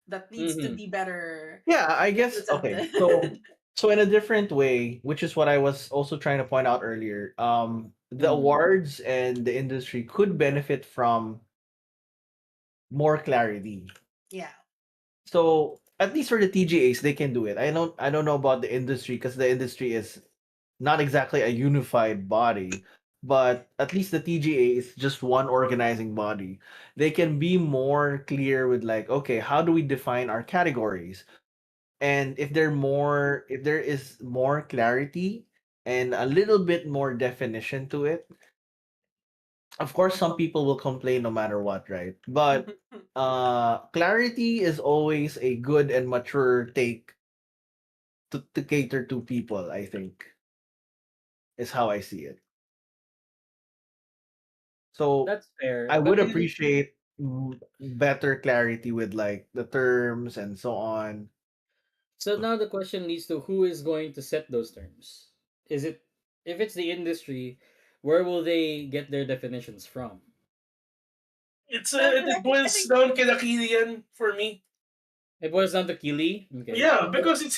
F: that needs to
E: mm-hmm,
F: be better
B: Yeah, I guess okay.
F: represented.
B: So in a different way, which is what I was also trying to point out earlier, the
E: mm,
B: awards and the industry could benefit from more clarity.
F: Yeah.
B: So at least for the TGAs, they can do it. I don't know about the industry because the industry is not exactly a unified body, but at least the TGA is just one organizing body. They can be more clear with like, okay, how do we define our categories? And if there is more clarity and a little bit more definition to it, of course some people will complain no matter what, right? But clarity is always a good and mature take to cater to people, I think, is how I see it. So
E: That's fair.
B: I would
E: But then,
B: appreciate better clarity with like the terms and so on.
E: so now the question leads to who is going to set those terms? Is it, if it's the industry, where will they get their definitions from?
D: It
F: I
D: boils
F: think
D: down kay Kilian for me.
E: It boils down to Kili. Okay.
D: Yeah, because it's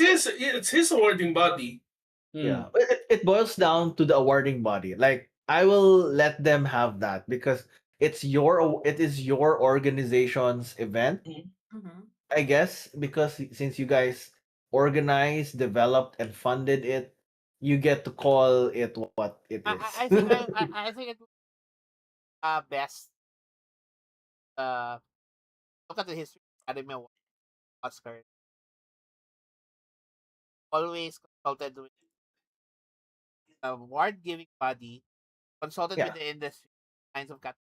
D: his awarding body.
E: Hmm.
B: Yeah, it boils down to the awarding body. Like I will let them have that because it is your organization's event,
D: Mhm.
F: mhm.
B: I guess, because since you guys organized, developed, and funded it, you get to call it what it is.
A: I think it would best uh look at the history of Academy Award, Oscar. Always consulted with the award giving body, consulted with
B: Yeah,
A: the industry kinds of categories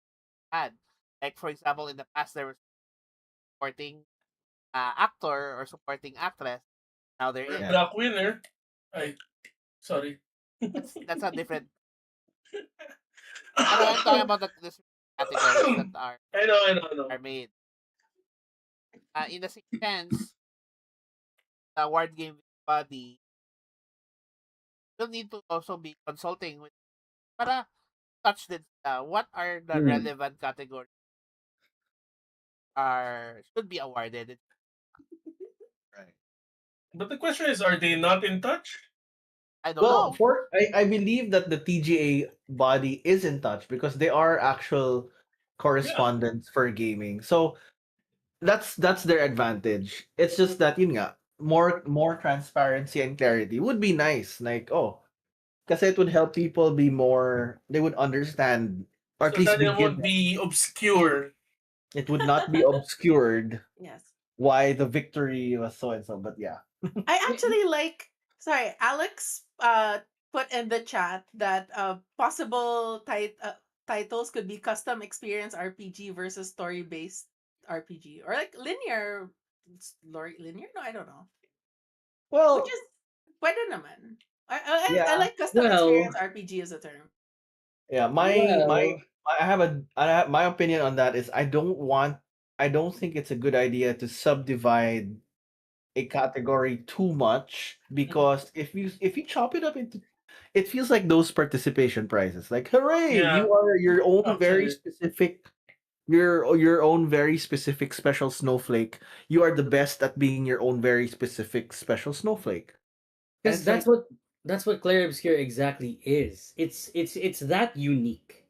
A: had. Like for example, in the past there was supporting actor or supporting actress. Now there
D: Or
A: is.
B: yeah.
D: Black winner. I sorry.
A: That's a different. But I'm talking about the categories that
D: I know.
A: are made. In the same sense, the award giving body will need to also be consulting with para touch this. What are the
E: Hmm.
A: relevant categories are should be awarded?
B: Right.
D: But the question is, are they not in touch?
A: I don't
B: Well,
A: know.
B: I believe that the TGA body is in touch because they are actual
D: Yeah.
B: correspondents for gaming. So that's their advantage. It's just that yun nga, more transparency and clarity would be nice. Like, oh, because it would help people be more they would understand or at
D: So
B: least
D: that
B: be
D: it won't
B: given.
D: be obscure.
B: It would not be obscured
F: Yes.
B: why the victory was so and so. But yeah.
F: I
E: Yeah,
F: actually like, sorry, Alex put in the chat that possible titles could be custom experience RPG versus story based RPG, or like linear linear, no, I don't know. Which
B: Well,
F: is pwede naman. I
B: yeah.
F: like custom experience
E: well,
F: RPG as a term.
B: Yeah,
E: well,
B: I have my opinion on that is I don't think it's a good idea to subdivide a category too much
D: Mhm.
B: because if you chop it up into it feels like those participation prizes. Like, hooray,
D: Yeah,
B: you are your own very
D: actually.
B: specific your own very specific special snowflake. You are the best at being your own very specific special snowflake. And
E: because
B: it's like
E: that's what Clair Obscure exactly is. It's that unique.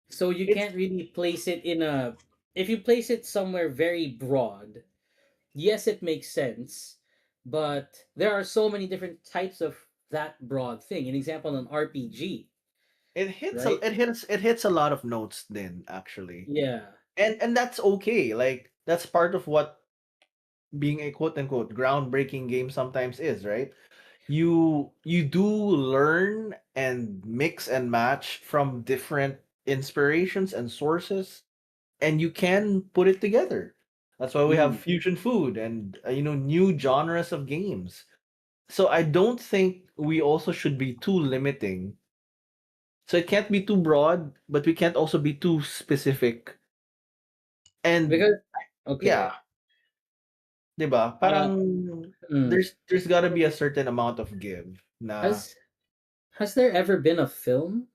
E: So you
B: it's
E: can't really place it in a, if you place it somewhere very broad, yes, it makes sense, but there are so many different types of that broad thing. An example, an RPG, right?
B: it hits a lot of notes then actually.
E: Yeah.
B: And that's okay. Like that's part of what being a quote unquote groundbreaking game sometimes is, right? You do learn and mix and match from different inspirations and sources and you can put it together. That's why we have
E: Mm.
B: fusion food and new genres of games. So I don't think we also should be too limiting. So it can't be too broad, but we can't also be too specific. And
E: Because
B: yeah,
E: okay,
B: 'di ba?
E: uh,
B: Parang
E: mm.
B: there's got to be a certain amount of give na
E: has has there ever been a film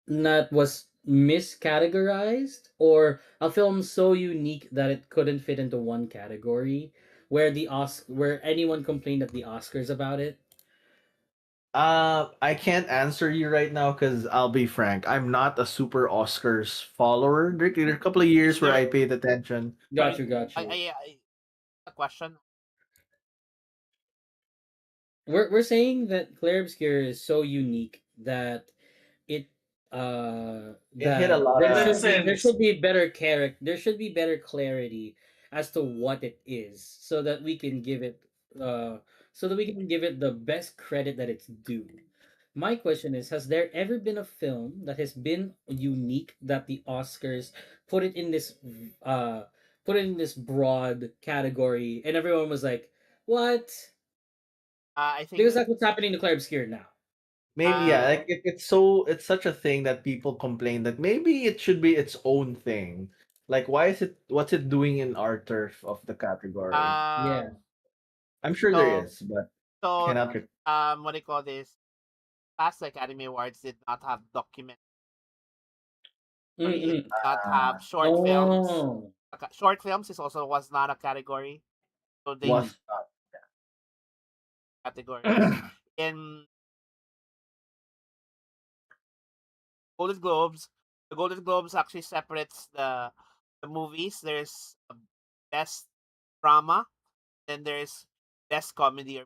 E: that was miscategorized, or a film so unique that it couldn't fit into one category, where where anyone complained at the Oscars about it?
B: I can't answer you right now because I'll be frank. I'm not a super Oscars follower. There are a couple of
D: Is
B: years where
D: there
B: I paid attention.
E: Got you, got
A: I
E: you.
A: a question.
E: we're saying that Clair Obscur is so unique that it
B: It hit a
E: that
B: lot of
E: there
D: Transcends.
E: should be better character, there should be better clarity as to what it is, so that we can give it uh the best credit that it's due. My question is, has there ever been a film that has been unique that the Oscars put it in this uh put it in this broad category and everyone was like, what?
A: I think
E: Because that's what's happening to Claire Obscure now.
B: maybe, yeah,
A: uh
B: like it's such a thing that people complain that maybe it should be its own thing. Like, what's it doing in our turf of the category?
E: Yeah.
A: um
B: I'm sure there
A: so
B: is, but
A: so
B: cannot.
A: what do you call this? Past Academy Awards did not have documentary. It
E: Mm-hmm.
A: did not have short films.
E: Oh.
A: Short films is also was not a category. So they
E: Mm.
B: Was
A: categories
B: not.
A: in Golden Globes. The Golden Globes actually separates the movies. There's a best drama, then there's best comedy.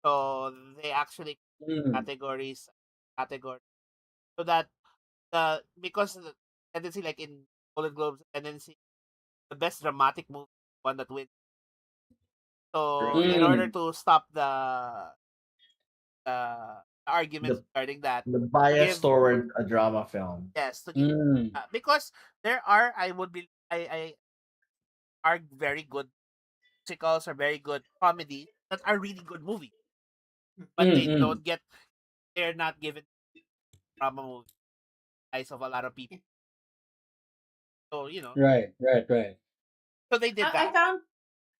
A: So they actually
E: Mm.
A: categories category so that the because the tendency like in Golden Globes tendency the best dramatic movie one that wins. So in
B: Right.
A: order
E: Mm.
A: to stop the arguments
B: the
A: regarding that,
B: the
A: to
B: bias
A: give
B: toward a drama film.
A: yes to give
E: Mm.
A: because there are I are very good musicals or very good comedies that are really good movies, but they
E: Mm-mm.
A: don't get they're not given drama movie eyes of a lot of people. So
E: Right, right, right.
A: so they did
F: I
A: that.
F: found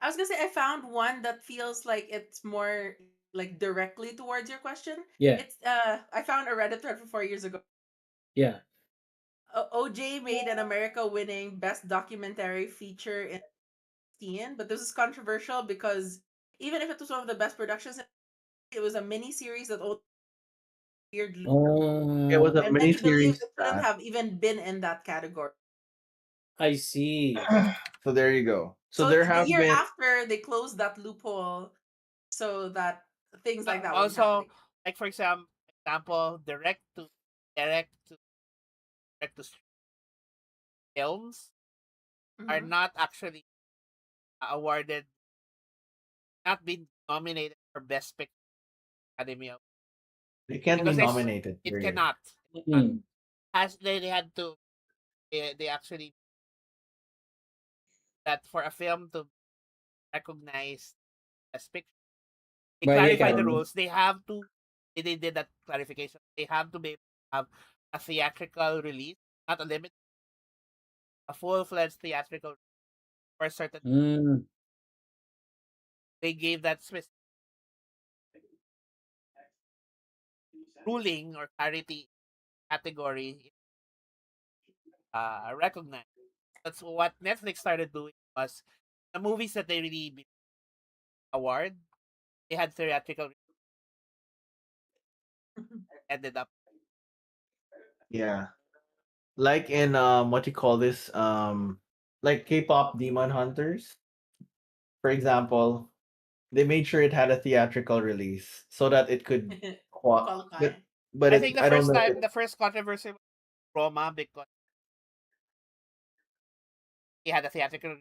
F: I was gonna say I found one that feels like it's more like directly towards your question.
E: Yeah,
F: It's I found a Reddit thread from 4 years ago.
E: yeah.
F: OJ made an America winning best documentary feature in teen, but this is controversial because even if it was one of the best productions, it was a mini series that only weird loop.
B: It was
E: Oh,
B: a
F: And many believe
B: miniseries
F: it shouldn't
B: that.
F: have even been in that category.
E: I see.
B: So there you go. So
F: So
B: there
F: the
B: have
F: year
B: been.
F: after they closed that loophole so that things like that wouldn't happen
A: Also,
F: again.
A: like for example, direct to direct to films are
F: Hmm.
A: not actually awarded, not been nominated for best picture Academy Award
B: They can't be
A: because
B: nominated.
A: it
B: Period.
A: cannot.
E: Mm.
A: Has they had to they actually that for a film to recognize best picture, they
E: By the
A: clarify the
E: Academy.
A: rules. They have to they did that clarification. They have to be able to have a theatrical release, not a limit, a full fledged theatrical for a certain.
E: Mm.
A: They gave that specific ruling or clarity category recognized. That's what Netflix started doing was the movies that they really award. They had theatrical ended up.
B: Yeah. Like in what you call this like K-pop Demon Hunters, for example, they made sure it had a theatrical release so that it could
F: Qualify.
B: but
A: I think
B: it I don't know if it
A: the first controversy was Roma because he had a theatrical.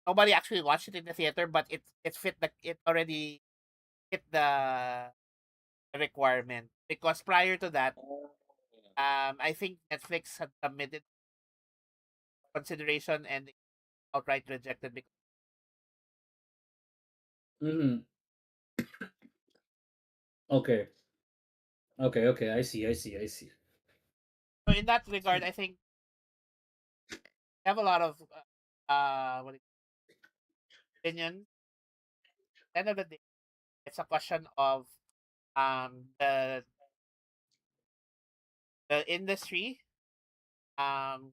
A: Nobody actually watched it in the theater, but it fit it already hit the requirement because prior to that, I think Netflix had submitted consideration and outright rejected because
E: Mm. Okay. Okay, okay. I see, I see, I see.
A: so in that regard, I think we have a lot of what opinion. End of the day, it's a question of the industry um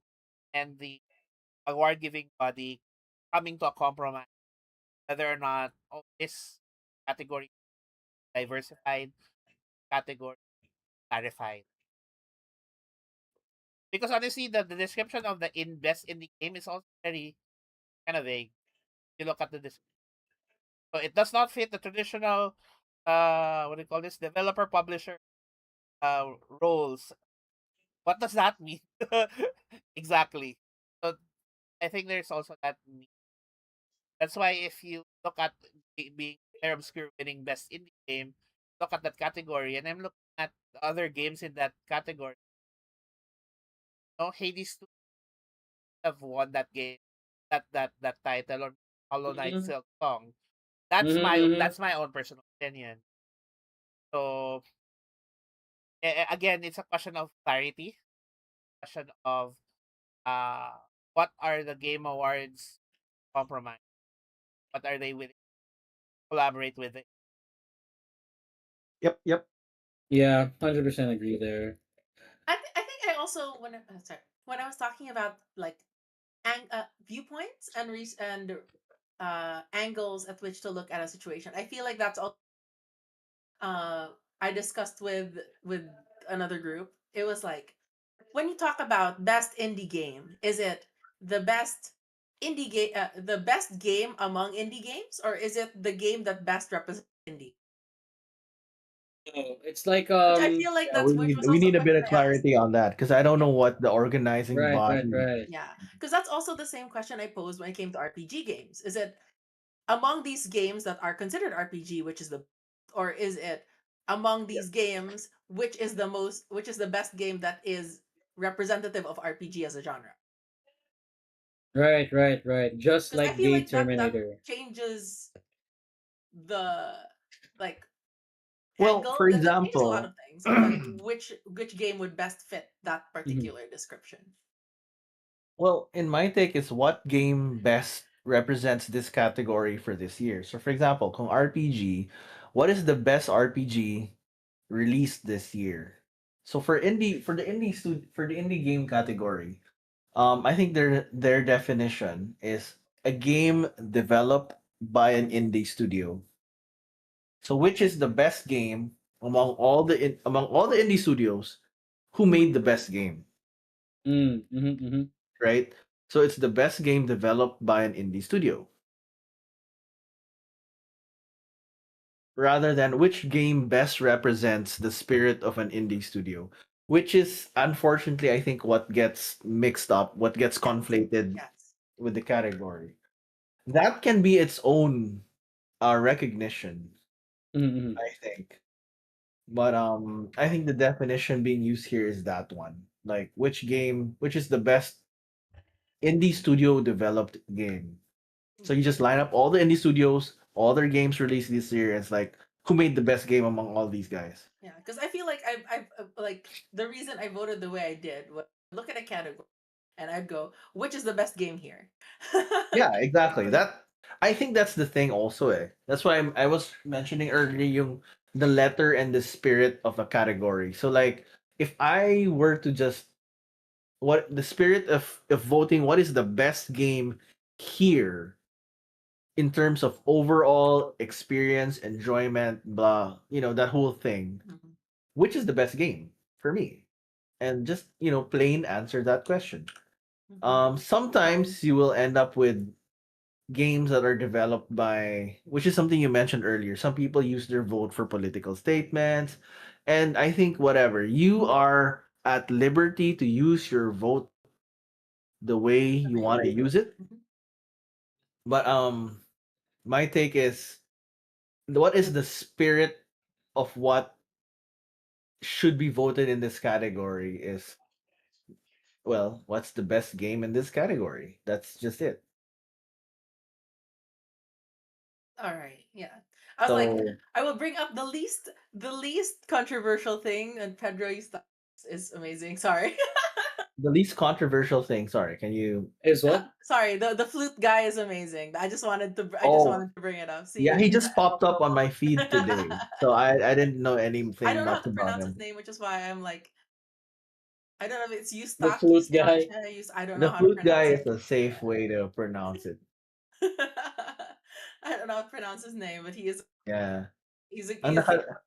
A: and the award giving body coming to a compromise whether or not this category diversified category clarified. Because honestly, the description of the best in the game is also very kind of vague. You look at the description. So it does not fit the traditional what do you call this, developer publisher roles. What does that mean? Exactly. So I think there's also that that's why if you look at being Rare Obscure winning best indie game, look at that category, and I'm looking at the other games in that category. No, Hades 2 have won that game, that title, or Hollow Knight
E: Mm-hmm.
A: Silk Song.
E: Mm-hmm.
A: That's my own personal opinion. So again, it's a question of clarity, question of uh what are the game awards compromise? What are they willing to collaborate with it?
B: Yep, yep.
E: Yeah, 100% agree there.
F: I think I also sorry, when I was talking about like viewpoints and angles at which to look at a situation, I feel like that's all I discussed with another group. It was like, when you talk about best indie game, is it the best the best game among indie games, or is it the game that best represents indie?
E: Oh, it's like
F: Which I feel like
B: Yeah,
F: that's which was
B: we
F: also a
B: need a bit
F: question
B: of
F: I asked.
B: clarity on that because I don't
F: Yeah,
B: know what the organizing
E: right, right,
B: body.
E: right.
F: yeah, because that's also the same question I posed when it came to RPG games. Is it among these games that are considered RPG, which is the, or is it among
B: Yeah.
F: these games, which is the best game that is representative of RPG as a genre?
E: Right, right, right. Just
F: Because I
E: like
F: feel
E: Gay
F: like that
E: Terminator.
F: changes the like
B: Well,
F: angle.
B: for
F: That changes a lot
B: example,
F: of things of like which game would best fit that
E: Mhm.
F: particular description.
B: well, in my take is what game best represents this category for this year. So, for example, kung RPG, what is the best RPG released this year? So for the indie game category, I think their definition is a game developed by an indie studio. So, which is the best game among all the indie studios? Who made the best game,
E: Mm, mhm, mhm.
B: right? So it's the best game developed by an indie studio, rather than which game best represents the spirit of an indie studio, which is unfortunately I think what gets mixed up, what gets
F: Yes,
B: conflated
F: yes.
B: with the category. That can be its own recognition,
E: Mhm, mhm.
B: I think. But I think the definition being used here is that one. Like which is the best indie studio developed game. So you just line up all the indie studios, all their games released this year, and it's like who made the best game among all these guys?
F: Yeah, because I feel like I've like the reason I voted the way I did was look at a category and I'd go, which is the best game here?
B: Yeah, exactly. That I think that's the thing also. That's why I was mentioning earlier yung the letter and the spirit of a category. So like if I were to just what the spirit of voting, what is the best game here in terms of overall experience, enjoyment, blah, that whole thing.
F: Mhm,
B: Which is the best game for me? And just, plain answer that question.
F: mhm,
B: Sometimes you will end up with games that are developed by, which is something you mentioned earlier. Some people use their vote for political statements. And I think whatever, you are at liberty to use your vote the way
F: the
B: you
F: way you
B: want to
F: want.
B: use it.
F: Mhm.
B: But my take is what is the spirit of what should be voted in this category is, well, what's the best game in this category? That's just it.
F: All right, yeah. I was like,
B: So
F: I will bring up the least controversial thing, and Pedro Eustace is amazing. Sorry.
B: the least controversial thing, sorry, can you
E: Is what?
F: Sorry, the flute guy is amazing. I just
B: oh
F: wanted to bring it up. See
B: yeah,
F: if
B: he just popped up on my feed today. So I didn't know
F: I
B: anything
F: don't know how
B: much
F: to
B: about
F: pronounce his
B: him.
F: name, which is why I'm like, I don't know if it's
E: The
F: Eustachus
E: flute
F: or
E: guy.
F: I don't
B: The
F: know how to
B: flute guy
F: pronounce
B: is
F: it.
B: a safe way to pronounce it.
F: I don't know how to pronounce his name, but
B: Yeah.
F: he
B: Ang
F: is
B: naka,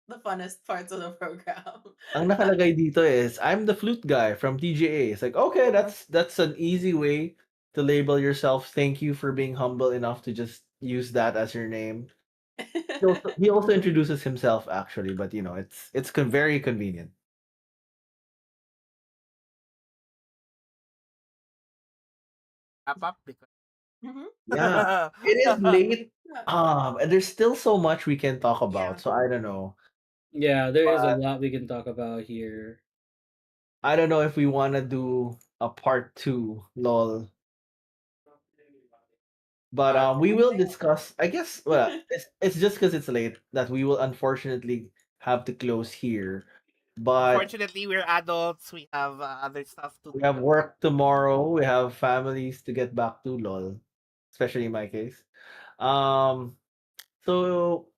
F: the funnest parts of the program.
B: ang nakalagay dito is I'm the flute guy from TGA. It's like, okay, that's an easy way to label yourself. Thank you for being humble enough to just use that as your name. He also introduces himself actually, but very convenient.
A: Wrap up because
F: Mhm.
B: Yeah, it is late.
F: Yeah.
B: And there's still so much we can talk
F: Yeah.
B: about. So I don't know.
E: Yeah, there is a
B: But
E: lot we can talk about here.
B: I don't know if we want to do a part two, lol. But we will discuss. I guess. Well, it's just because it's late that we will unfortunately have to close here. But
A: unfortunately we're adults. We have other stuff to
B: we have work tomorrow. We have families to get back to, lol. Especially in my case. Um. So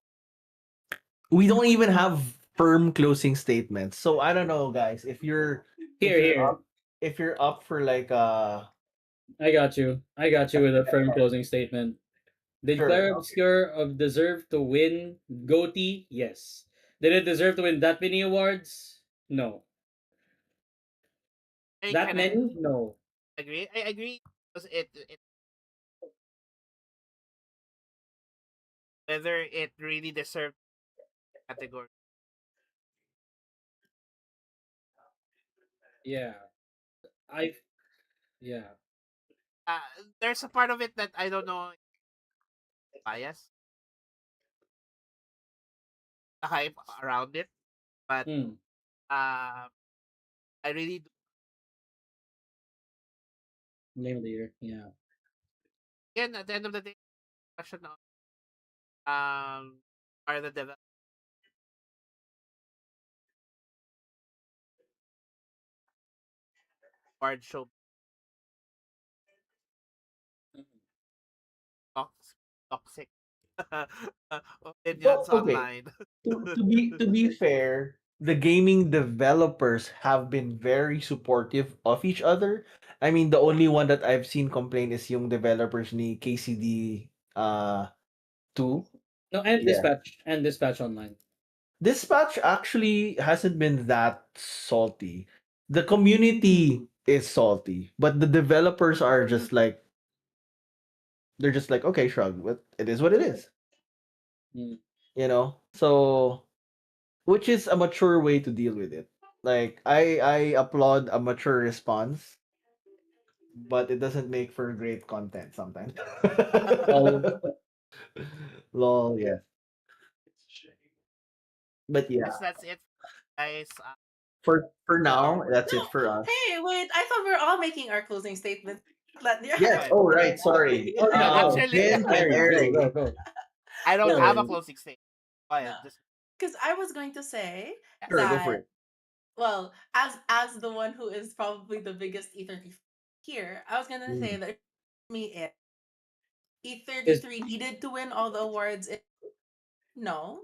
B: we don't even have firm closing statements. So I don't know, guys. If
E: Here,
B: you're
E: here.
B: up if you're up for like
E: I got you. I got you with a firm closing statement. Did
B: sure.
E: Clara Obscure of deserve to win GOTY? Yes. Did it deserve to win that many awards? No.
A: I
E: That
A: kind of
E: many? No.
A: agree. I agree because it whether it really deserves category.
E: Yeah. I yeah.
A: Uh, there's a part of it that I don't know bias the hype around it, but
E: Hmm.
A: uh, I really do.
E: Name of the year. Yeah.
A: Again, at the end of the day, question of are the award show
E: Mhm.
A: toxic, toxic
B: Well,
A: opinions
B: okay.
A: online.
B: To be fair, the gaming developers have been very supportive of each other. I mean, the only one that I've seen complain is yung developers ni KCD 2.
E: No, and
B: Yeah.
E: dispatch online.
B: Dispatch actually hasn't been that salty. The community is salty, but the developers are just like they're just like, okay, shrug, but it is what it is.
E: Hmm.
B: So which is a mature way to deal with it. Like I applaud a mature response, but it doesn't make for great content sometimes.
E: Well,
B: Lol, yeah. But yeah,
A: Guess that's it, guys.
B: for now, that's
F: No.
B: it for us.
F: Hey, wait. I thought we were all making our closing statements. Let the
B: Yes.
A: Good.
F: other
B: Oh, right.
F: finish.
B: Sorry.
E: oh yeah, go.
A: Actually,
B: Vince and
E: Mary, go, go,
B: Eric.
E: go.
A: I don't
E: Go,
A: have a
E: Mary.
A: closing statement. Go ahead. Just
F: Because I was going to say
B: Sure,
A: yes.
B: go for
F: that,
B: it.
F: well, as the one who is probably the biggest E30 here, I was going to say
B: Mm.
F: that me it
E: Is
F: E33 needed to win all the awards. No.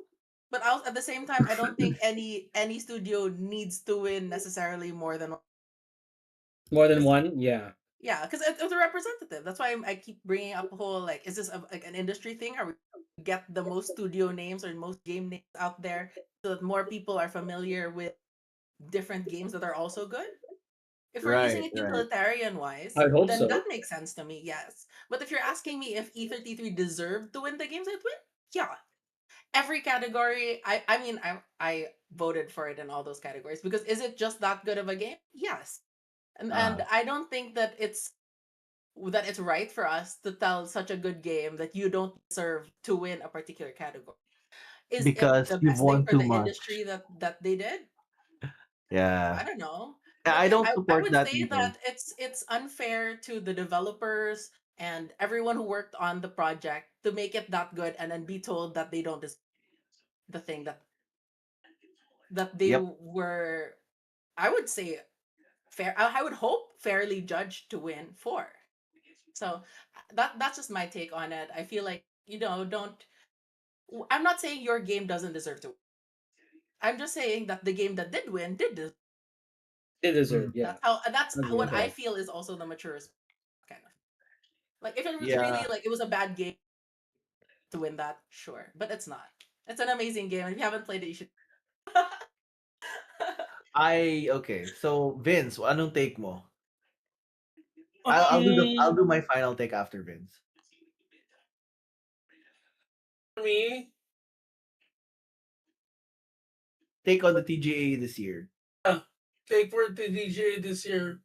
F: But at the same time, I don't think any studio needs to win necessarily more than one.
E: more than
F: 'Cause-
E: one? Yeah.
F: yeah, because it's a representative. That's why I keep bringing up the whole, like, is this like an industry thing? Are we get the most studio names or most game names out there so that more people are familiar with different games that are also good? If we're using
B: Right,
F: it
B: right.
F: utilitarian wise,
E: I hope
F: then
E: so.
F: that makes sense to me, yes. But if you're asking me if E33 deserved to win the games it win, yeah. Every category, I mean, I voted for it in all those categories because is it just that good of a game? Yes. And
B: Uh,
F: I don't think that it's right for us to tell such a good game that you don't deserve to win a particular category. Is it
B: because
F: the
B: you've
F: best thing
B: won
F: for
B: too
F: the
B: much.
F: industry that they did?
B: Yeah.
F: I don't know.
B: Yeah,
F: But
B: I don't
F: I
B: support
F: would
B: that
F: say
B: either.
F: that it's unfair to the developers and everyone who worked on the project to make it that good and then be told that they don't deserve the thing that they
B: Yep.
F: were, I would say, fair. I would hope fairly judged to win for. So that's just my take on it. I feel like, don't. I'm not saying your game doesn't deserve to. I'm just saying that the game that did win did deserve.
E: They deserve,
B: Mm,
E: yeah.
F: That's what
E: Agree.
F: I
B: okay.
F: feel is also the mature kind of, like, if it was really
B: Yeah.
F: like it was a bad game to win that, sure, but it's not. It's an amazing game. If you haven't played it, you should.
B: Okay. So Vince, anong take mo? I'll do
E: Um,
B: my final take after Vince.
D: Me,
B: Take on the TGA this year.
D: ah, take for the DJ this year.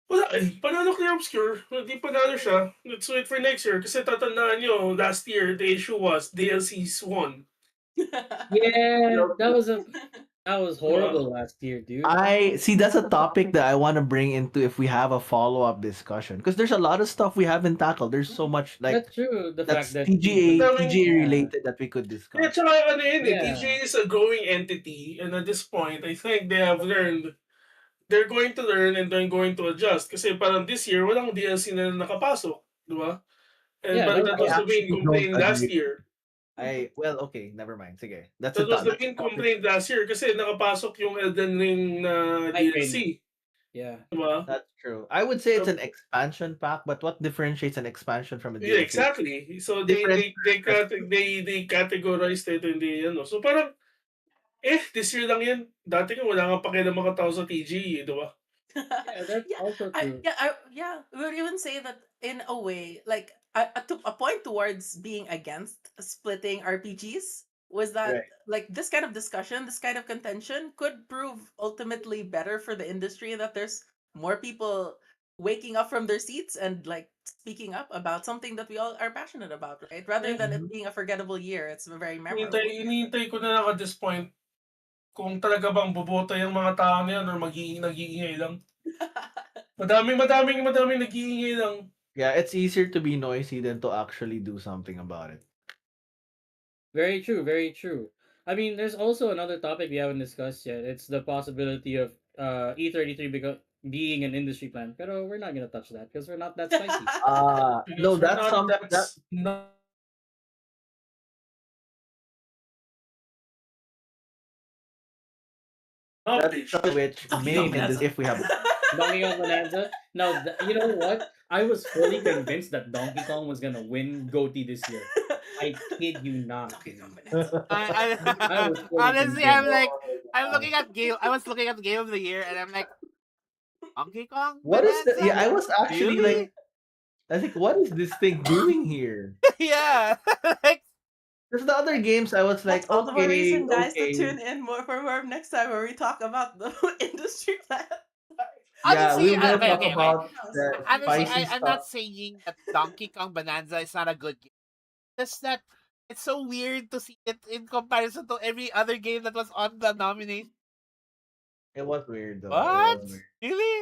D: Wala eh. Panalo Clear Obscure. Hindi panalo siya. Let's wait for next year. Kasi tatandaan nyo, last year, the issue was DLCs won.
E: Yeah,
B: Well,
E: that was
D: Diba?
E: horrible last year, dude.
B: I see that's a topic that I want to bring into if we have a follow-up discussion because there's a lot of stuff we haven't tackled. There's so much like
E: That's true. The fact
B: that's
E: that
D: Ang
B: TGA
D: daming,
B: TGA
E: yeah,
B: related that we could
D: yeah,
B: discuss.
D: tsaka ano yun eh,
E: yeah,
D: TJ is a growing entity. And at this point, I think they have learned, they're going to learn and they're going to adjust. Kasi parang this year, walang DLC na nakapasok. Di ba? And
E: yeah.
D: but
E: That was
D: that
B: I
D: was
E: fun.
D: the main
B: actually don't
D: complaint last
B: agree.
D: year.
B: Well, okay, never mind. Sige.
D: That was the
B: That's a
D: main
B: topic.
D: complaint last year kasi nakapasok yung Elden Ring na
E: Night Rain.
D: DLC.
E: Yeah.
D: Diba?
B: That's true. I would say it's
D: So,
B: an expansion pack, but what differentiates an expansion from a
D: yeah,
B: DLC?
D: exactly. So
B: Different
D: they categorized it and they ano. So parang this year lang yan. Dati nga wala nga pakialam mga tao sa TG, di ba?
E: Yeah, that's
F: yeah,
E: also true.
F: yeah. We would even say that in a way, like a point towards being against splitting RPGs was that
B: right.
F: like this kind of discussion, this kind of contention could prove ultimately better for the industry. That there's more people waking up from their seats and like speaking up about something that we all are passionate about, right? Rather
D: Eh,
F: than it
B: Mhm.
F: being a forgettable year, it's a very
D: hinihintay,
F: memorable year.
D: hinihintay ko na lang at this point kung talaga bang boboto yung mga tao na yan or nag-iingay lang. Madaming nag-iingay lang.
B: Yeah, it's easier to be noisy than to actually do something about it.
E: Very true. Very true. I mean, there's also another topic we haven't discussed yet. It's the possibility of E33 being an industry plan. Pero we're not gonna touch that because we're not that spicy.
B: No,
D: Because we're
B: that's
D: not
B: some that
D: that's not
B: that's
D: snobbish.
B: something which
F: Donkey
B: may
F: Kong
E: Hey,
B: can
F: Bonanza.
B: if we have
E: Donkey Kong Bonanza. Now, you know what? I was fully convinced that Donkey Kong was gonna win GOTY this year. I kid you not,
F: Donkey Kong
E: dude.
F: Bonanza.
E: I
A: I
E: was fully
A: honestly, I'm
E: convinced.
A: like,
B: Oh
A: I'm
B: my
A: looking
B: gosh.
A: at game. I was looking at the game of the year, and I'm like, Donkey Kong
B: What is the
A: Bonanza,
B: yeah, I was actually
A: really?
B: like I think what is this thing doing here?
A: Yeah, like
B: Because the other games I was
F: That's
B: like,
F: all the more
B: okay,
F: reason, guys, to
B: okay.
F: tune in more for more next time where we talk about the industry plan.
B: Yeah, we
A: honestly,
B: were gonna
A: okay,
B: talk
A: okay, okay.
B: about the
A: Honestly,
B: spicy
A: I'm not
B: stuff.
A: saying that Donkey Kong Bonanza is not a good game. Just that it's so weird to see it in comparison to every other game that was on the nomination.
B: It was weird though. It
A: What?
B: was weird.
A: Really?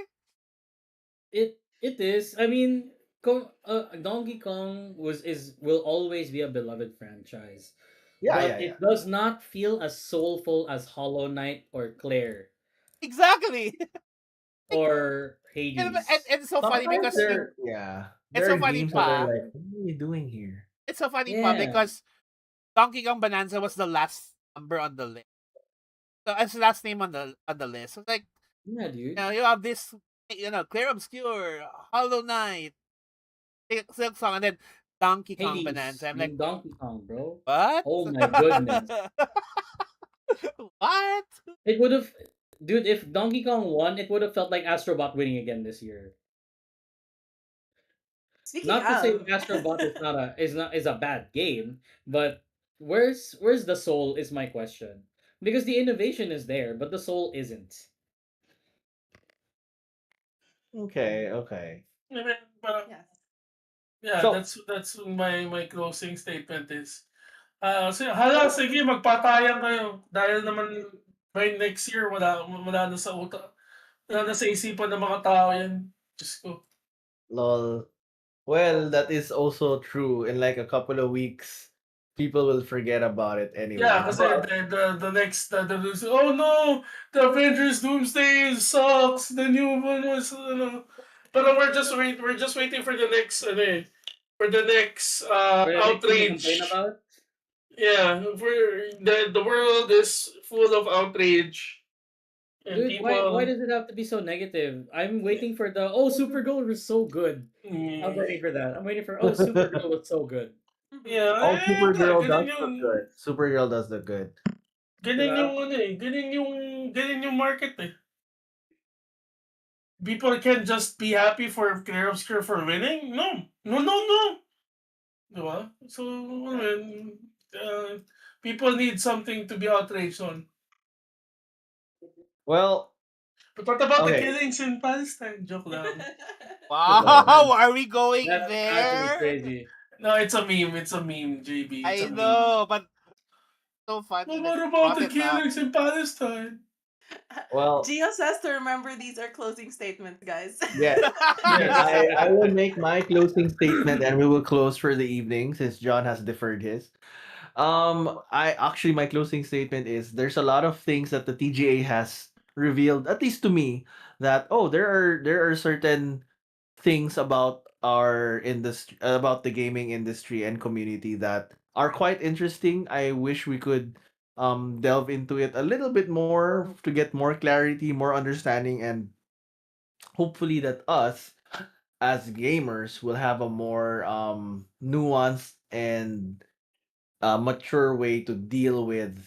E: It is. I mean, Donkey Kong will always be a beloved franchise,
B: Yeah,
E: but
B: yeah, yeah.
E: it does not feel as soulful as Hollow Knight or Claire
A: Exactly. Like,
E: or
A: and
E: Hades.
A: it's so funny
B: Sometimes
A: because
B: there yeah.
A: it's
B: There
A: so
B: are
A: funny
B: games that are
A: pa.
B: like, what are you doing here?
A: It's so funny pa
E: Yeah,
A: because Donkey Kong Bonanza was the last number on the list. So as the last name on the list. So like,
E: yeah, dude.
A: you have this, Clear Obscure, Hollow Knight, Silk Song, and then Donkey Kong
E: Hades
A: Bonanza. I'm like,
E: and Donkey Kong, bro.
A: what?
E: Oh my goodness.
A: What?
E: It would have, dude. If Donkey Kong won, it would have felt like Astrobot winning again this year.
F: Speaking
E: Not to say
F: of,
E: Astrobot is a bad game, but where's the soul is my question. Because the innovation is there, but the soul isn't.
B: Okay, okay.
D: I mean, parang,
F: yes.
D: yeah,
B: So
D: that's my closing statement is. Sige, magpatayan kayo. Dahil naman by next year, wala na sa utak. Wala na sa isipan ng mga tao yan. Diyos ko.
B: lol. Well, that is also true. In like a couple of weeks, people will forget about it
D: Yeah,
B: anyway.
D: kasi the next, oh no, the Avengers Doomsday sucks. The new one was, But we're just waiting for the next, for the next
E: For the next thing to complain
D: outrage.
E: about,
D: Yeah, the world is full of outrage and
E: dude. Why
D: people.
E: does it have to be so negative? I'm waiting for the Supergirl was so good. I'm
D: Mm,
E: waiting for that. I'm waiting for Supergirl was so good.
F: Mhm.
D: yeah,
B: Oh, Supergirl
D: ganun
B: does
D: yung
B: look good. Supergirl does look good.
E: Diba?
D: ganun yung market eh. People can't just be happy for Clear Obscure for winning. No, no, no, no. Diba? So, I mean, people need something to be outraged on.
B: Well,
D: But what about the
B: okay.
D: killings in Palestine? Joke lang.
B: Joke lang.
A: Wow, are we going
E: That's actually
A: there?
E: crazy.
D: No, it's a meme. It's a meme, JB. It's a
A: I
D: meme.
A: know, but so
D: But
A: funny that
D: what
A: you
D: about
A: brought
D: the
A: it up.
D: killings in Palestine?
B: Well,
F: Gio says to remember these are closing statements, guys.
B: yes.
D: Yes.
B: I will make my closing statement and we will close for the evening since John has deferred his. I actually my closing statement is there's a lot of things that the TGA has revealed, at least to me, that there are certain things about our industry, about the gaming industry and community that are quite interesting. I wish we could delve into it a little bit more to get more clarity, more understanding, and hopefully that us as gamers will have a more nuanced and mature way to deal with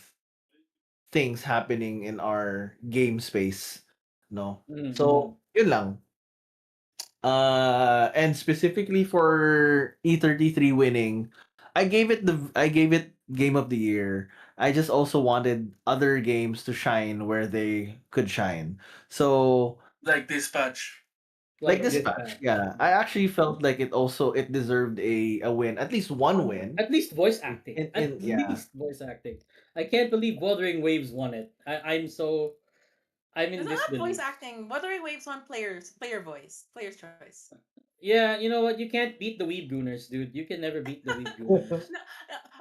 B: things happening in our game space, no?
E: Mm-hmm.
B: So yun lang. And specifically for E33 winning, I gave it game of the year. I just also wanted other games to shine where they could shine. So
D: Like Dispatch.
B: like
E: Like this
B: Dispatch,
E: patch.
B: yeah, I actually felt like it deserved a win, at least one win.
E: At least voice acting.
B: In
E: At
B: yeah,
E: least voice acting. I can't believe Wuthering Waves won it. I'm
F: It's
E: in
F: not voice
E: disbelief.
F: acting. Wuthering Waves one player voice, player's choice.
E: Yeah, you know what? You can't beat the Weeb Gooners, dude. You can never beat the Weeb Gooners.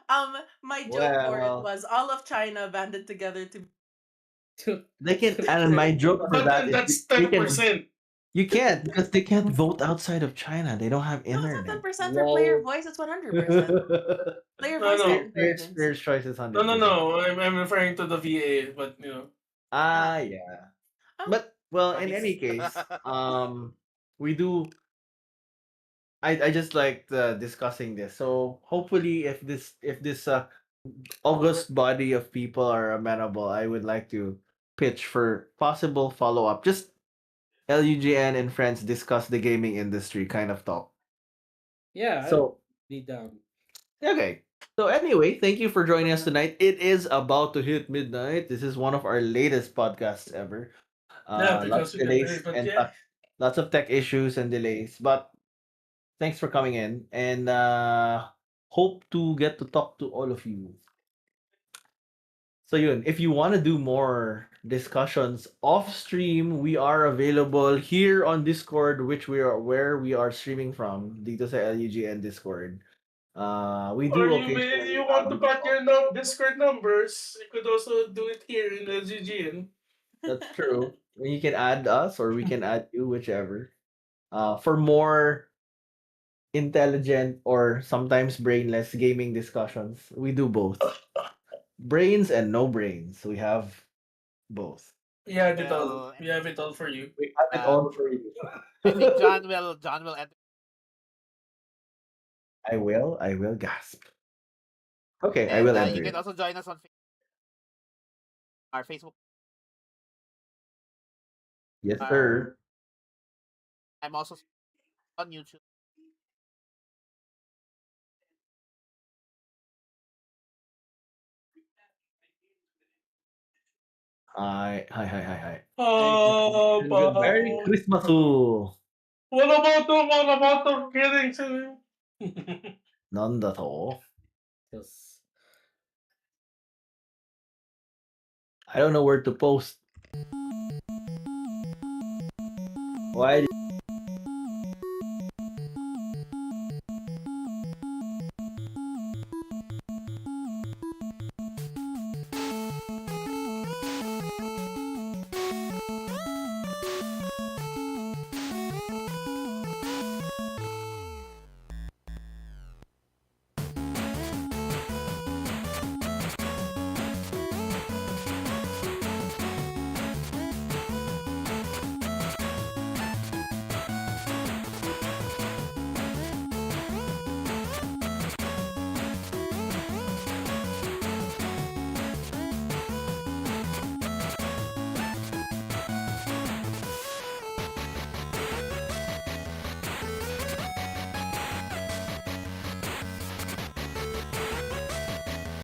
F: No, my joke for it
B: well,
F: was all of China banded together to.
B: they can,
E: To
B: and my joke for
D: But
B: that
D: then
B: is
D: that's
B: they can.
D: 10%.
B: You can't because they can't vote outside of China. They don't have
F: No, it's not ten
B: internet.
F: percent for player
E: Lol.
F: voice. It's 100%. Player
D: No,
F: voice
D: no.
F: and
B: Fair's
F: intelligence.
B: Fair's choice is
D: No, no,
B: 100%.
D: no. I'm referring to the VA, but you know.
F: Ah,
B: Yeah.
F: oh,
B: But well, in
A: Funny.
B: any case, we do. I just liked discussing this. So hopefully, if this august body of people are amenable, I would like to pitch for possible follow up. Just LUGN and friends discuss the gaming industry kind of talk.
E: Yeah, I'd
B: So
E: be down.
B: okay. So anyway, thank you for joining us tonight. It is about to hit midnight. This is one of our latest podcasts ever.
D: Yeah,
B: Lots
D: because
B: of
D: we got there.
B: delays
D: But
B: and
D: yeah.
B: lots of tech issues and delays. But thanks for coming in and hope to get to talk to all of you. So yun, if you want to do more discussions off stream, we are available here on Discord, which we are where we are streaming from dito sa LUGN Discord. We
D: Or
B: do
D: you
B: occasionally
D: want to
B: have
D: put your Discord numbers, you could also do it here in LGGN.
B: that's true. You can add us or we can add you, whichever. For more intelligent or sometimes brainless gaming discussions, we do both. Brains and no brains. We have both.
D: We have it all.
A: Well,
D: We have it all for you.
B: We have it
A: uh,
B: all for you.
A: I think John will enter
B: I will gasp. Okay, I
A: and
B: will
A: you
B: enter
A: can
B: it.
A: also join us on our Facebook.
B: Yes,
A: Our
B: sir.
A: I'm also on YouTube.
B: Hi.
E: Hey, and good night.
B: Merry
D: Oh,
B: Christmas!
D: what about the kidding to
B: Nanda to.
E: Yes.
B: I don't know where to post. Why